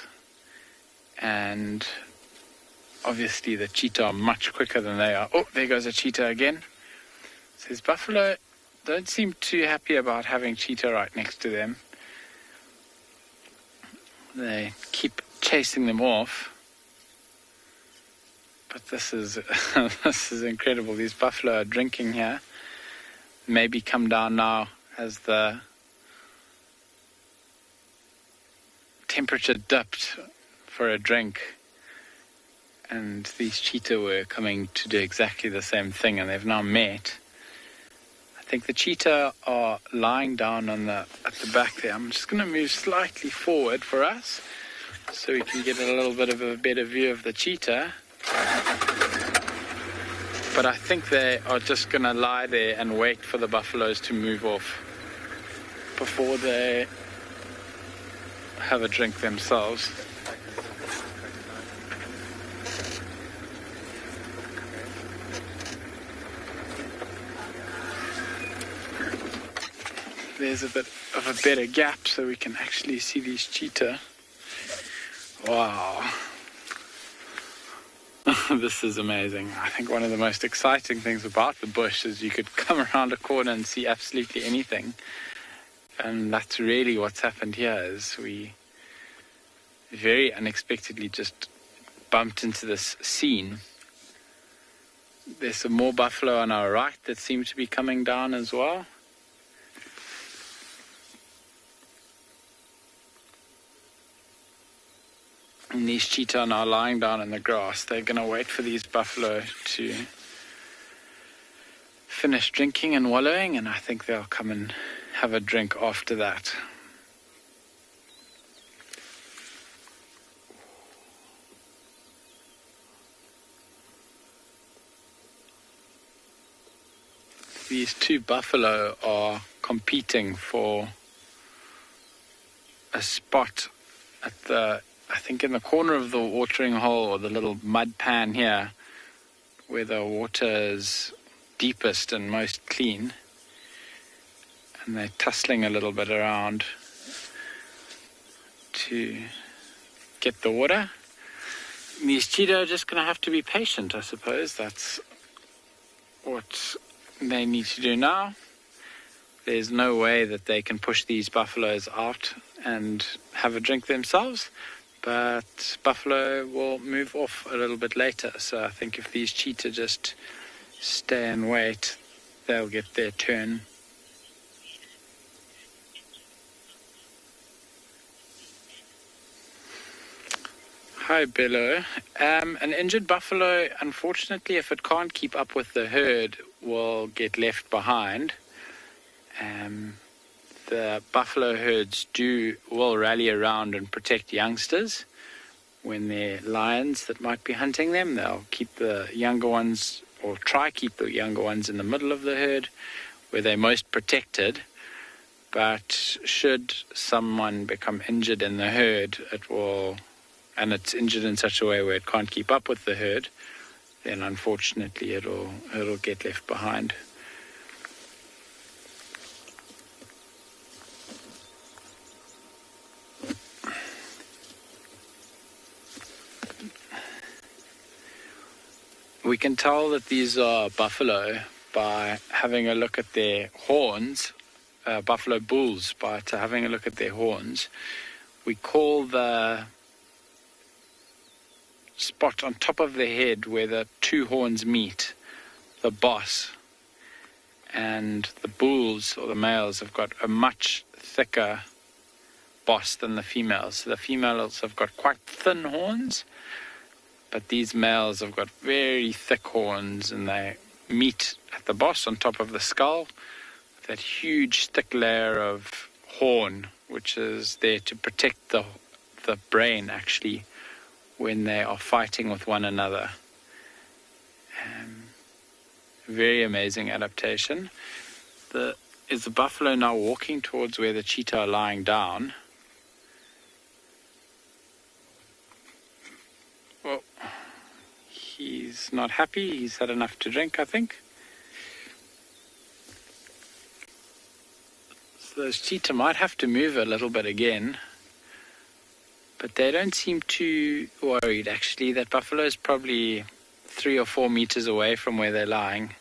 And obviously the cheetah are much quicker than they are. Oh, there goes a cheetah again. So these buffalo don't seem too happy about having cheetah right next to them. They keep chasing them off. But this is this is incredible. These buffalo are drinking here. Maybe come down now as the temperature dipped for a drink. And these cheetah were coming to do exactly the same thing, and they've now met. I think the cheetah are lying down at the back there. I'm just going to move slightly forward for us so we can get a little bit of a better view of the cheetah. But I think they are just going to lie there and wait for the buffaloes to move off before they have a drink themselves. There's a bit of a better gap so we can actually see these cheetah. Wow. This is amazing. I think one of the most exciting things about the bush is you could come around a corner and see absolutely anything. And that's really what's happened here, is we very unexpectedly just bumped into this scene. There's some more buffalo on our right that seem to be coming down as well. And these cheetah are now lying down in the grass. They're going to wait for these buffalo to finish drinking and wallowing, and I think they'll come and have a drink after that. These two buffalo are competing for a spot at the, I think in the corner of the watering hole, or the little mud pan here, where the water is deepest and most clean. And they're tussling a little bit around to get the water. These cheetah are just going to have to be patient, I suppose. That's what they need to do now. There's no way that they can push these buffaloes out and have a drink themselves, but buffalo will move off a little bit later. So I think if these cheetah just stay and wait, they'll get their turn. Hi, Bello. An injured buffalo, unfortunately, if it can't keep up with the herd, will get left behind. The buffalo herds will rally around and protect youngsters. When they're lions that might be hunting them, they'll keep the younger ones, or try keep the younger ones in the middle of the herd, where they're most protected. But should someone become injured in the herd, and it's injured in such a way where it can't keep up with the herd, then unfortunately it'll get left behind. We can tell that these are buffalo by having a look at their horns, buffalo bulls, by having a look at their horns. We call the spot on top of the head where the two horns meet the boss, and the bulls, or the males, have got a much thicker boss than the females. So the females have got quite thin horns, but these males have got very thick horns, and they meet at the boss on top of the skull, that huge thick layer of horn, which is there to protect the brain, actually, when they are fighting with one another. Very amazing adaptation. Is the buffalo now walking towards where the cheetah are lying down? Well, he's not happy. He's had enough to drink, I think. So those cheetah might have to move a little bit again. But they don't seem too worried, actually. That buffalo is probably 3 or 4 meters away from where they're lying.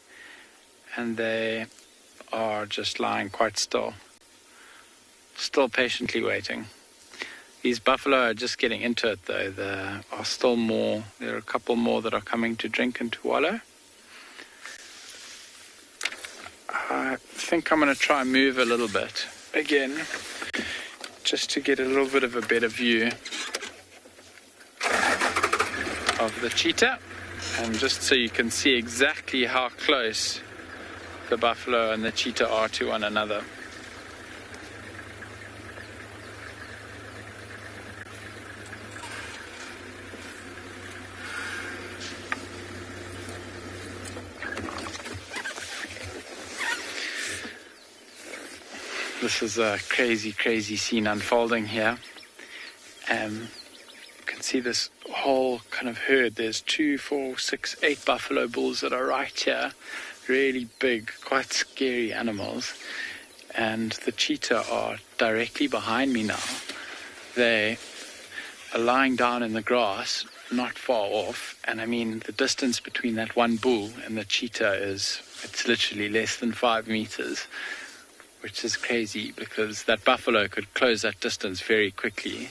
And they are just lying quite still. Still patiently waiting. These buffalo are just getting into it, though. There are still more. There are a couple more that are coming to drink and to wallow. I think I'm going to try and move a little bit again, just to get a little bit of a better view of the cheetah, and just so you can see exactly how close the buffalo and the cheetah are to one another. This is a crazy, crazy scene unfolding here. You can see this whole kind of herd. There's 2, 4, 6, 8 buffalo bulls that are right here. Really big, quite scary animals. And the cheetah are directly behind me now. They are lying down in the grass, not far off. And I mean, the distance between that one bull and the cheetah it's literally less than 5 meters. Which is crazy, because that buffalo could close that distance very quickly.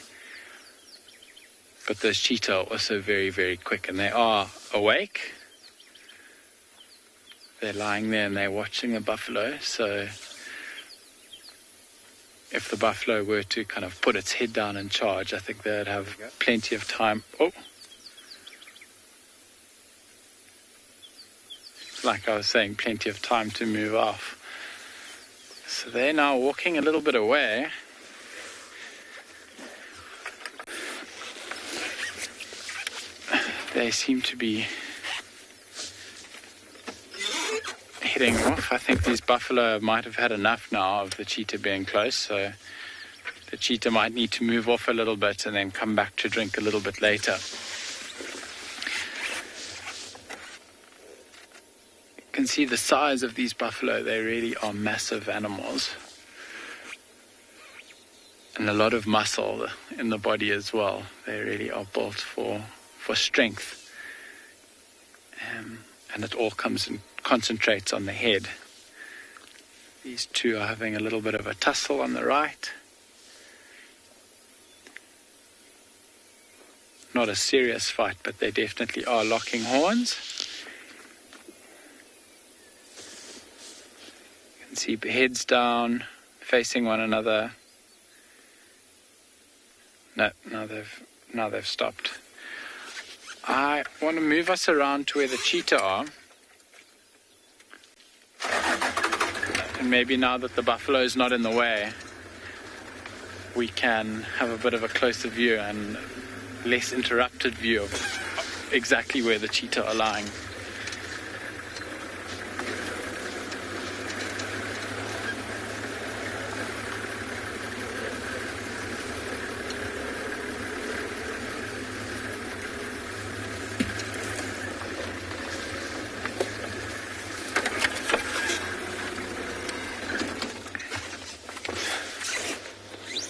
But those cheetah are also very, very quick, and they are awake. They're lying there and they're watching the buffalo. So if the buffalo were to kind of put its head down and charge, I think they'd have plenty of time. Oh! Like I was saying, plenty of time to move off. So they're now walking a little bit away. They seem to be heading off. I think these buffalo might have had enough now of the cheetah being close, so the cheetah might need to move off a little bit and then come back to drink a little bit later. You can see the size of these buffalo. They really are massive animals. And a lot of muscle in the body as well. They really are built for strength. And it all comes and concentrates on the head. These two are having a little bit of a tussle on the right. Not a serious fight, but they definitely are locking horns. You can see heads down, facing one another. No, now they've stopped. I want to move us around to where the cheetah are. And maybe now that the buffalo is not in the way, we can have a bit of a closer view and less interrupted view of exactly where the cheetah are lying.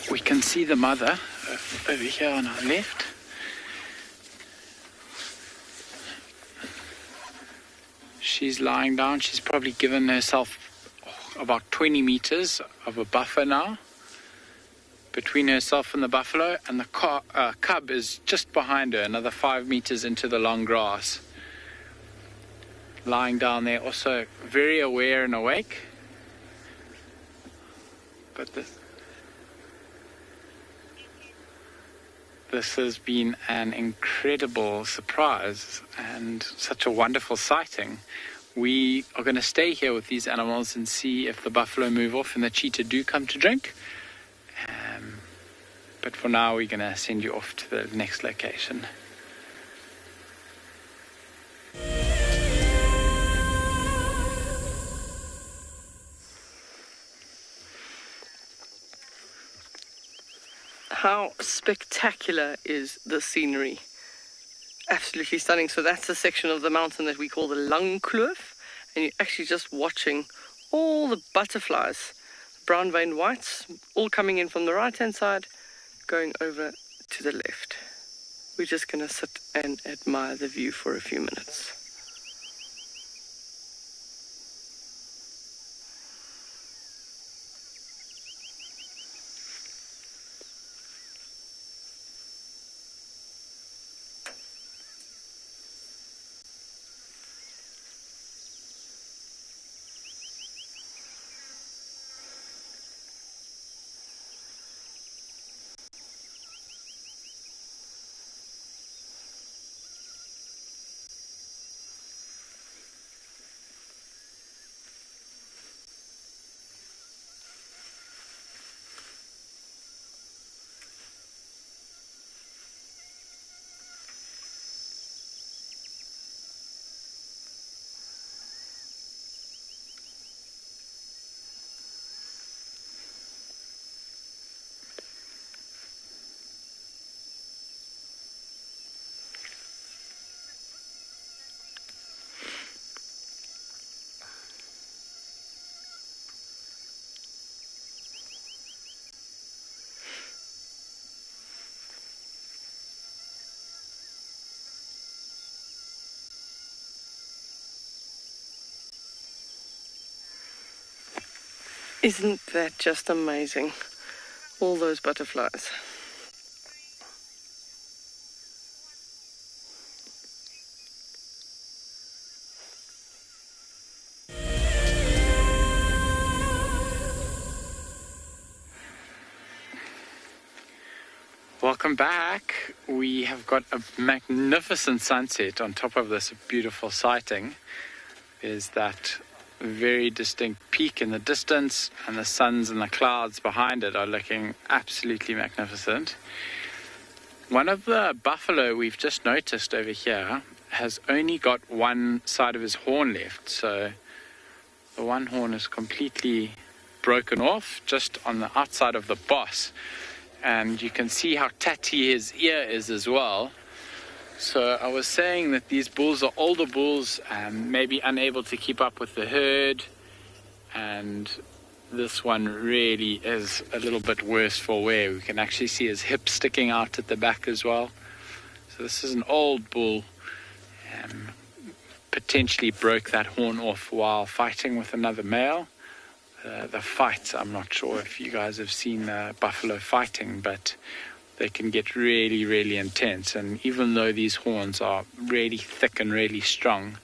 We can see the mother over here on our left. She's lying down. She's probably given herself about 20 meters of a buffer now between herself and the buffalo, and the cub is just behind her, another 5 meters into the long grass. Lying down there, also very aware and awake. But this has been an incredible surprise and such a wonderful sighting. We are going to stay here with these animals and see if the buffalo move off and the cheetah do come to drink. But for now, we're going to send you off to the next location. How spectacular is the scenery? Absolutely stunning. So that's a section of the mountain that we call the Langkloof, and you're actually just watching all the butterflies, brown veined whites, all coming in from the right hand side, going over to the left. We're just going to sit and admire the view for a few minutes. Isn't that just amazing? All those butterflies. Welcome back. We have got a magnificent sunset on top of this beautiful sighting. There's that very distinct peak in the distance, and the suns and the clouds behind it are looking absolutely magnificent. One of the buffalo we've just noticed over here has only got one side of his horn left, so the one horn is completely broken off just on the outside of the boss, and you can see how tatty his ear is as well. So I was saying that these bulls are older bulls and maybe unable to keep up with the herd, and this one really is a little bit worse for wear. We can actually see his hip sticking out at the back as well. So this is an old bull, potentially broke that horn off while fighting with another male. The fights, I'm not sure if you guys have seen buffalo fighting, but they can get really, really intense. And even though these horns are really thick and really strong,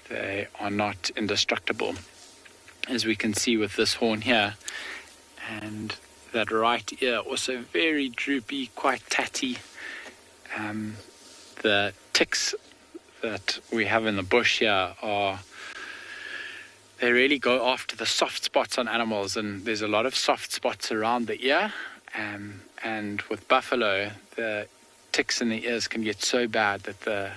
they are not indestructible, as we can see with this horn here. And that right ear also very droopy, quite tatty. The ticks that we have in the bush here they really go after the soft spots on animals, and there's a lot of soft spots around the ear. And with buffalo, the ticks in the ears can get so bad that the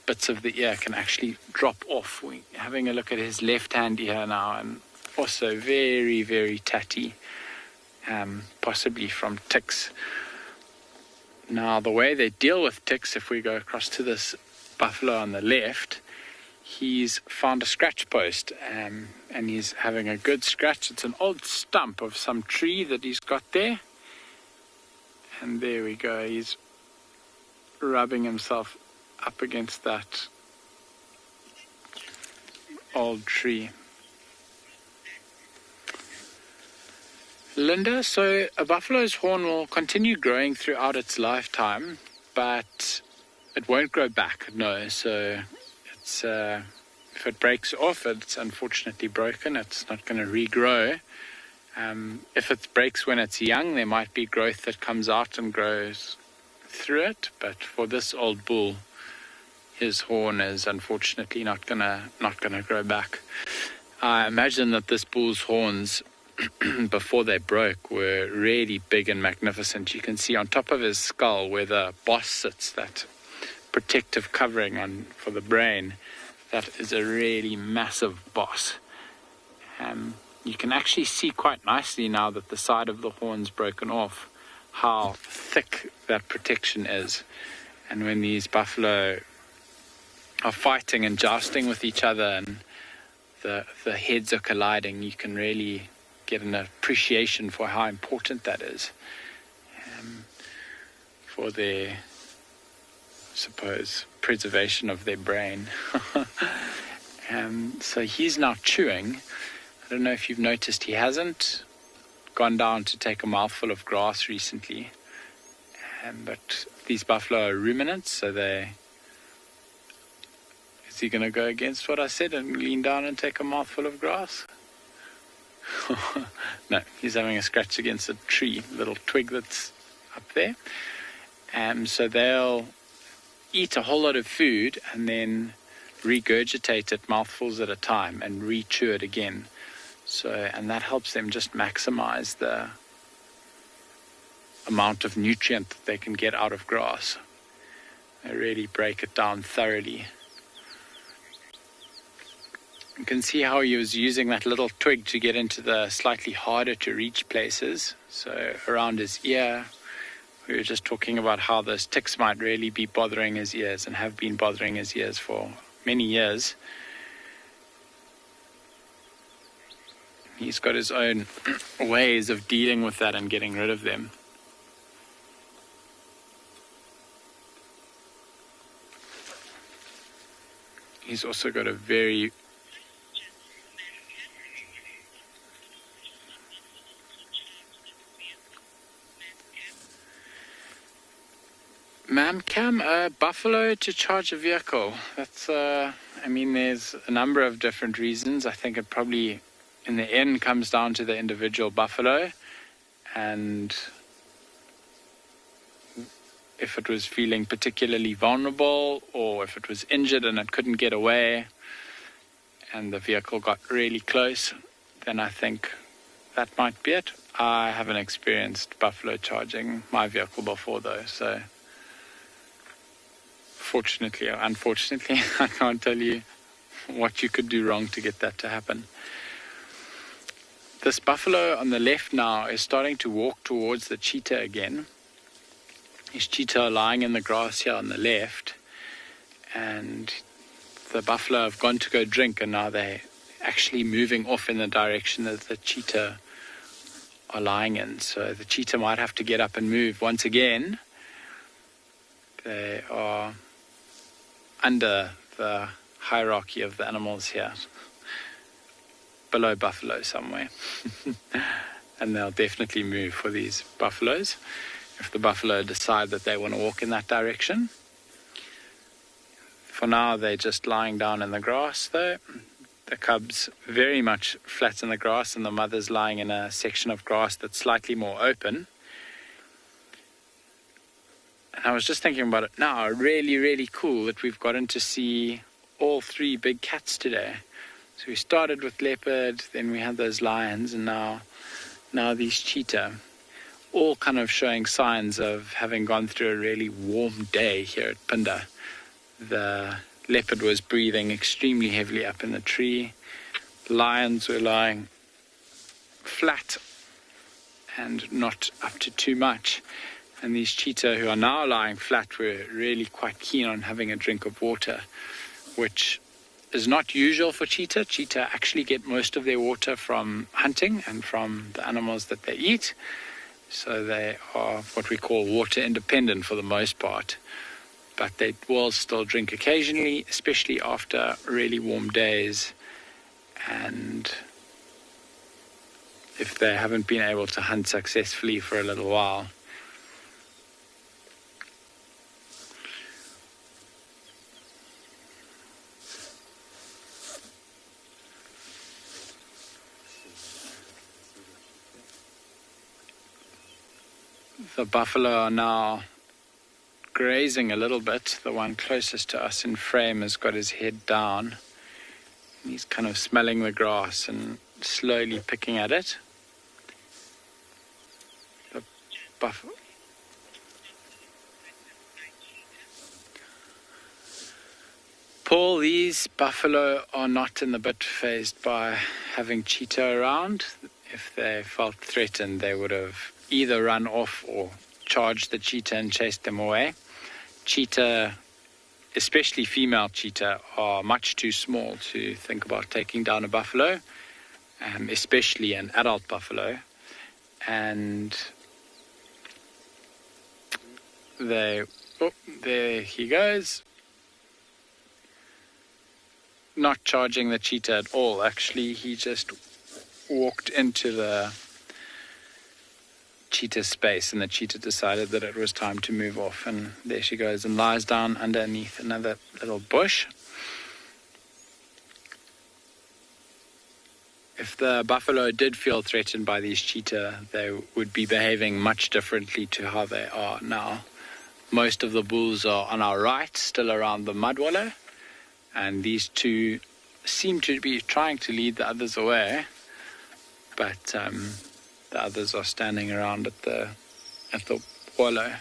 bits of the ear can actually drop off. We're having a look at his left hand ear now, and also very, very tatty, possibly from ticks. Now, the way they deal with ticks, if we go across to this buffalo on the left, he's found a scratch post, and he's having a good scratch. It's an old stump of some tree that he's got there. And there we go, he's rubbing himself up against that old tree. Linda, so a buffalo's horn will continue growing throughout its lifetime, but it won't grow back, no. So it's if it breaks off, it's unfortunately broken. It's not going to regrow. If it breaks when it's young, there might be growth that comes out and grows through it. But for this old bull, his horn is unfortunately not gonna grow back. I imagine that this bull's horns, before they broke, were really big and magnificent. You can see on top of his skull where the boss sits, that protective covering for the brain. That is a really massive boss. You can actually see quite nicely now that the side of the horn's broken off how thick that protection is. And when these buffalo are fighting and jousting with each other and the heads are colliding, you can really get an appreciation for how important that is for their, I suppose, preservation of their brain. So he's now chewing. I don't know if you've noticed, he hasn't gone down to take a mouthful of grass recently, but these buffalo are ruminants, so is he going to go against what I said and lean down and take a mouthful of grass? No, he's having a scratch against a tree, little twig that's up there. So they'll eat a whole lot of food and then regurgitate it mouthfuls at a time and re-chew it again. And that helps them just maximize the amount of nutrient that they can get out of grass. They really break it down thoroughly. You can see how he was using that little twig to get into the slightly harder to reach places. So around his ear, we were just talking about how those ticks might really be bothering his ears and have been bothering his ears for many years. He's got his own ways of dealing with that and getting rid of them. He's also got a very Ma'am, can a buffalo to charge a vehicle? That's, there's a number of different reasons. I think it probably, in the end, comes down to the individual buffalo. And if it was feeling particularly vulnerable, or if it was injured and it couldn't get away. and the vehicle got really close, then I think that might be it. I haven't experienced buffalo charging my vehicle before though, so fortunately or unfortunately, I can't tell you what you could do wrong to get that to happen. This buffalo on the left now is starting to walk towards the cheetah again. His cheetah are lying in the grass here on the left, and the buffalo have gone to go drink, and now they're actually moving off in the direction that the cheetah are lying in. So the cheetah might have to get up and move once again. They are under the hierarchy of the animals here, below buffalo somewhere. And they'll definitely move for these buffaloes if the buffalo decide that they want to walk in that direction. For now, they're just lying down in the grass though. The cubs very much flat in the grass, and the mother's lying in a section of grass that's slightly more open. And I was just thinking about it now, really, really cool that we've gotten to see all three big cats today. So we started with leopard, then we had those lions, and now these cheetah, all kind of showing signs of having gone through a really warm day here at Pinda. The leopard was breathing extremely heavily up in the tree. The lions were lying flat and not up to too much. And these cheetah, who are now lying flat, were really quite keen on having a drink of water, which is not usual for cheetah. Cheetah actually get most of their water from hunting and from the animals that they eat. So they are what we call water independent for the most part. But they will still drink occasionally, especially after really warm days, and if they haven't been able to hunt successfully for a little while. The buffalo are now grazing a little bit. The one closest to us in frame has got his head down. He's kind of smelling the grass and slowly picking at it. The buffalo. Paul, these buffalo are not in the bit phased by having cheetah around. If they felt threatened, they would have either run off or charged the cheetah and chased them away. Cheetah, especially female cheetah, are much too small to think about taking down a buffalo, especially an adult buffalo. And there he goes. Not charging the cheetah at all. Actually, he just walked into the cheetah space, and the cheetah decided that it was time to move off, and there she goes and lies down underneath another little bush. If the buffalo did feel threatened by these cheetah, they would be behaving much differently to how they are now. Most of the bulls are on our right, still around the mud wallow, and these two seem to be trying to lead the others away, but the others are standing around at the wallow.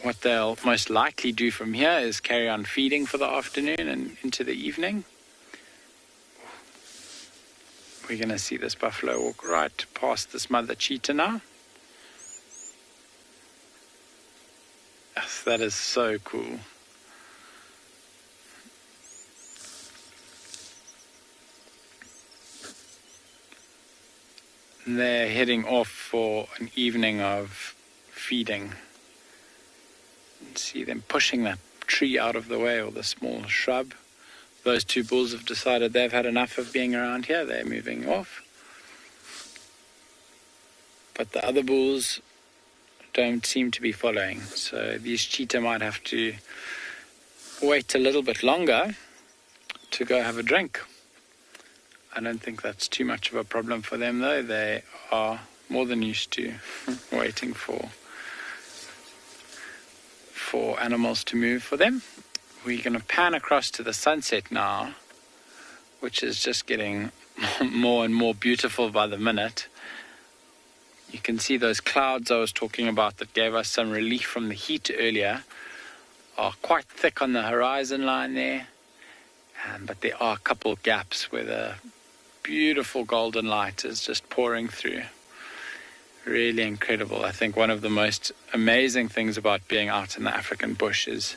What they'll most likely do from here is carry on feeding for the afternoon and into the evening. We're going to see this buffalo walk right past this mother cheetah now. Yes, that is so cool. They're heading off for an evening of feeding. You see them pushing that tree out of the way, or the small shrub. Those two bulls have decided they've had enough of being around here. They're moving off. But the other bulls don't seem to be following. So these cheetah might have to wait a little bit longer to go have a drink. I don't think that's too much of a problem for them, though. They are more than used to waiting for animals to move for them. We're going to pan across to the sunset now, which is just getting more and more beautiful by the minute. You can see those clouds I was talking about that gave us some relief from the heat earlier are quite thick on the horizon line there, but there are a couple of gaps where the beautiful golden light is just pouring through. Really incredible. I think one of the most amazing things about being out in the African bush is,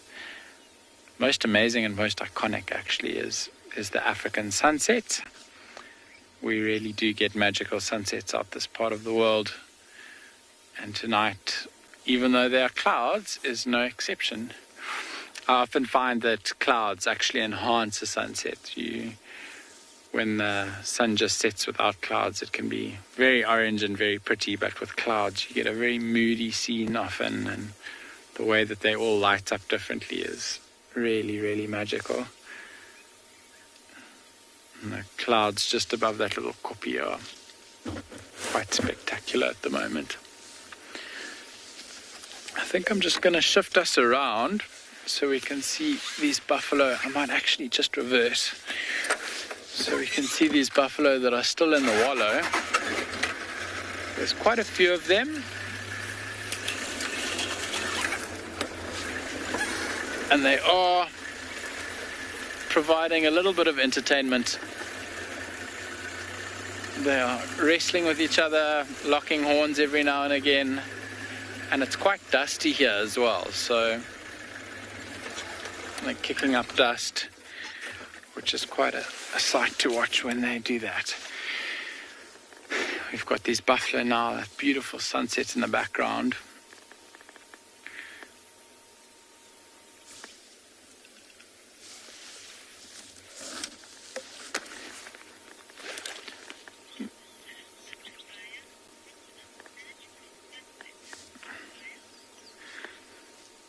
most amazing and most iconic actually, is the African sunset. We really do get magical sunsets out this part of the world. And tonight, even though there are clouds, is no exception. I often find that clouds actually enhance a sunset. When the sun just sets without clouds, it can be very orange and very pretty, but with clouds you get a very moody scene often, and the way that they all light up differently is really, really magical. And the clouds just above that little OPIE are quite spectacular at the moment. I think I'm just going to shift us around so we can see these buffalo. I might actually just reverse so we can see these buffalo that are still in the wallow. There's quite a few of them, and they are providing a little bit of entertainment. They are wrestling with each other, locking horns every now and again, and it's quite dusty here as well, so they're kicking up dust, which is quite a sight to watch when they do that. We've got these buffalo now, that beautiful sunset in the background.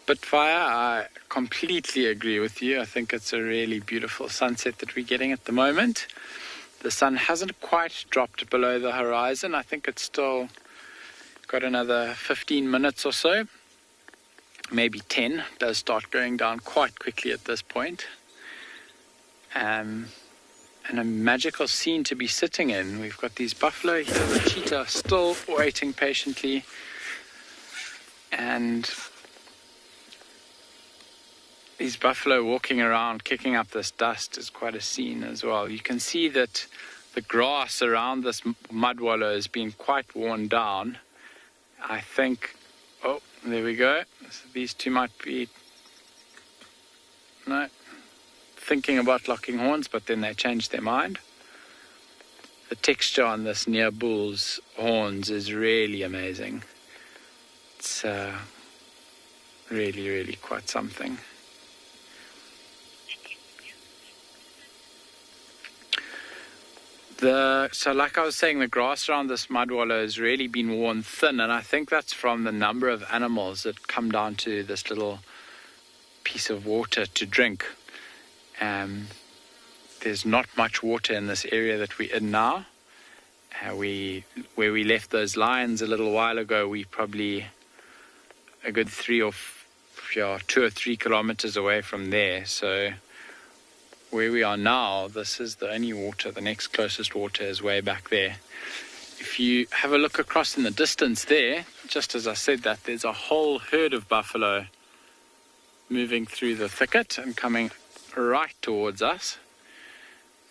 But Fire, I completely agree with you. I think it's a really beautiful sunset that we're getting at the moment. The sun hasn't quite dropped below the horizon. I think it's still got another 15 minutes or so, maybe 10. It does start going down quite quickly at this point. And a magical scene to be sitting in. We've got these buffalo here, the cheetah still waiting patiently, and these buffalo walking around, kicking up this dust is quite a scene as well. You can see that the grass around this mud wallow has been quite worn down. I think, oh, there we go. So these two might be, no, thinking about locking horns, but then they changed their mind. The texture on this near bull's horns is really amazing. It's really, really quite something. So like I was saying, the grass around this mud wallow has really been worn thin, and I think that's from the number of animals that come down to this little piece of water to drink. There's not much water in this area that we're in now. Where we left those lions a little while ago, we probably a good 2 or 3 kilometers away from there. So where we are now, this is the only water. The next closest water is way back there. If you have a look across in the distance there, just as I said that, there's a whole herd of buffalo moving through the thicket and coming right towards us.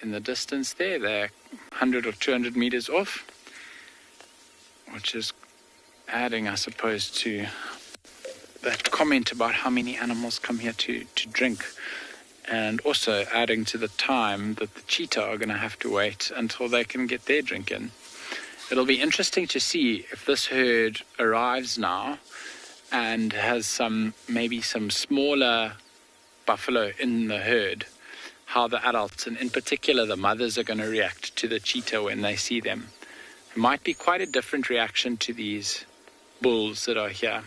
In the distance there, they're 100 or 200 meters off, which is adding, I suppose, to that comment about how many animals come here to drink, and also adding to the time that the cheetah are going to have to wait until they can get their drink in. It'll be interesting to see if this herd arrives now and has maybe some smaller buffalo in the herd, how the adults, and in particular the mothers, are going to react to the cheetah when they see them. It might be quite a different reaction to these bulls that are here,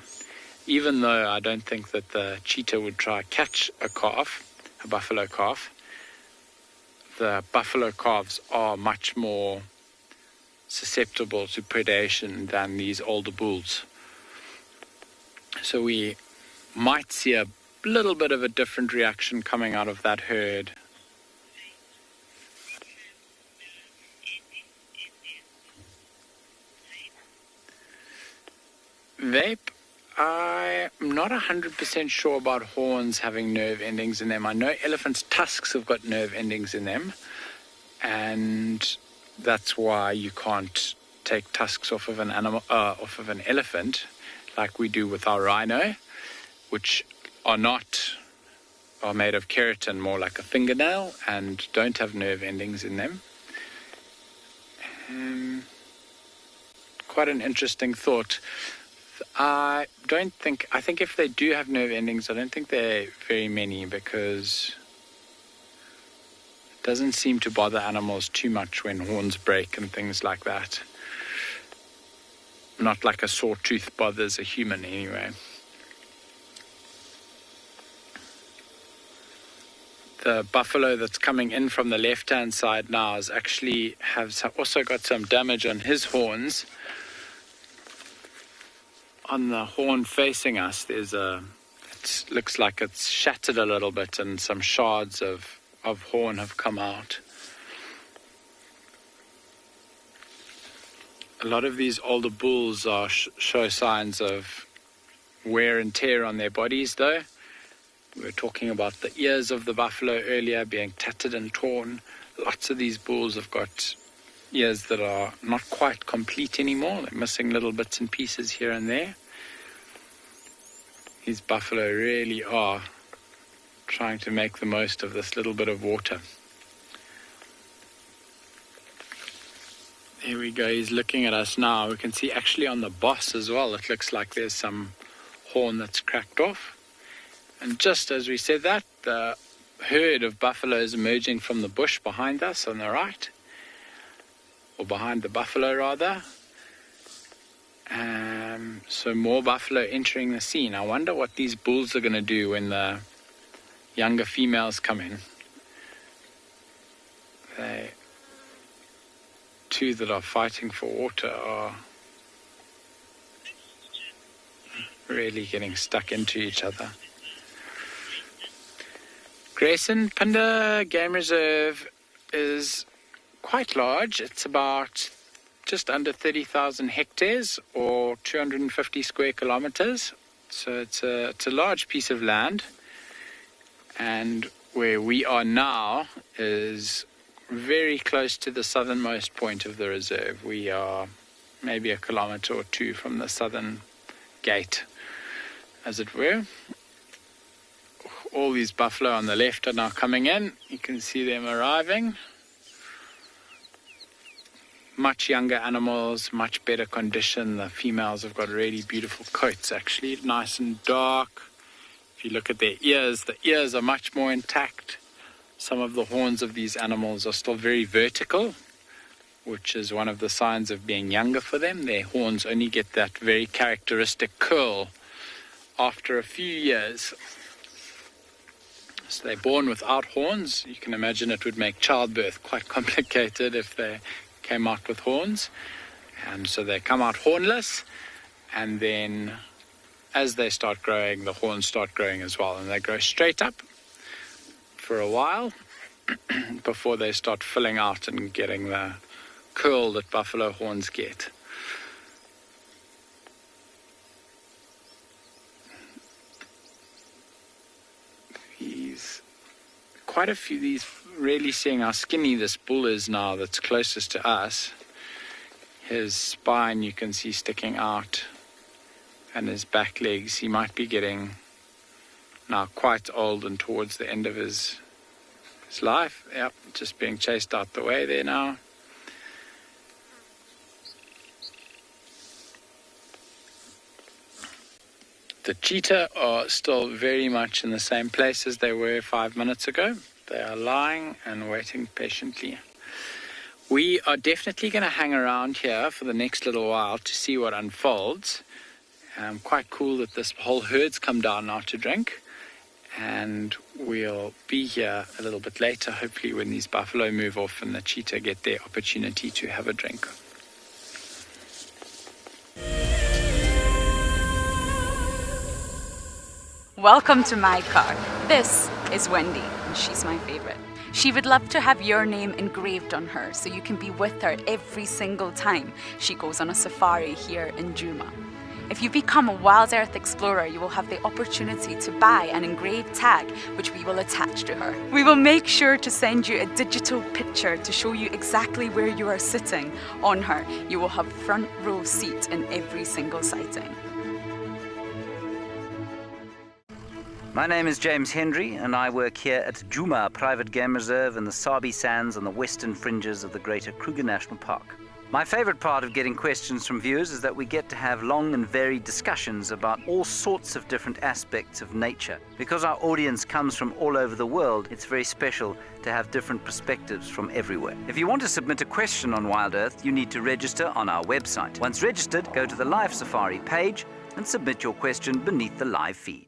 even though I don't think that the cheetah would try catch a buffalo calf. The buffalo calves are much more susceptible to predation than these older bulls. So we might see a little bit of a different reaction coming out of that herd. vape, I'm not 100% sure about horns having nerve endings in them. I know elephants' tusks have got nerve endings in them, and that's why you can't take tusks off of an animal, off of an elephant, like we do with our rhino, which are made of keratin, more like a fingernail, and don't have nerve endings in them. Quite an interesting thought. I think if they do have nerve endings, I don't think they're very many, because it doesn't seem to bother animals too much when horns break and things like that. Not like a sore tooth bothers a human anyway. The buffalo that's coming in from the left-hand side now has also got some damage on his horns. On the horn facing us, it looks like it's shattered a little bit, and some shards of horn have come out. A lot of these older bulls show signs of wear and tear on their bodies, though. We were talking about the ears of the buffalo earlier being tattered and torn. Lots of these bulls have got ears that are not quite complete anymore. They're missing little bits and pieces here and there. These buffalo really are trying to make the most of this little bit of water. Here we go, he's looking at us now. We can see actually on the boss as well, it looks like there's some horn that's cracked off. And just as we said that, the herd of buffaloes emerging from the bush behind us on the right, or behind the buffalo rather. So more buffalo entering the scene. I wonder what these bulls are going to do when the younger females come in. They two that are fighting for water are really getting stuck into each other. Grayson Punda Game Reserve is quite large. It's about just under 30,000 hectares, or 250 square kilometers. So it's a large piece of land. And where we are now is very close to the southernmost point of the reserve. We are maybe a kilometer or two from the southern gate, as it were. All these buffalo on the left are now coming in. You can see them arriving. Much younger animals, much better condition. The females have got really beautiful coats, actually, nice and dark. If you look at their ears, the ears are much more intact. Some of the horns of these animals are still very vertical, which is one of the signs of being younger for them. Their horns only get that very characteristic curl after a few years. So they're born without horns. You can imagine it would make childbirth quite complicated if they came out with horns. And so they come out hornless, and then as they start growing, the horns start growing as well, and they grow straight up for a while before they start filling out and getting the curl that buffalo horns get. Quite a few of these, really seeing how skinny this bull is now that's closest to us. His spine you can see sticking out, and his back legs. He might be getting now quite old and towards the end of his life. Yep, just being chased out the way there now. The cheetah are still very much in the same place as they were 5 minutes ago. They are lying and waiting patiently. We are definitely going to hang around here for the next little while to see what unfolds. Quite cool that this whole herd's come down now to drink. And we'll be here a little bit later, hopefully when these buffalo move off and the cheetah get their opportunity to have a drink. Welcome to my car. This is Wendy, and she's my favorite. She would love to have your name engraved on her so you can be with her every single time she goes on a safari here in Djuma. If you become a Wild Earth Explorer, you will have the opportunity to buy an engraved tag, which we will attach to her. We will make sure to send you a digital picture to show you exactly where you are sitting on her. You will have front row seat in every single sighting. My name is James Hendry, and I work here at Djuma Private Game Reserve in the Sabi Sands on the western fringes of the Greater Kruger National Park. My favorite part of getting questions from viewers is that we get to have long and varied discussions about all sorts of different aspects of nature. Because our audience comes from all over the world, it's very special to have different perspectives from everywhere. If you want to submit a question on Wild Earth, you need to register on our website. Once registered, go to the Live Safari page and submit your question beneath the live feed.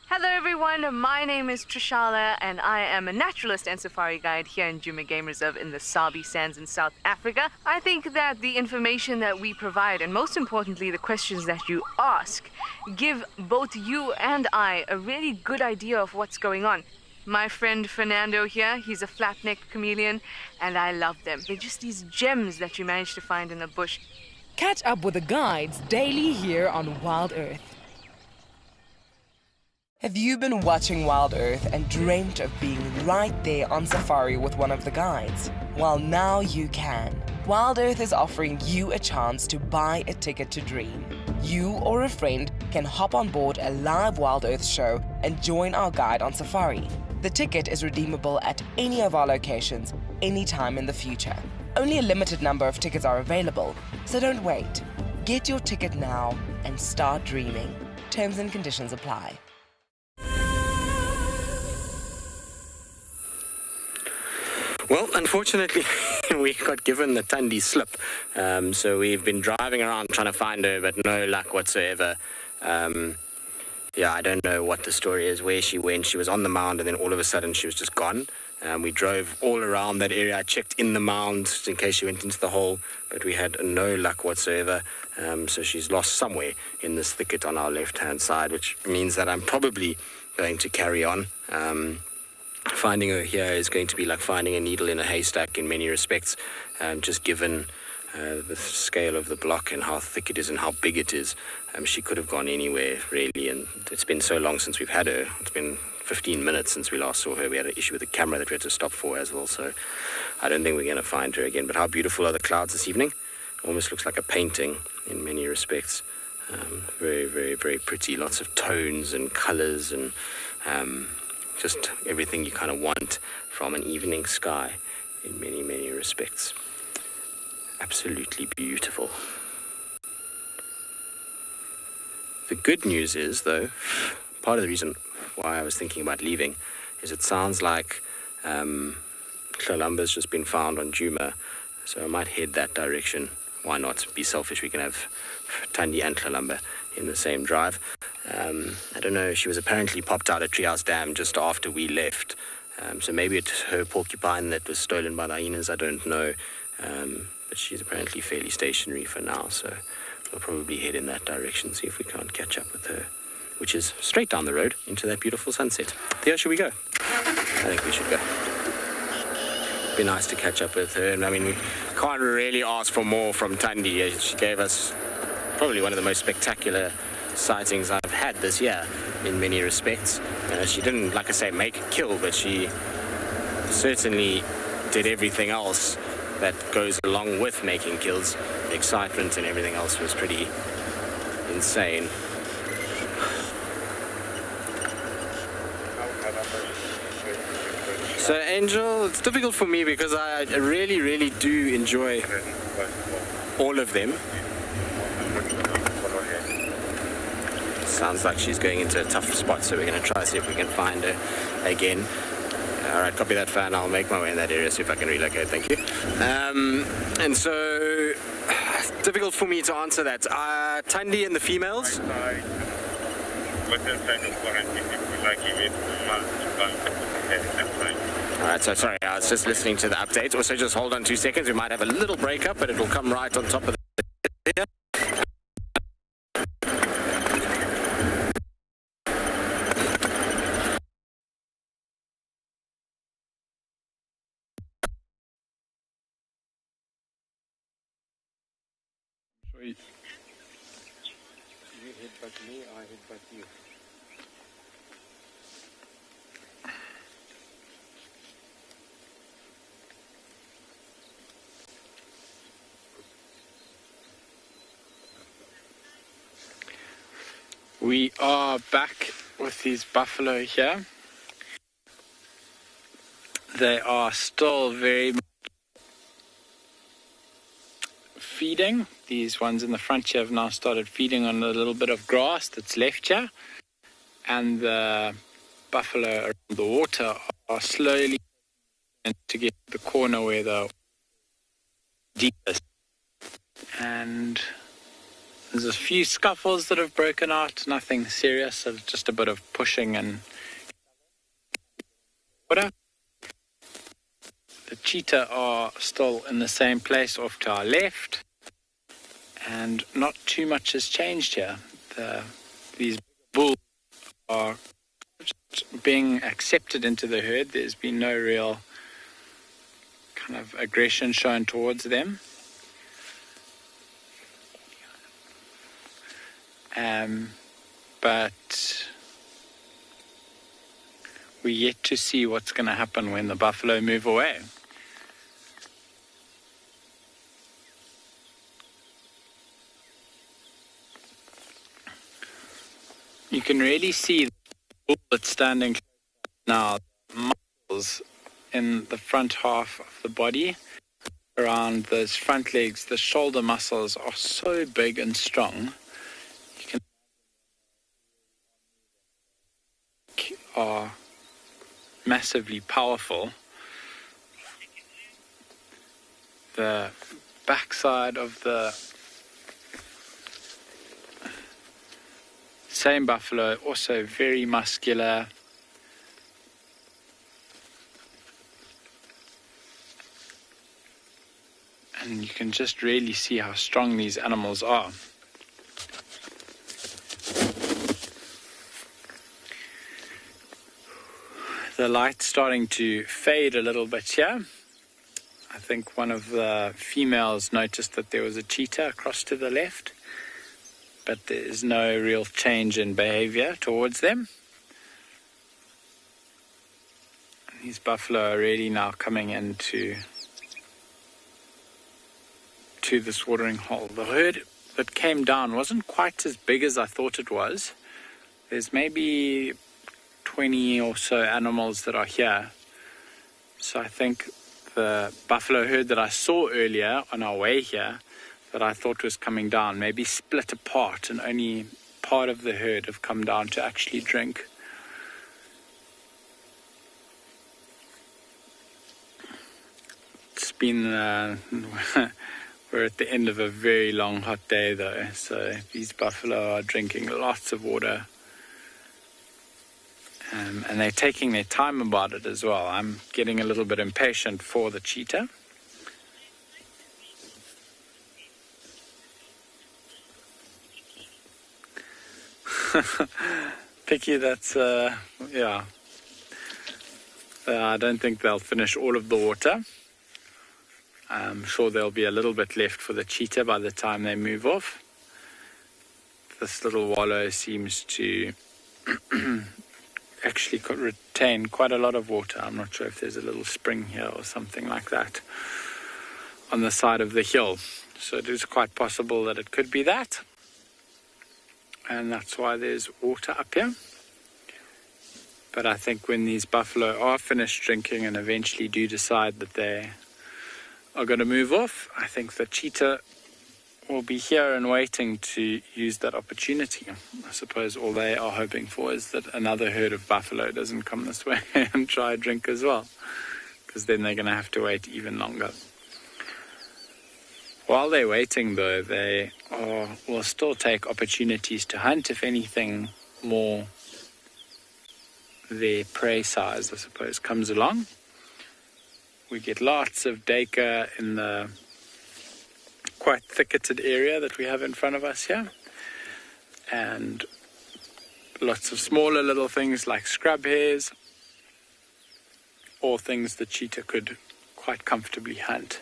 Hello everyone, my name is Trishala and I am a naturalist and safari guide here in Djuma Game Reserve in the Sabi Sands in South Africa. I think that the information that we provide, and most importantly the questions that you ask, give both you and I a really good idea of what's going on. My friend Fernando here, he's a flat-necked chameleon and I love them. They're just these gems that you manage to find in the bush. Catch up with the guides daily here on Wild Earth. Have you been watching Wild Earth and dreamt of being right there on safari with one of the guides? Well, now you can. Wild Earth is offering you a chance to buy a ticket to dream. You or a friend can hop on board a live Wild Earth show and join our guide on safari. The ticket is redeemable at any of our locations, anytime in the future. Only a limited number of tickets are available, so don't wait. Get your ticket now and start dreaming. Terms and conditions apply. Well, unfortunately, we got given the Tundi slip, so we've been driving around trying to find her, but no luck whatsoever. I don't know what the story is, where she went. She was on the mound, and then all of a sudden she was just gone. We drove all around that area. I checked in the mound just in case she went into the hole, but we had no luck whatsoever. So she's lost somewhere in this thicket on our left-hand side, which means that I'm probably going to carry on. Finding her here is going to be like finding a needle in a haystack in many respects, just given the scale of the block and how thick it is and how big it is. She could have gone anywhere, really, and it's been so long since we've had her. It's been 15 minutes since we last saw her. We had an issue with the camera that we had to stop for as well, so I don't think we're going to find her again. But how beautiful are the clouds this evening? Almost looks like a painting in many respects. Very, very, very pretty. Lots of tones and colors and just everything you kind of want from an evening sky in many, many respects. Absolutely beautiful. The good news is, though, part of the reason why I was thinking about leaving is it sounds like Tlalamba's just been found on Djuma, so I might head that direction. Why not? Be selfish. We can have Tundi and Tlalamba in the same drive. I don't know, she was apparently popped out at Treehouse Dam just after we left. So maybe it's her porcupine that was stolen by the hyenas, I don't know. But she's apparently fairly stationary for now, so we'll probably head in that direction, see if we can't catch up with her, which is straight down the road into that beautiful sunset. Theo, should we go? I think we should go. It'd be nice to catch up with her, and I mean, we can't really ask for more from Tundi. She gave us probably one of the most spectacular sightings I've had this year in many respects. She didn't, like I say, make a kill, but she certainly did everything else that goes along with making kills. The excitement and everything else was pretty insane. So Angel, it's difficult for me because I really, really do enjoy all of them. Sounds like she's going into a tough spot, so we're going to try to see if we can find her again. All right, copy that, fan. I'll make my way in that area, see if I can relocate. Thank you. And so, difficult for me to answer that. Tundi and the females? All right, so sorry, I was just listening to the update. Also, just hold on 2 seconds. We might have a little breakup, but it will come right on top of the video. headbutt me, I headbutt you. We are back with these buffalo here. They are still very feeding. These ones in the front here have now started feeding on a little bit of grass that's left here. And the buffalo around the water are slowly to get to the corner where the deep is. And there's a few scuffles that have broken out, nothing serious, so just a bit of pushing and water. The cheetah are still in the same place off to our left, and not too much has changed here. These bulls are being accepted into the herd. There's been no real kind of aggression shown towards them. But we're yet to see what's going to happen when the buffalo move away. You can really see the bull that's standing now, muscles in the front half of the body, around those front legs. The shoulder muscles are so big and strong. Are massively powerful. The backside of the same buffalo also very muscular. And you can just really see how strong these animals are. The light's starting to fade a little bit here. I think one of the females noticed that there was a cheetah across to the left, but there is no real change in behavior towards them. And these buffalo are really now coming into this watering hole. The herd that came down wasn't quite as big as I thought it was. There's maybe 20 or so animals that are here. So I think the buffalo herd that I saw earlier on our way here, that I thought was coming down, maybe split apart, and only part of the herd have come down to actually drink. It's been we're at the end of a very long hot day though, so these buffalo are drinking lots of water. And they're taking their time about it as well. I'm getting a little bit impatient for the cheetah. Picky, that's, yeah. I don't think they'll finish all of the water. I'm sure there'll be a little bit left for the cheetah by the time they move off. This little wallow seems to actually could retain quite a lot of water. I'm not sure if there's a little spring here or something like that on the side of the hill. So it is quite possible that it could be that. And that's why there's water up here. But I think when these buffalo are finished drinking and eventually do decide that they are going to move off, I think the cheetah will be here and waiting to use that opportunity. I suppose all they are hoping for is that another herd of buffalo doesn't come this way and try a drink as well, because then they're going to have to wait even longer. While they're waiting though, they will still take opportunities to hunt, if anything more their prey size, I suppose, comes along. We get lots of duiker in the quite thicketed area that we have in front of us here, and lots of smaller little things like scrub hares, or things that cheetah could quite comfortably hunt.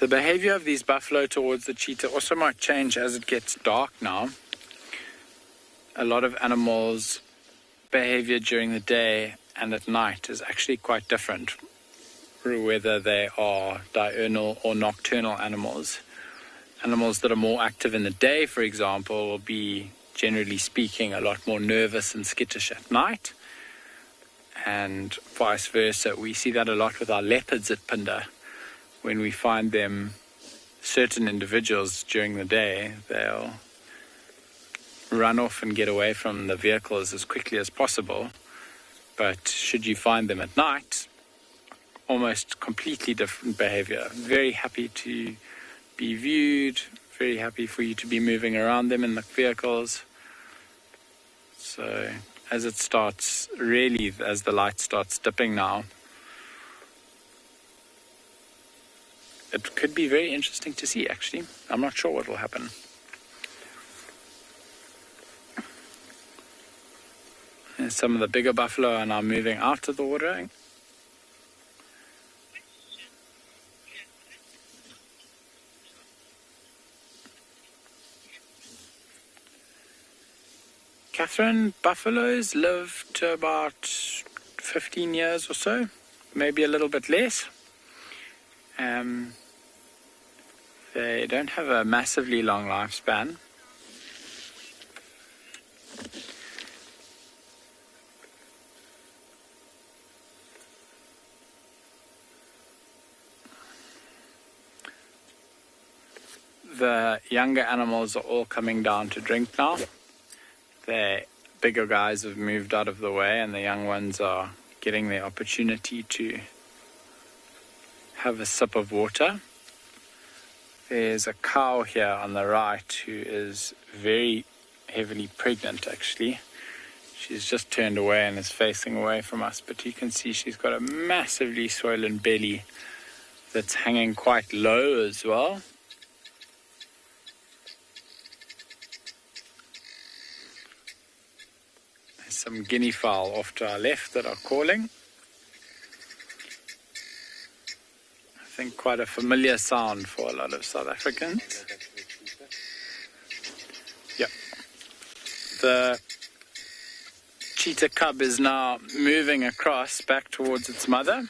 The behavior of these buffalo towards the cheetah also might change as it gets dark now. A lot of animals' behavior during the day and at night is actually quite different, whether they are diurnal or nocturnal animals. Animals that are more active in the day, for example, will be, generally speaking, a lot more nervous and skittish at night. And vice versa. We see that a lot with our leopards at Phinda. When we find them, certain individuals during the day, they'll run off and get away from the vehicles as quickly as possible. But should you find them at night, almost completely different behavior. Very happy to be viewed, very happy for you to be moving around them in the vehicles. So as it starts, really, as the light starts dipping now, it could be very interesting to see, actually. I'm not sure what will happen. And some of the bigger buffalo are now moving out of the water. Catherine, buffaloes live to about 15 years or so, maybe a little bit less. They don't have a massively long lifespan. The younger animals are all coming down to drink now. The bigger guys have moved out of the way and the young ones are getting the opportunity to have a sip of water. There's a cow here on the right who is very heavily pregnant, actually. She's just turned away and is facing away from us, but you can see she's got a massively swollen belly that's hanging quite low as well. There's some guinea fowl off to our left that are calling. I think quite a familiar sound for a lot of South Africans. Yeah. The cheetah cub is now moving across back towards its mother.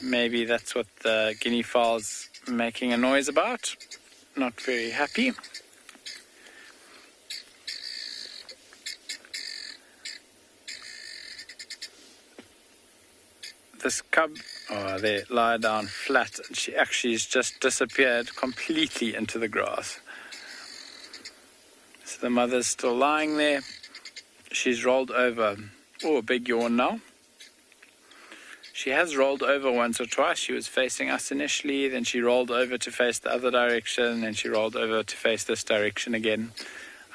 Maybe that's what the guinea fowl's making a noise about. Not very happy. This cub, they lie down flat, and she actually has just disappeared completely into the grass. So the mother's still lying there. She's rolled over. Oh, a big yawn now. She has rolled over once or twice. She was facing us initially, then she rolled over to face the other direction, and she rolled over to face this direction again.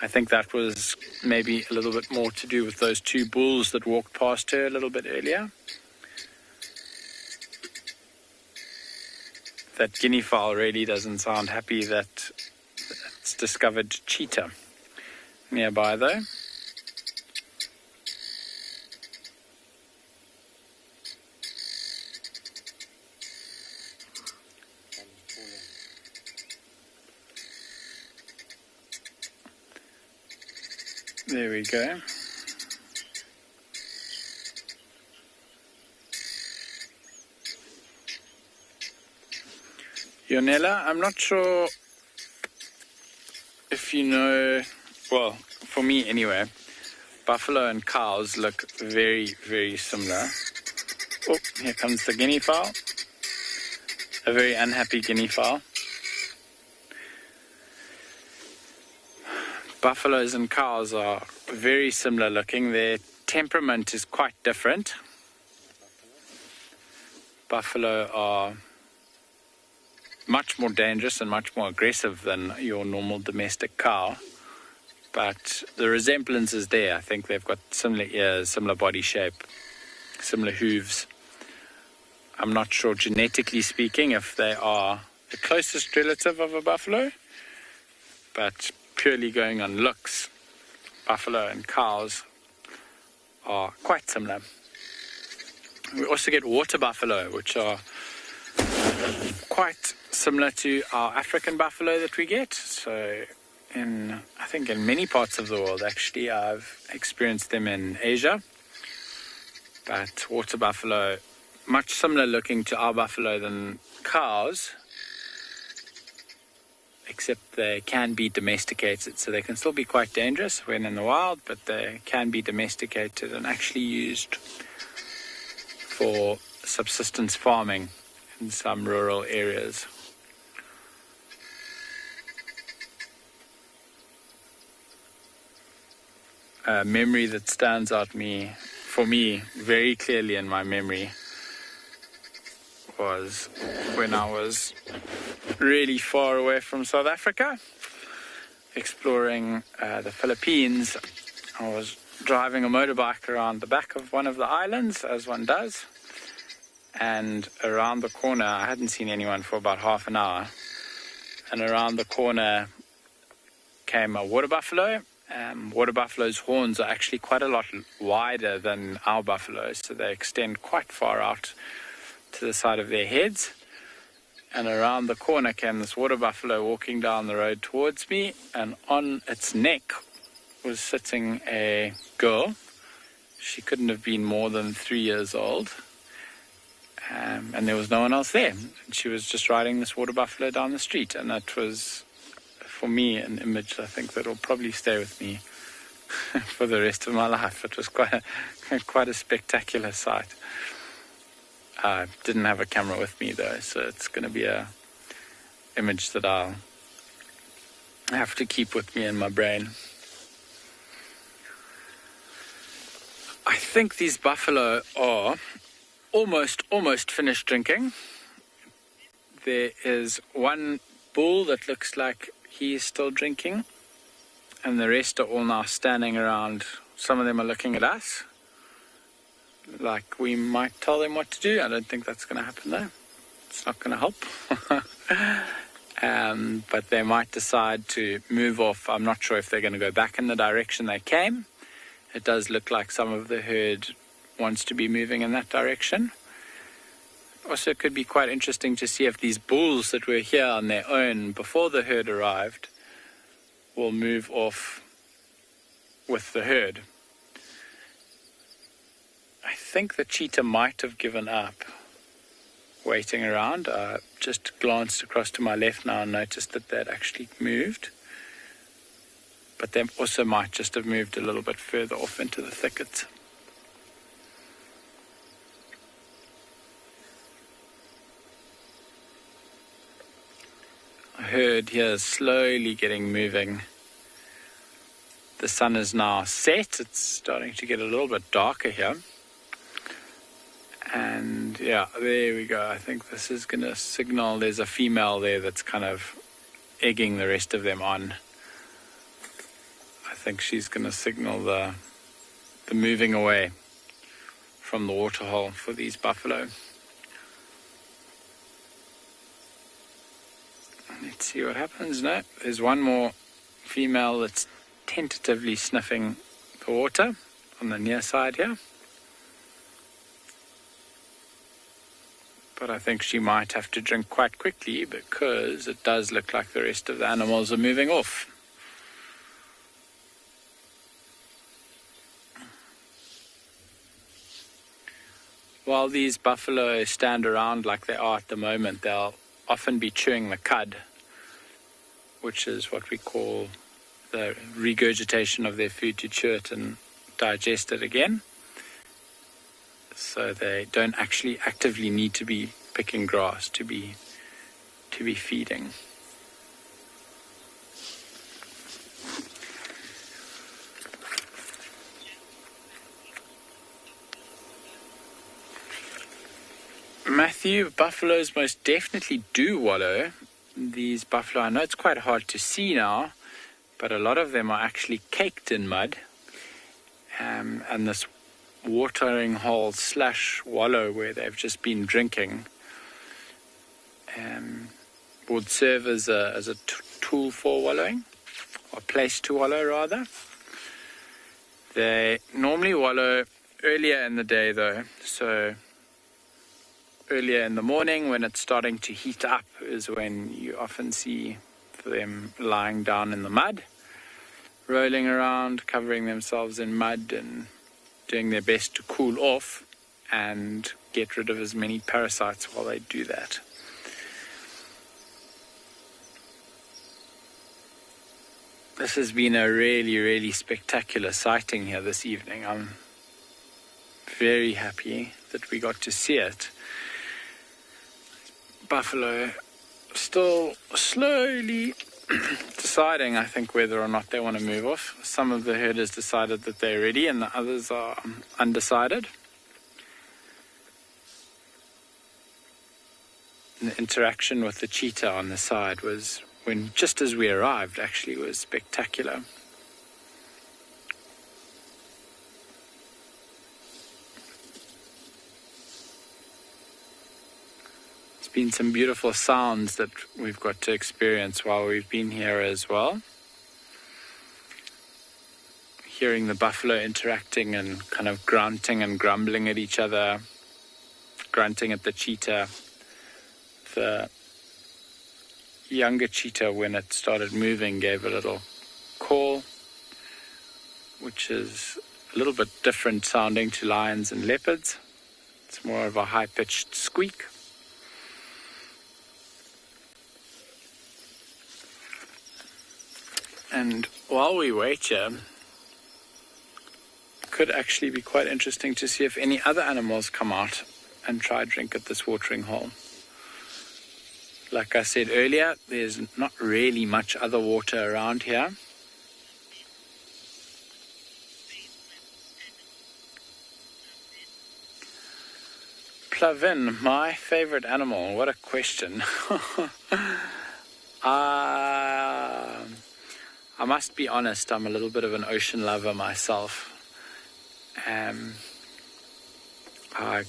I think that was maybe a little bit more to do with those two bulls that walked past her a little bit earlier. That guinea fowl really doesn't sound happy that it's discovered cheetah nearby, though. There we go. Yonela, I'm not sure if you know, well, for me anyway, buffalo and cows look very, very similar. Oh, here comes the guinea fowl. A very unhappy guinea fowl. Buffaloes and cows are very similar looking. Their temperament is quite different. Buffalo are much more dangerous and much more aggressive than your normal domestic cow, but the resemblance is there. I think they've got similar ears, similar body shape, similar hooves. I'm not sure, genetically speaking, if they are the closest relative of a buffalo, but purely going on looks, buffalo and cows are quite similar. We also get water buffalo, which are quite similar to our African buffalo that we get. So I think in many parts of the world, actually, I've experienced them in Asia. But water buffalo, much similar looking to our buffalo than cows, except they can be domesticated. So they can still be quite dangerous when in the wild, but they can be domesticated and actually used for subsistence farming in some rural areas. A memory that stands out for me very clearly in my memory was when I was really far away from South Africa, exploring the Philippines. I was driving a motorbike around the back of one of the islands, as one does, and around the corner, I hadn't seen anyone for about half an hour, and around the corner came a water buffalo. Water buffalo's horns are actually quite a lot wider than our buffaloes, so they extend quite far out to the side of their heads. And around the corner came this water buffalo walking down the road towards me, and on its neck was sitting a girl. She couldn't have been more than 3 years old, and there was no one else there. And she was just riding this water buffalo down the street, and that was, for me, an image I think that will probably stay with me for the rest of my life. It was quite a spectacular sight. I didn't have a camera with me though, so it's going to be a image that I'll have to keep with me in my brain. I think these buffalo are almost finished drinking. There is one bull that looks like he is still drinking, and the rest are all now standing around. Some of them are looking at us like we might tell them what to do. I don't think that's going to happen though. It's not going to help. But they might decide to move off. I'm not sure if they're going to go back in the direction they came. It does look like some of the herd wants to be moving in that direction. Also, it could be quite interesting to see if these bulls that were here on their own before the herd arrived will move off with the herd. I think the cheetah might have given up waiting around. I just glanced across to my left now and noticed that they'd actually moved. But they also might just have moved a little bit further off into the thickets. The herd here is slowly getting moving. The sun is now set. It's starting to get a little bit darker here. And yeah, there we go. I think this is going to signal there's a female there that's kind of egging the rest of them on. I think she's going to signal the moving away from the waterhole for these buffalo. Let's see what happens. No, there's one more female that's tentatively sniffing the water on the near side here. But I think she might have to drink quite quickly because it does look like the rest of the animals are moving off. While these buffalo stand around like they are at the moment, they'll often be chewing the cud, which is what we call the regurgitation of their food to chew it and digest it again. So they don't actually actively need to be picking grass to be feeding. Matthew, buffaloes most definitely do wallow. These buffalo, I know it's quite hard to see now, but a lot of them are actually caked in mud. And this watering hole / wallow where they've just been drinking would serve as a tool for wallowing, or place to wallow rather. They normally wallow earlier in the day though, so earlier in the morning when it's starting to heat up is when you often see them lying down in the mud, rolling around, covering themselves in mud and doing their best to cool off and get rid of as many parasites while they do that. This has been a really, really spectacular sighting here this evening. I'm very happy that we got to see it. Buffalo still slowly deciding, I think, whether or not they want to move off. Some of the herders decided that they're ready and the others are undecided. And the interaction with the cheetah on the side was, when just as we arrived, actually was spectacular. There's been some beautiful sounds that we've got to experience while we've been here as well. Hearing the buffalo interacting and kind of grunting and grumbling at each other, grunting at the cheetah. The younger cheetah, when it started moving, gave a little call, which is a little bit different sounding to lions and leopards. It's more of a high-pitched squeak. And while we wait here, it could actually be quite interesting to see if any other animals come out and try a drink at this watering hole. Like I said earlier, there's not really much other water around here. Plovin, my favorite animal. What a question. I must be honest, I'm a little bit of an ocean lover myself. I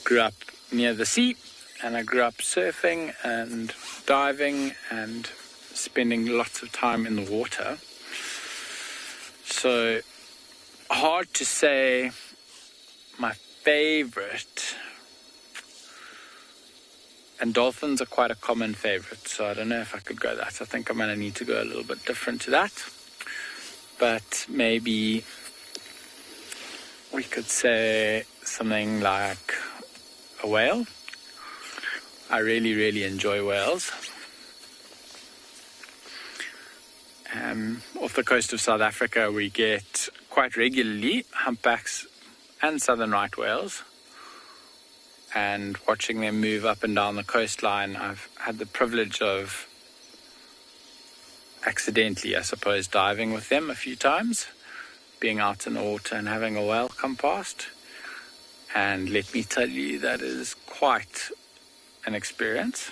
grew up near the sea, and I grew up surfing and diving and spending lots of time in the water. So, hard to say my favorite. And dolphins are quite a common favorite, so I don't know if I could go that. I think I'm going to need to go a little bit different to that. But maybe we could say something like a whale. I really, really enjoy whales. Off the coast of South Africa, we get quite regularly humpbacks and southern right whales. And watching them move up and down the coastline, I've had the privilege of accidentally, I suppose, diving with them a few times, being out in the water and having a whale come past. And let me tell you, that is quite an experience.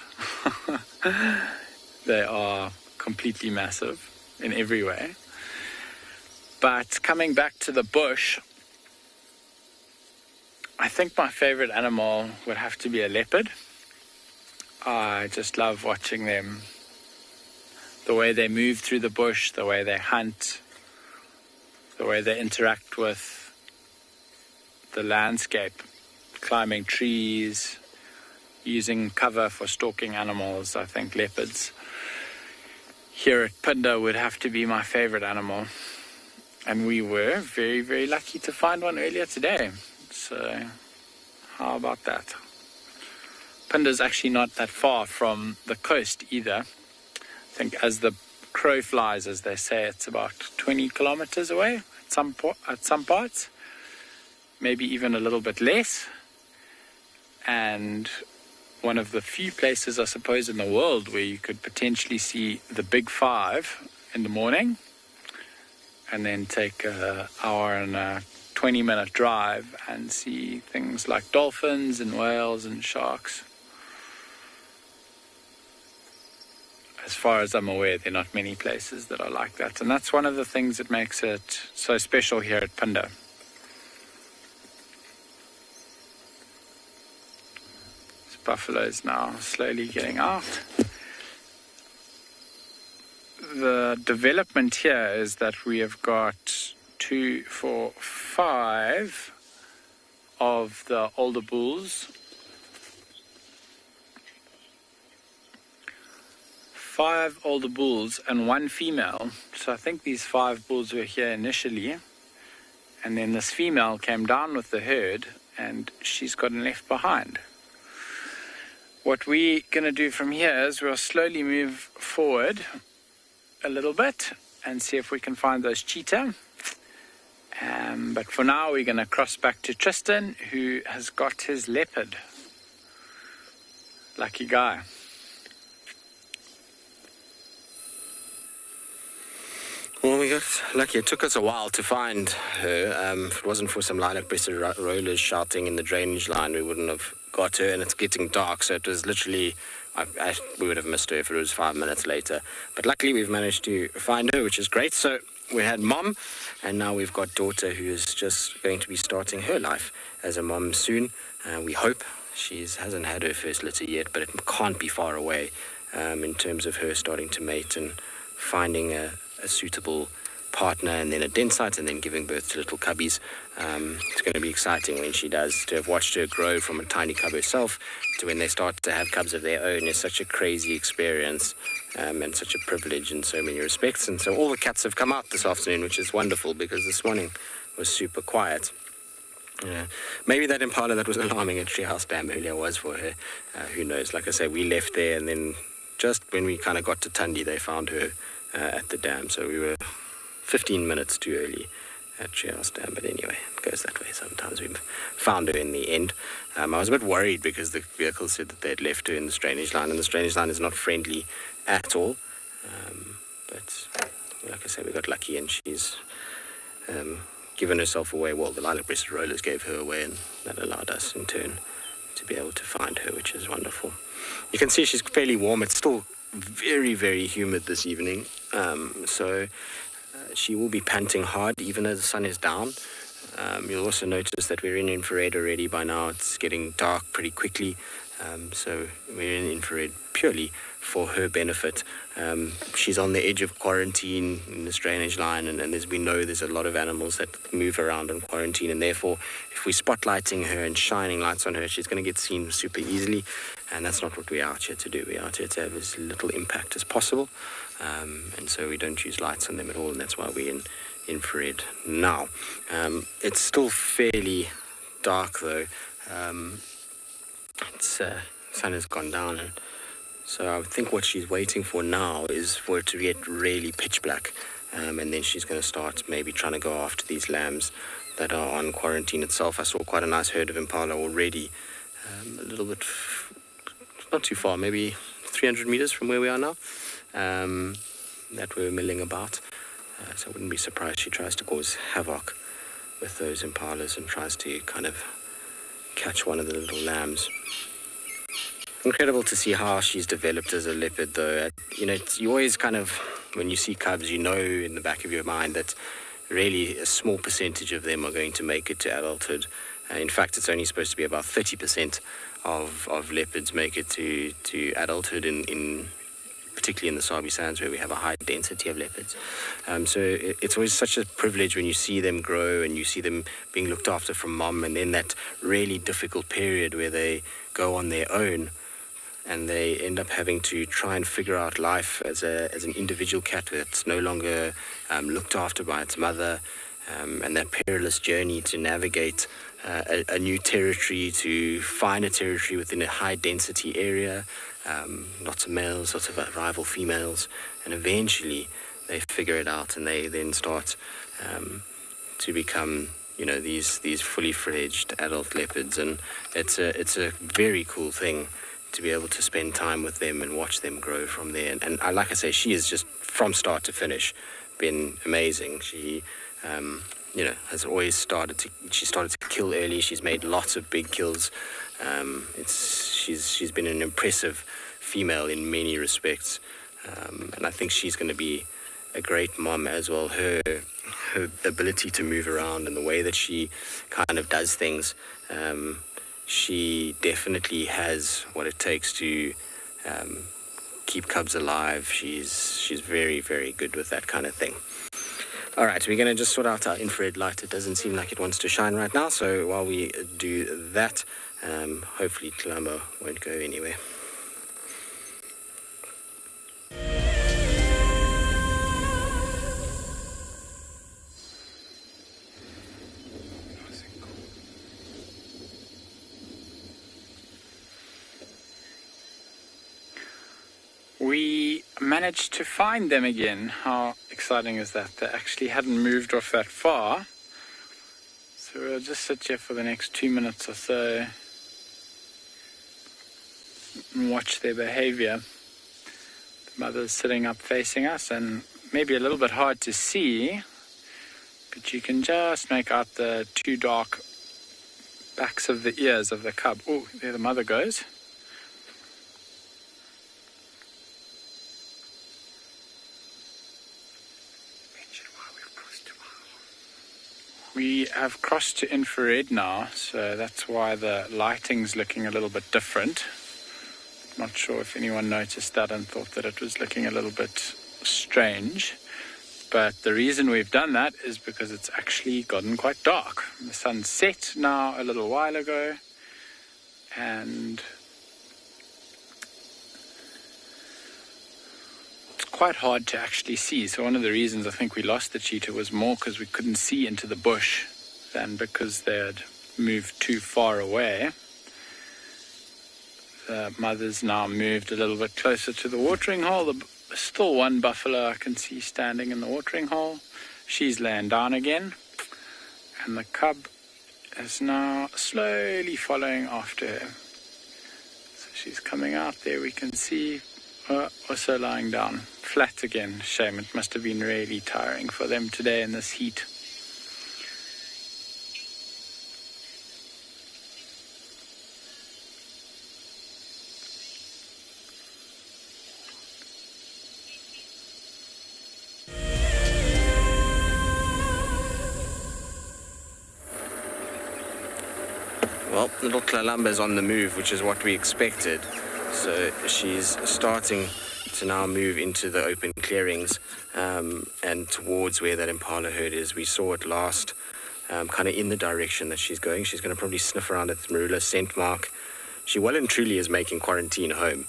They are completely massive in every way. But coming back to the bush, I think my favorite animal would have to be a leopard. I just love watching them, the way they move through the bush, the way they hunt, the way they interact with the landscape, climbing trees, using cover for stalking animals. I think leopards here at Pinda would have to be my favorite animal. And we were very, very lucky to find one earlier today. So, how about that? Pinda's actually not that far from the coast either. I think as the crow flies, as they say, it's about 20 kilometers away at some parts. Maybe even a little bit less. And one of the few places, I suppose, in the world where you could potentially see the Big Five in the morning and then take an hour and a 20-minute drive and see things like dolphins and whales and sharks. As far as I'm aware, there are not many places that are like that. And that's one of the things that makes it so special here at Pinda. This buffalo is now slowly getting out. The development here is that we have got 2, 4, 5 of the older bulls 5 older bulls and 1 female. So I think these 5 bulls were here initially, and then this female came down with the herd and she's gotten left behind. What we're going to do from here is we'll slowly move forward a little bit and see if we can find those cheetah. But for now we're going to cross back to Tristan, who has got his leopard. Lucky guy. Well, we got lucky. It took us a while to find her. If it wasn't for some lilac-breasted rollers shouting in the drainage line, we wouldn't have got her, and it's getting dark, so it was literally, we would have missed her if it was 5 minutes later. But luckily we've managed to find her, which is great. So we had mom, and now we've got daughter, who is just going to be starting her life as a mom soon. We hope. She hasn't had her first litter yet, but it can't be far away in terms of her starting to mate and finding a suitable partner, and then a den site, and then giving birth to little cubbies. It's going to be exciting when she does. To have watched her grow from a tiny cub herself to when they start to have cubs of their own is such a crazy experience, and such a privilege in so many respects. And so all the cats have come out this afternoon, which is wonderful, because this morning was super quiet. Maybe that impala that was alarming at Treehouse Dam earlier was for her. Who knows? Like I say, we left there, and then just when we kind of got to Tundi, they found her at the dam. So we were 15 minutes too early at Treehouse Dam. But anyway, it goes that way. Sometimes we've found her in the end. I was a bit worried because the vehicle said that they'd left her in the drainage line, and the drainage line is not friendly at all. But like I say, we got lucky, and she's given herself away. Well, the lilac-breasted rollers gave her away, and that allowed us in turn to be able to find her, which is wonderful. You can see she's fairly warm. It's still very, very humid this evening, so she will be panting hard even as the sun is down. You'll also notice that we're in infrared already by now. It's getting dark pretty quickly, so we're in infrared purely for her benefit. She's on the edge of quarantine in this drainage line, and as we know, there's a lot of animals that move around in quarantine, and therefore if we're spotlighting her and shining lights on her, she's going to get seen super easily, and that's not what we're out here to do. We're out here to have as little impact as possible, and so we don't use lights on them at all, and that's why we're in infrared now. It's still fairly dark though. Sun has gone down, and so I think what she's waiting for now is for it to get really pitch black, and then she's going to start maybe trying to go after these lambs that are on quarantine itself. I saw quite a nice herd of impala already, a little bit, not too far, maybe 300 meters from where we are now, that we're milling about. So I wouldn't be surprised she tries to cause havoc with those impalas and tries to kind of catch one of the little lambs. Incredible to see how she's developed as a leopard, though. You know, you always kind of, when you see cubs, you know in the back of your mind that really a small percentage of them are going to make it to adulthood. In fact, it's only supposed to be about 30% of leopards make it to adulthood, particularly in the Sabi Sands, where we have a high density of leopards. So it's always such a privilege when you see them grow and you see them being looked after from mom, and then that really difficult period where they go on their own and they end up having to try and figure out life as an individual cat that's no longer looked after by its mother, and that perilous journey to navigate a new territory, to find a territory within a high density area, lots of males, lots of rival females, and eventually they figure it out and they then start to become, you know, these fully fledged adult leopards. And it's a very cool thing to be able to spend time with them and watch them grow from there. And like I say, she is just from start to finish been amazing. She has always started to kill early. She's made lots of big kills. She's been an impressive female in many respects, and I think she's going to be a great mom as well. Her ability to move around and the way that she kind of does things, she definitely has what it takes to keep cubs alive. She's very, very good with that kind of thing. All right, we're going to just sort out our infrared light. It doesn't seem like it wants to shine right now, so while we do that, hopefully Columbo won't go anywhere. We managed to find them again. How exciting is that? They actually hadn't moved off that far. So we'll just sit here for the next 2 minutes or so and watch their behavior. The mother's sitting up facing us, and maybe a little bit hard to see, but you can just make out the two dark backs of the ears of the cub. Oh, there the mother goes. We have crossed to infrared now, so that's why the lighting's looking a little bit different. Not sure if anyone noticed that and thought that it was looking a little bit strange. But the reason we've done that is because it's actually gotten quite dark. The sun set now a little while ago, and it's quite hard to actually see. So one of the reasons I think we lost the cheetah was more because we couldn't see into the bush than because they had moved too far away. The mother's now moved a little bit closer to the watering hole. There's still one buffalo I can see standing in the watering hole. She's laying down again. And the cub is now slowly following after her. So she's coming out there, we can see, also lying down. Flat again. Shame, it must have been really tiring for them today in this heat. Well, little Tlalamba's on the move, which is what we expected. So she's starting to now move into the open clearings and towards where that impala herd is. We saw it last, kind of in the direction that she's going. She's going to probably sniff around at the Marula scent mark. She well and truly is making quarantine home.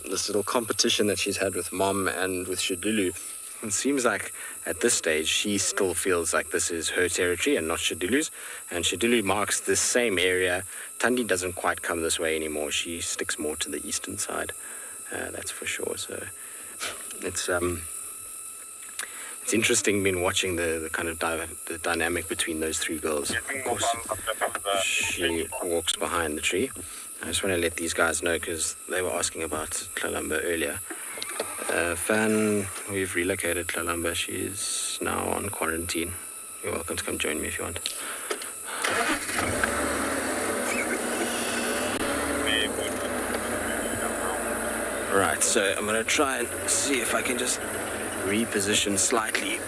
This little competition that she's had with Mom and with Shadulu, it seems like at this stage she still feels like this is her territory and not Shadulu's, and Shadulu marks this same area. Tandi doesn't quite come this way anymore. She sticks more to the eastern side, that's for sure. So it's interesting been watching the kind of the dynamic between those three girls. Of course, she walks behind the tree. I just want to let these guys know because they were asking about Tlalamba earlier. Fan, we've relocated Tlalamba. She's now on quarantine. You're welcome to come join me if you want. Right, so I'm going to try and see if I can just reposition slightly.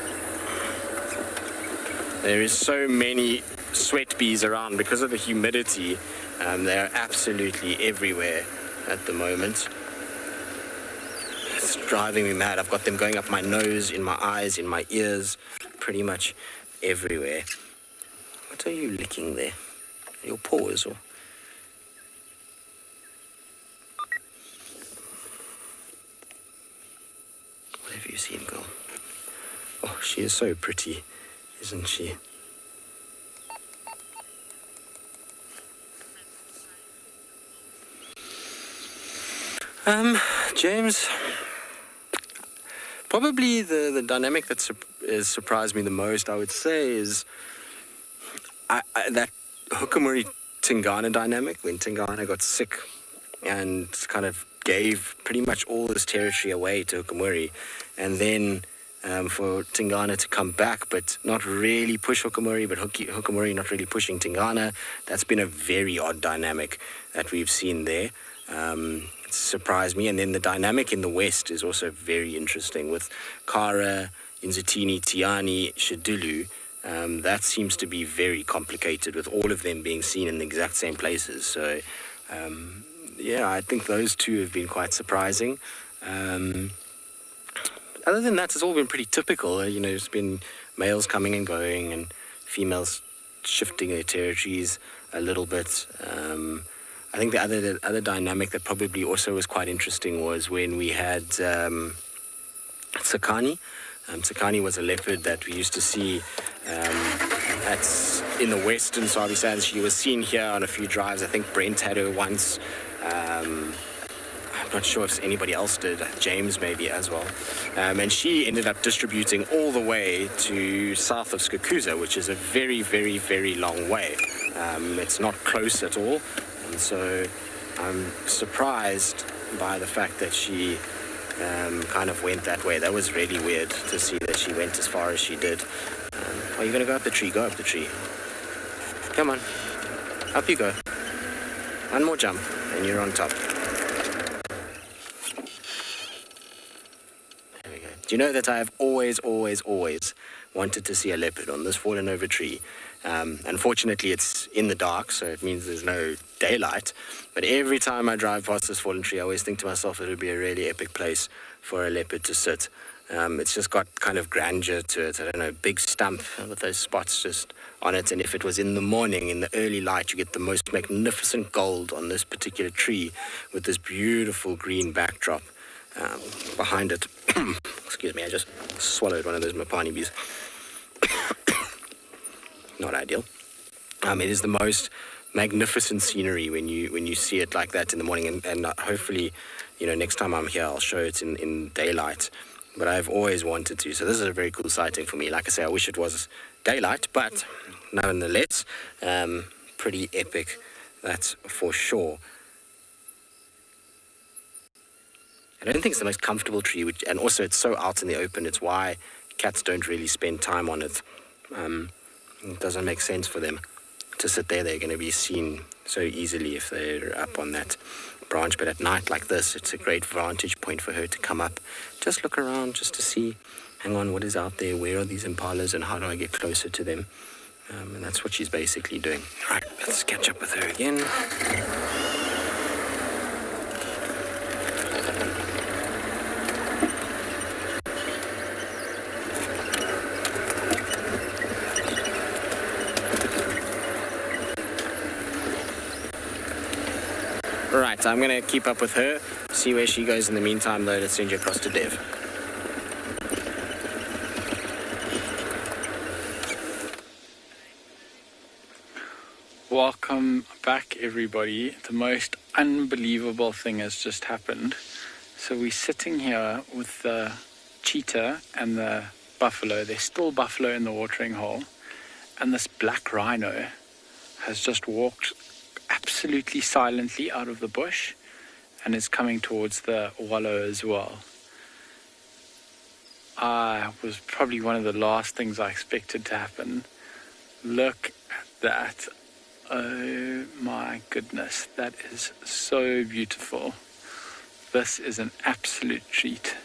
There is so many sweat bees around because of the humidity. They're absolutely everywhere at the moment. It's driving me mad. I've got them going up my nose, in my eyes, in my ears, pretty much everywhere. What are you licking there? Your paws or? What have you seen, girl? Oh, she is so pretty, isn't she? James, probably the dynamic that has surprised me the most, I would say, is that Hukumuri Tingana dynamic, when Tingana got sick and kind of gave pretty much all this territory away to Hukumuri, and then for Tingana to come back but not really push Hukumuri, but Hukumuri not really pushing Tingana. That's been a very odd dynamic that we've seen there. It surprised me. And then the dynamic in the west is also very interesting with Kara, Inzutini, Tiani, Shadulu. That seems to be very complicated with all of them being seen in the exact same places. So yeah, I think those two have been quite surprising. Other than that, it's all been pretty typical. You know, it's been males coming and going and females shifting their territories a little bit. I think the other dynamic that probably also was quite interesting was when we had Tsakani. Tsakani was a leopard that we used to see in the western Sabi Sands. She was seen here on a few drives. I think Brent had her once. Not sure if anybody else did, James maybe as well. And she ended up distributing all the way to south of Skukuza, which is a very, very, very long way. It's not close at all, and so I'm surprised by the fact that she kind of went that way. That was really weird to see that she went as far as she did. Are you going to go up the tree? Go up the tree. Come on. Up you go. One more jump, and you're on top. There we go. Do you know that I have always wanted to see a leopard on this fallen over tree? Unfortunately, it's in the dark, so it means there's no daylight. But every time I drive past this fallen tree, I always think to myself it would be a really epic place for a leopard to sit. It's just got kind of grandeur to it. I don't know, big stump with those spots just on it. And if it was in the morning, in the early light, you get the most magnificent gold on this particular tree with this beautiful green backdrop behind it. Excuse me, I just swallowed one of those Mapani bees. Not ideal. It is the most magnificent scenery when you see it like that in the morning, and hopefully, next time I'm here, I'll show it in daylight. But I've always wanted to, so this is a very cool sighting for me. Like I say, I wish it was daylight, but nonetheless, pretty epic, that's for sure. I don't think it's the most comfortable tree, and also it's so out in the open. It's why cats don't really spend time on it. It doesn't make sense for them to sit there. They're going to be seen so easily if they're up on that branch. But at night like this, it's a great vantage point for her to come up, just look around, just to see, hang on, what is out there? Where are these impalas, and how do I get closer to them? And that's what she's basically doing. Right, let's catch up with her again. Right, I'm going to keep up with her, see where she goes in the meantime, though. Let's send you across to Dev. Welcome back, everybody. The most unbelievable thing has just happened. So we're sitting here with the cheetah and the buffalo. There's still buffalo in the watering hole. And this black rhino has just walked absolutely silently out of the bush and is coming towards the wallow as well. Was probably one of the last things I expected to happen. Look at that. Oh my goodness, that is so beautiful. This is an absolute treat.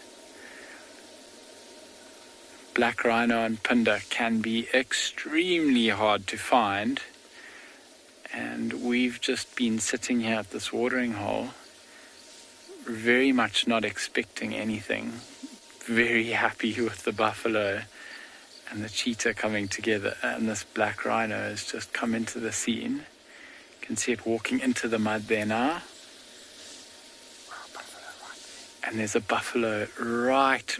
Black rhino and punda can be extremely hard to find. And we've just been sitting here at this watering hole, very much not expecting anything, very happy with the buffalo and the cheetah coming together, and this black rhino has just come into the scene. You can see it walking into the mud there now. And there's a buffalo right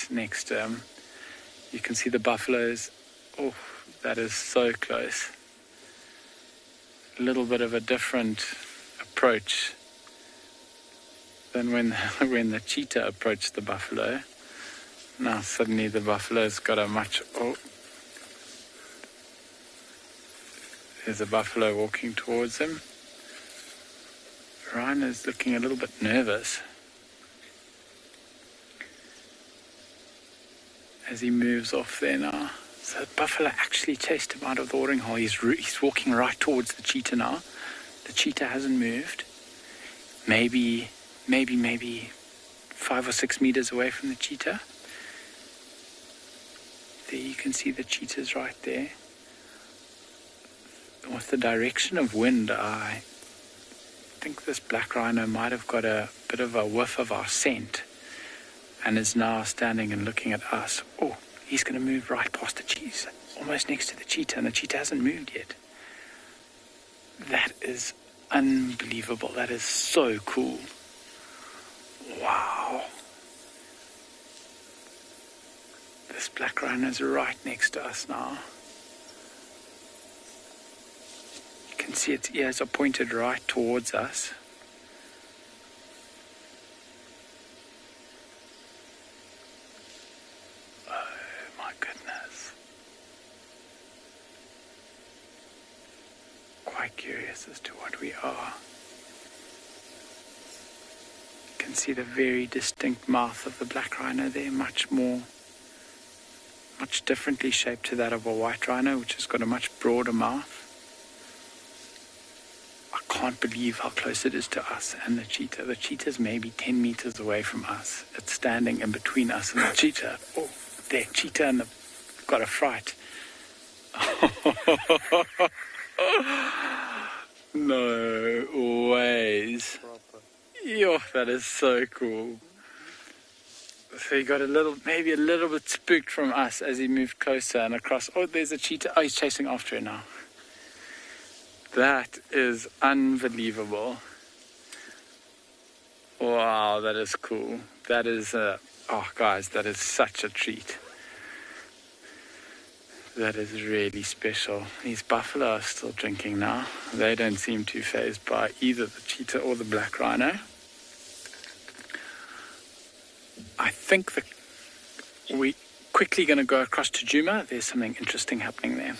next to him. You can see the buffaloes. Oh, that is so close. A little bit of a different approach than when the cheetah approached the buffalo. Now suddenly the buffalo's got a much... Oh, there's a buffalo walking towards him. Rhino's looking a little bit nervous as he moves off there now. So the buffalo actually chased him out of the watering hole. He's walking right towards the cheetah now. The cheetah hasn't moved. Maybe 5 or 6 meters away from the cheetah. There you can see the cheetah's right there. With the direction of wind, I think this black rhino might have got a bit of a whiff of our scent and is now standing and looking at us. Oh, he's going to move right past the cheetah, almost next to the cheetah, and the cheetah hasn't moved yet. That is unbelievable. That is so cool. Wow. This black rhino is right next to us now. You can see its ears are pointed right towards us. us as to what we are. You can see the very distinct mouth of the black rhino there, much differently shaped to that of a white rhino, which has got a much broader mouth. I can't believe how close it is to us and the cheetah. The cheetah's maybe 10 meters away from us. It's standing in between us and the cheetah. Oh, there, cheetah and got a fright. No ways. Yo, that is so cool. So he got maybe a little bit spooked from us as he moved closer and across. Oh, there's a cheetah. Oh, he's chasing after it now. That is unbelievable. Wow, that is cool. That is, oh guys, that is such a treat. That is really special. These buffalo are still drinking now. They don't seem too fazed by either the cheetah or the black rhino. I think we're quickly going to go across to Djuma. There's something interesting happening there.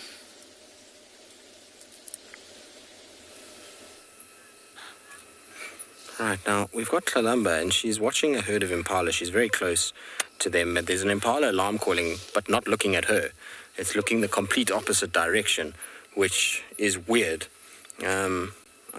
Right, now we've got Kalamba and she's watching a herd of impala. She's very close to them. There's an impala alarm calling, but not looking at her. It's looking the complete opposite direction, which is weird. I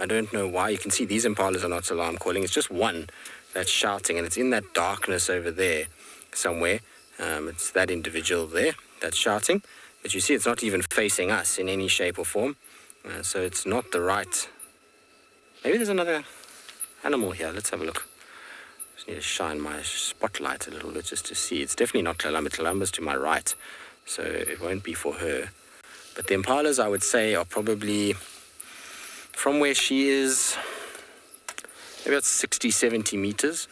don't know why. You can see these impalas are not alarm calling. It's just one that's shouting, and it's in that darkness over there somewhere. It's that individual there that's shouting. But you see it's not even facing us in any shape or form. So it's not the right... Maybe there's another animal here. Let's have a look. Just need to shine my spotlight a little bit just to see. It's definitely not Kalamba. Kalamba's to my right, so it won't be for her. But the impalas, I would say, are probably from where she is, maybe about 60, 70 meters,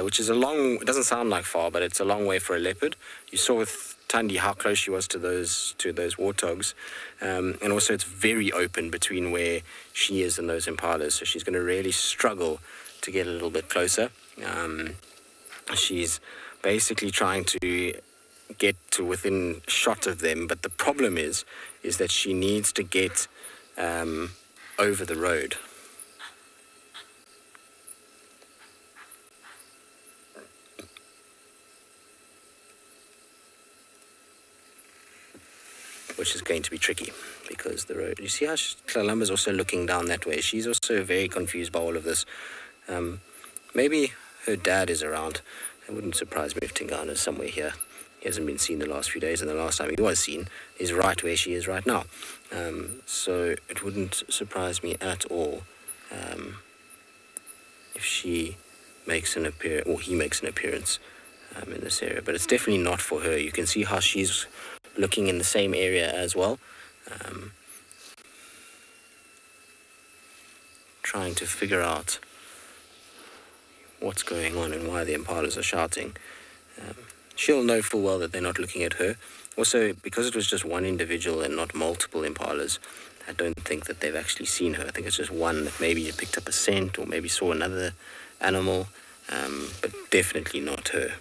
which is a long... It doesn't sound like far, but it's a long way for a leopard. You saw with Thandi how close she was to those warthogs. And also it's very open between where she is and those impalas, so she's going to really struggle to get a little bit closer. She's basically trying to get to within shot of them, but the problem is that she needs to get over the road. Which is going to be tricky because the road... You see how Kalamba's also looking down that way. She's also very confused by all of this. Maybe her dad is around. It wouldn't surprise me if Tingana's somewhere here. He hasn't been seen the last few days, and the last time he was seen is right where she is right now. So it wouldn't surprise me at all if she makes an appearance, or he makes an appearance in this area. But it's definitely not for her. You can see how she's looking in the same area as well, trying to figure out what's going on and why the impalas are shouting. She'll know full well that they're not looking at her. Also, because it was just one individual and not multiple impalas, I don't think that they've actually seen her. I think it's just one that maybe picked up a scent or maybe saw another animal, but definitely not her.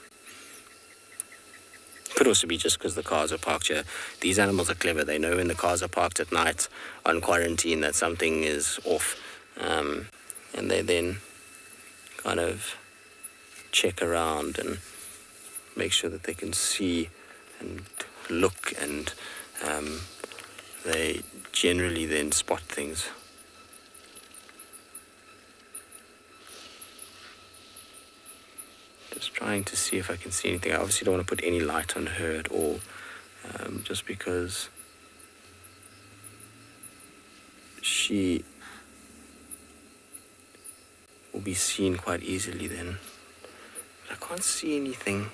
Could also be just because the cars are parked here. These animals are clever. They know when the cars are parked at night on quarantine that something is off. And they then kind of check around and make sure that they can see and look, and they generally then spot things. Just trying to see if I can see anything. I obviously don't want to put any light on her at all, just because she will be seen quite easily then. But I can't see anything.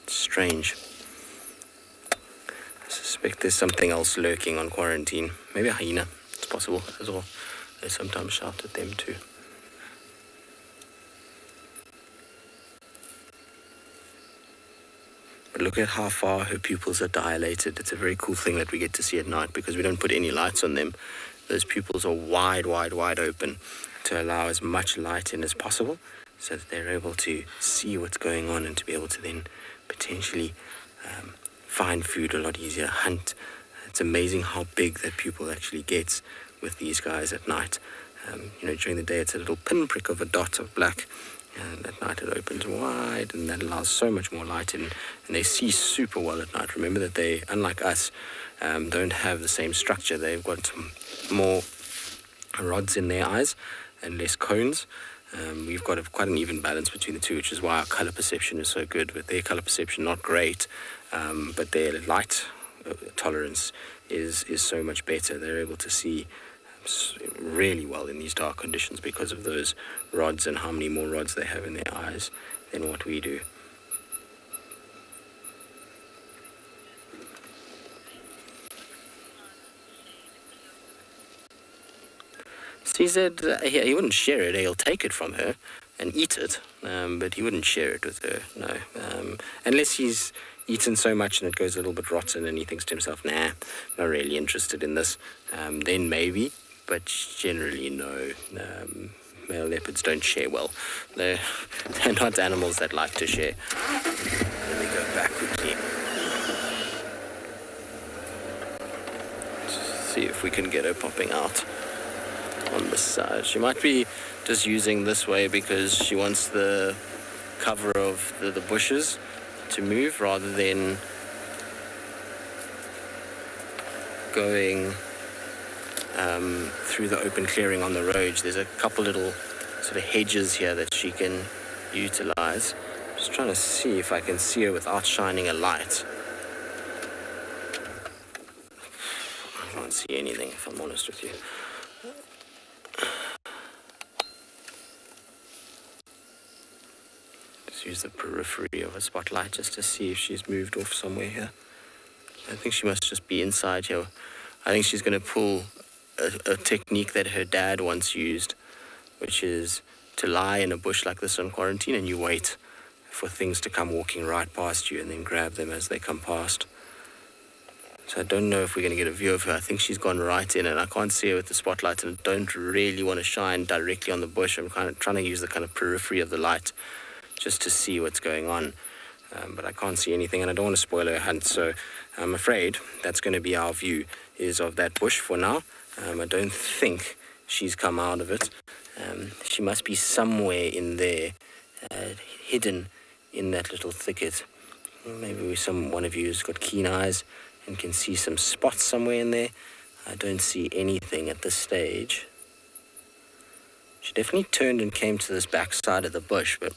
Strange. I suspect there's something else lurking on quarantine. Maybe a hyena. It's possible as well. They sometimes shout at them too. But look at how far her pupils are dilated. It's a very cool thing that we get to see at night because we don't put any lights on them. Those pupils are wide open to allow as much light in as possible so that they're able to see what's going on and to be able to then potentially find food a lot easier, hunt. It's amazing how big that pupil actually gets with these guys at night. During the day it's a little pinprick of a dot of black, and at night it opens wide, and that allows so much more light in, and they see super well at night. Remember that they, unlike us, don't have the same structure. They've got more rods in their eyes and less cones. We've got quite an even balance between the two, which is why our color perception is so good. With their color perception, not great, but their light tolerance is so much better. They're able to see really well in these dark conditions because of those rods and how many more rods they have in their eyes than what we do. CZ, he wouldn't share it. He'll take it from her and eat it, but he wouldn't share it with her, no. Unless he's eaten so much and it goes a little bit rotten and he thinks to himself, nah, not really interested in this, then maybe, but generally no. Male leopards don't share well. They're not animals that like to share. Let me go back quickly. See if we can get her popping out on the side. She might be just using this way because she wants the cover of the bushes to move rather than going through the open clearing on the roads. There's a couple little sort of hedges here that she can utilize. Just trying to see if I can see her without shining a light. I can't see anything, if I'm honest with you. Just use the periphery of a spotlight just to see if she's moved off somewhere here. I think she must just be inside here. I think she's going to pull a technique that her dad once used, which is to lie in a bush like this on quarantine and you wait for things to come walking right past you and then grab them as they come past. So I don't know if we're going to get a view of her. I think she's gone right in and I can't see her with the spotlight and I don't really want to shine directly on the bush. I'm kind of trying to use the kind of periphery of the light just to see what's going on. But I can't see anything and I don't want to spoil her hunt. So I'm afraid that's going to be our view, is of that bush for now. I don't think she's come out of it. She must be somewhere in there, hidden in that little thicket. Maybe one of you has got keen eyes and can see some spots somewhere in there. I don't see anything at this stage. She definitely turned and came to this back side of the bush, but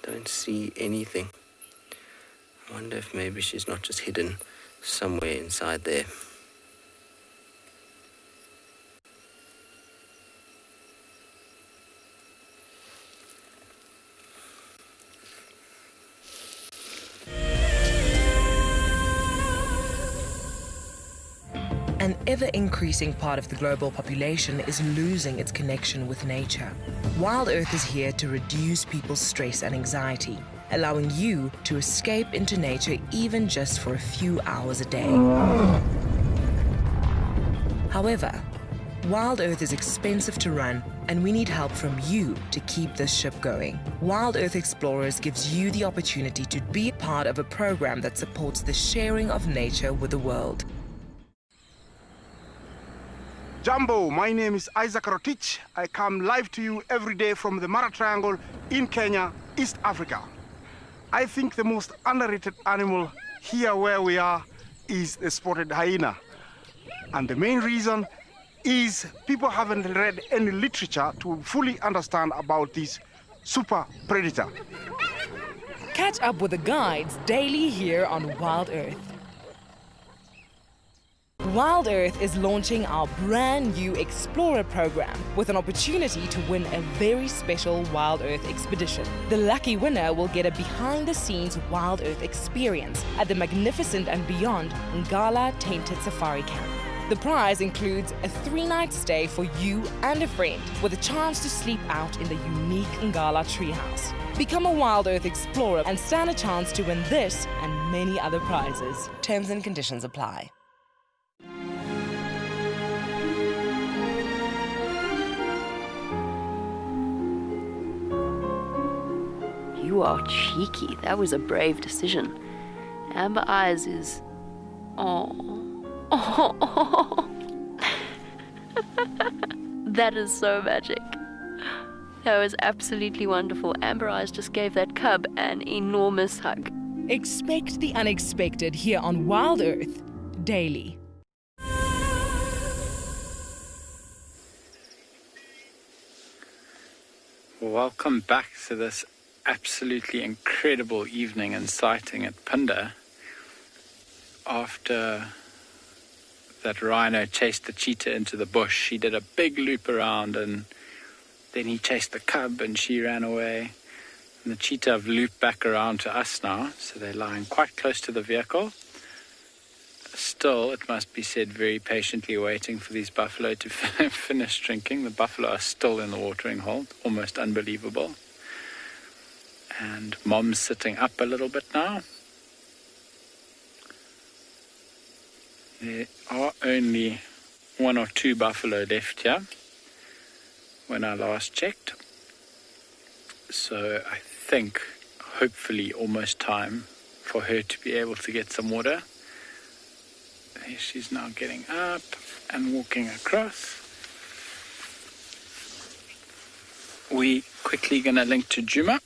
don't see anything. I wonder if maybe she's not just hidden somewhere inside there. An ever-increasing part of the global population is losing its connection with nature. Wild Earth is here to reduce people's stress and anxiety, allowing you to escape into nature even just for a few hours a day. However, Wild Earth is expensive to run, and we need help from you to keep this ship going. Wild Earth Explorers gives you the opportunity to be part of a program that supports the sharing of nature with the world. Jumbo, my name is Isaac Rotich. I come live to you every day from the Mara Triangle in Kenya, East Africa. I think the most underrated animal here where we are is the spotted hyena. And the main reason is people haven't read any literature to fully understand about this super predator. Catch up with the guides daily here on Wild Earth. Wild Earth is launching our brand new Explorer program with an opportunity to win a very special Wild Earth expedition. The lucky winner will get a behind-the-scenes Wild Earth experience at the magnificent and beyond Ngala Tainted Safari Camp. The prize includes a 3-night stay for you and a friend with a chance to sleep out in the unique Ngala treehouse. Become a Wild Earth Explorer and stand a chance to win this and many other prizes. Terms and conditions apply. You are cheeky. That was a brave decision. Amber Eyes is... Oh. That is so magic. That was absolutely wonderful. Amber Eyes just gave that cub an enormous hug. Expect the unexpected here on Wild Earth daily. Welcome back to this absolutely incredible evening and sighting at Punda. After that rhino chased the cheetah into the bush, he did a big loop around, and then he chased the cub and she ran away. And the cheetah have looped back around to us now, so they're lying quite close to the vehicle. Still, it must be said, very patiently waiting for these buffalo to finish drinking. The buffalo are still in the watering hole, almost unbelievable. And Mom's sitting up a little bit now. There are only 1 or 2 buffalo left here when I last checked. So I think, hopefully, almost time for her to be able to get some water. She's now getting up and walking across. We quickly going to link to Juma.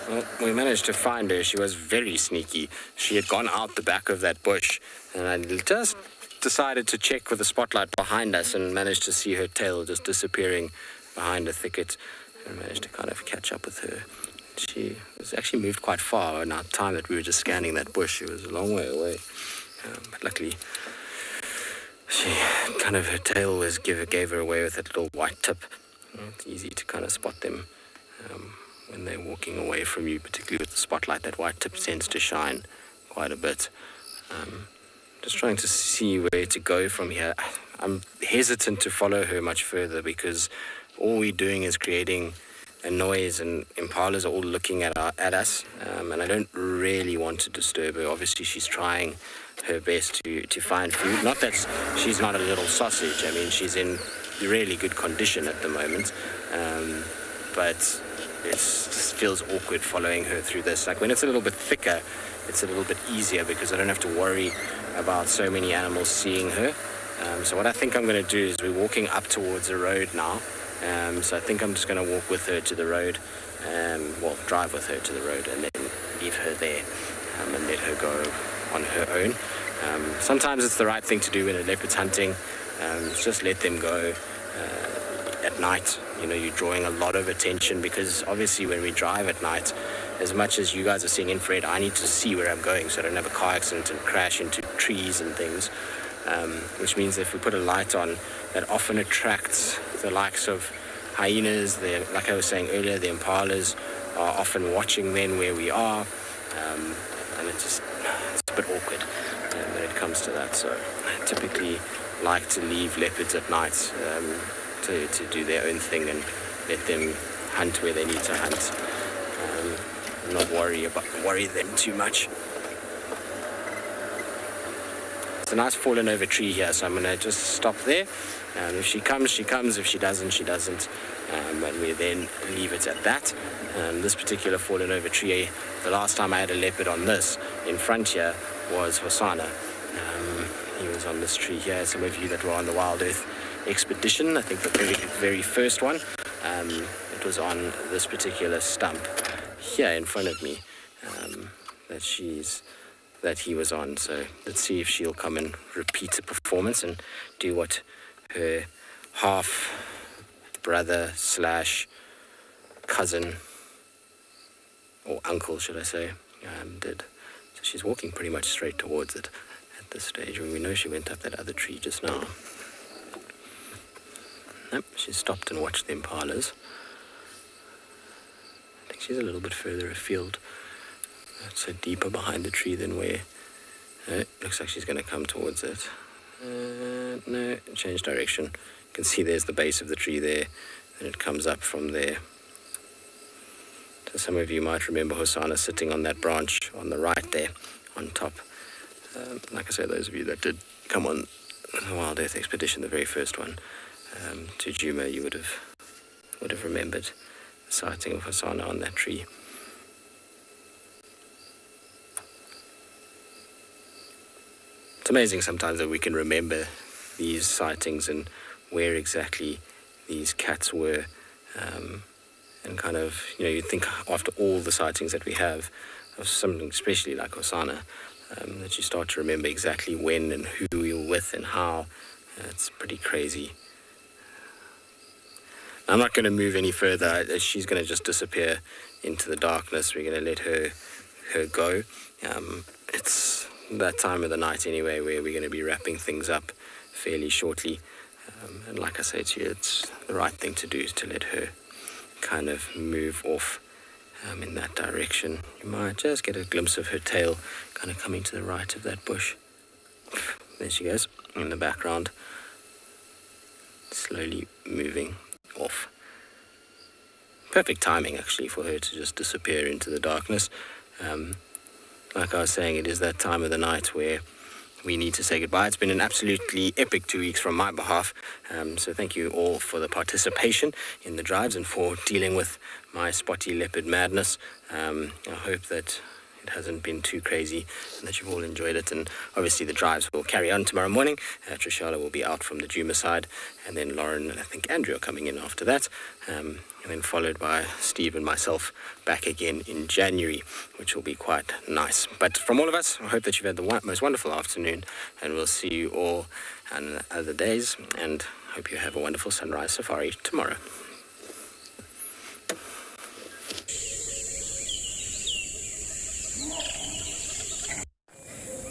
Well, we managed to find her. She was very sneaky. She had gone out the back of that bush, and I just decided to check with the spotlight behind us and managed to see her tail just disappearing behind a thicket. And managed to kind of catch up with her. She was actually moved quite far in our time that we were just scanning that bush. It was a long way away. But luckily, her tail was gave her away with that little white tip. It's easy to kind of spot them when they're walking away from you, particularly with the spotlight. That white tip tends to shine quite a bit. Just trying to see where to go from here. I'm hesitant to follow her much further because all we're doing is creating a noise, and impalas are all looking at us, and I don't really want to disturb her. Obviously, she's trying her best to find food. Not that she's not a little sausage. I mean, she's in really good condition at the moment, but it just feels awkward following her through this. Like when it's a little bit thicker, it's a little bit easier because I don't have to worry about so many animals seeing her. So what I think I'm going to do is we're walking up towards the road now. So I think I'm just going to walk with her to the road, drive with her to the road and then leave her there and let her go on her own. Sometimes it's the right thing to do when a leopard's hunting, just let them go at night. You know, you're drawing a lot of attention because obviously when we drive at night, as much as you guys are seeing infrared, I need to see where I'm going so I don't have a car accident and crash into trees and things. Which means if we put a light on, that often attracts the likes of hyenas. Like I was saying earlier, the impalas are often watching then where we are, and it's a bit awkward when it comes to that. So I typically like to leave leopards at night to do their own thing and let them hunt where they need to hunt, not worry them too much. It's a nice fallen over tree here, so I'm going to just stop there. If she comes, she comes. If she doesn't, she doesn't. And we then leave it at that. This particular fallen over tree, the last time I had a leopard on this in front here was Hosanna. He was on this tree here. Some of you that were on the Wild Earth expedition, I think the very first one, it was on this particular stump here in front of me that he was on. So let's see if she'll come and repeat the performance and do what her half brother / cousin or uncle, should I say, did. So she's walking pretty much straight towards it at this stage, when we know she went up that other tree just now. Nope, she stopped and watched the impalas. I think she's a little bit further afield. So deeper behind the tree than where. Looks like she's going to come towards it. No, change direction. You can see there's the base of the tree there, and it comes up from there. So some of you might remember Hosanna sitting on that branch on the right there, on top. Like I said, those of you that did come on Wild Earth expedition, the very first one, to Djuma, you would have remembered the sighting of Hosanna on that tree. It's amazing sometimes that we can remember these sightings and where exactly these cats were, and kind of, you'd think after all the sightings that we have of something especially like Hosanna, that you start to remember exactly when and who you were with and how. It's pretty crazy. I'm not going to move any further. She's going to just disappear into the darkness. We're going to let her go. It's that time of the night anyway where we're going to be wrapping things up fairly shortly. And like I say to you, it's the right thing to do, is to let her kind of move off in that direction. You might just get a glimpse of her tail kind of coming to the right of that bush. There she goes in the background, slowly moving off. Perfect timing actually for her to just disappear into the darkness. Like I was saying, it is that time of the night where we need to say goodbye. It's been an absolutely epic 2 weeks from my behalf. So thank you all for the participation in the drives and for dealing with my spotty leopard madness. I hope that it hasn't been too crazy and that you've all enjoyed it. And obviously the drives will carry on tomorrow morning. Trishala will be out from the Djuma side, and then Lauren and I think Andrew are coming in after that. And then followed by Steve and myself back again in January, which will be quite nice. But from all of us, I hope that you've had the most wonderful afternoon, and we'll see you all on other days, and hope you have a wonderful sunrise safari tomorrow.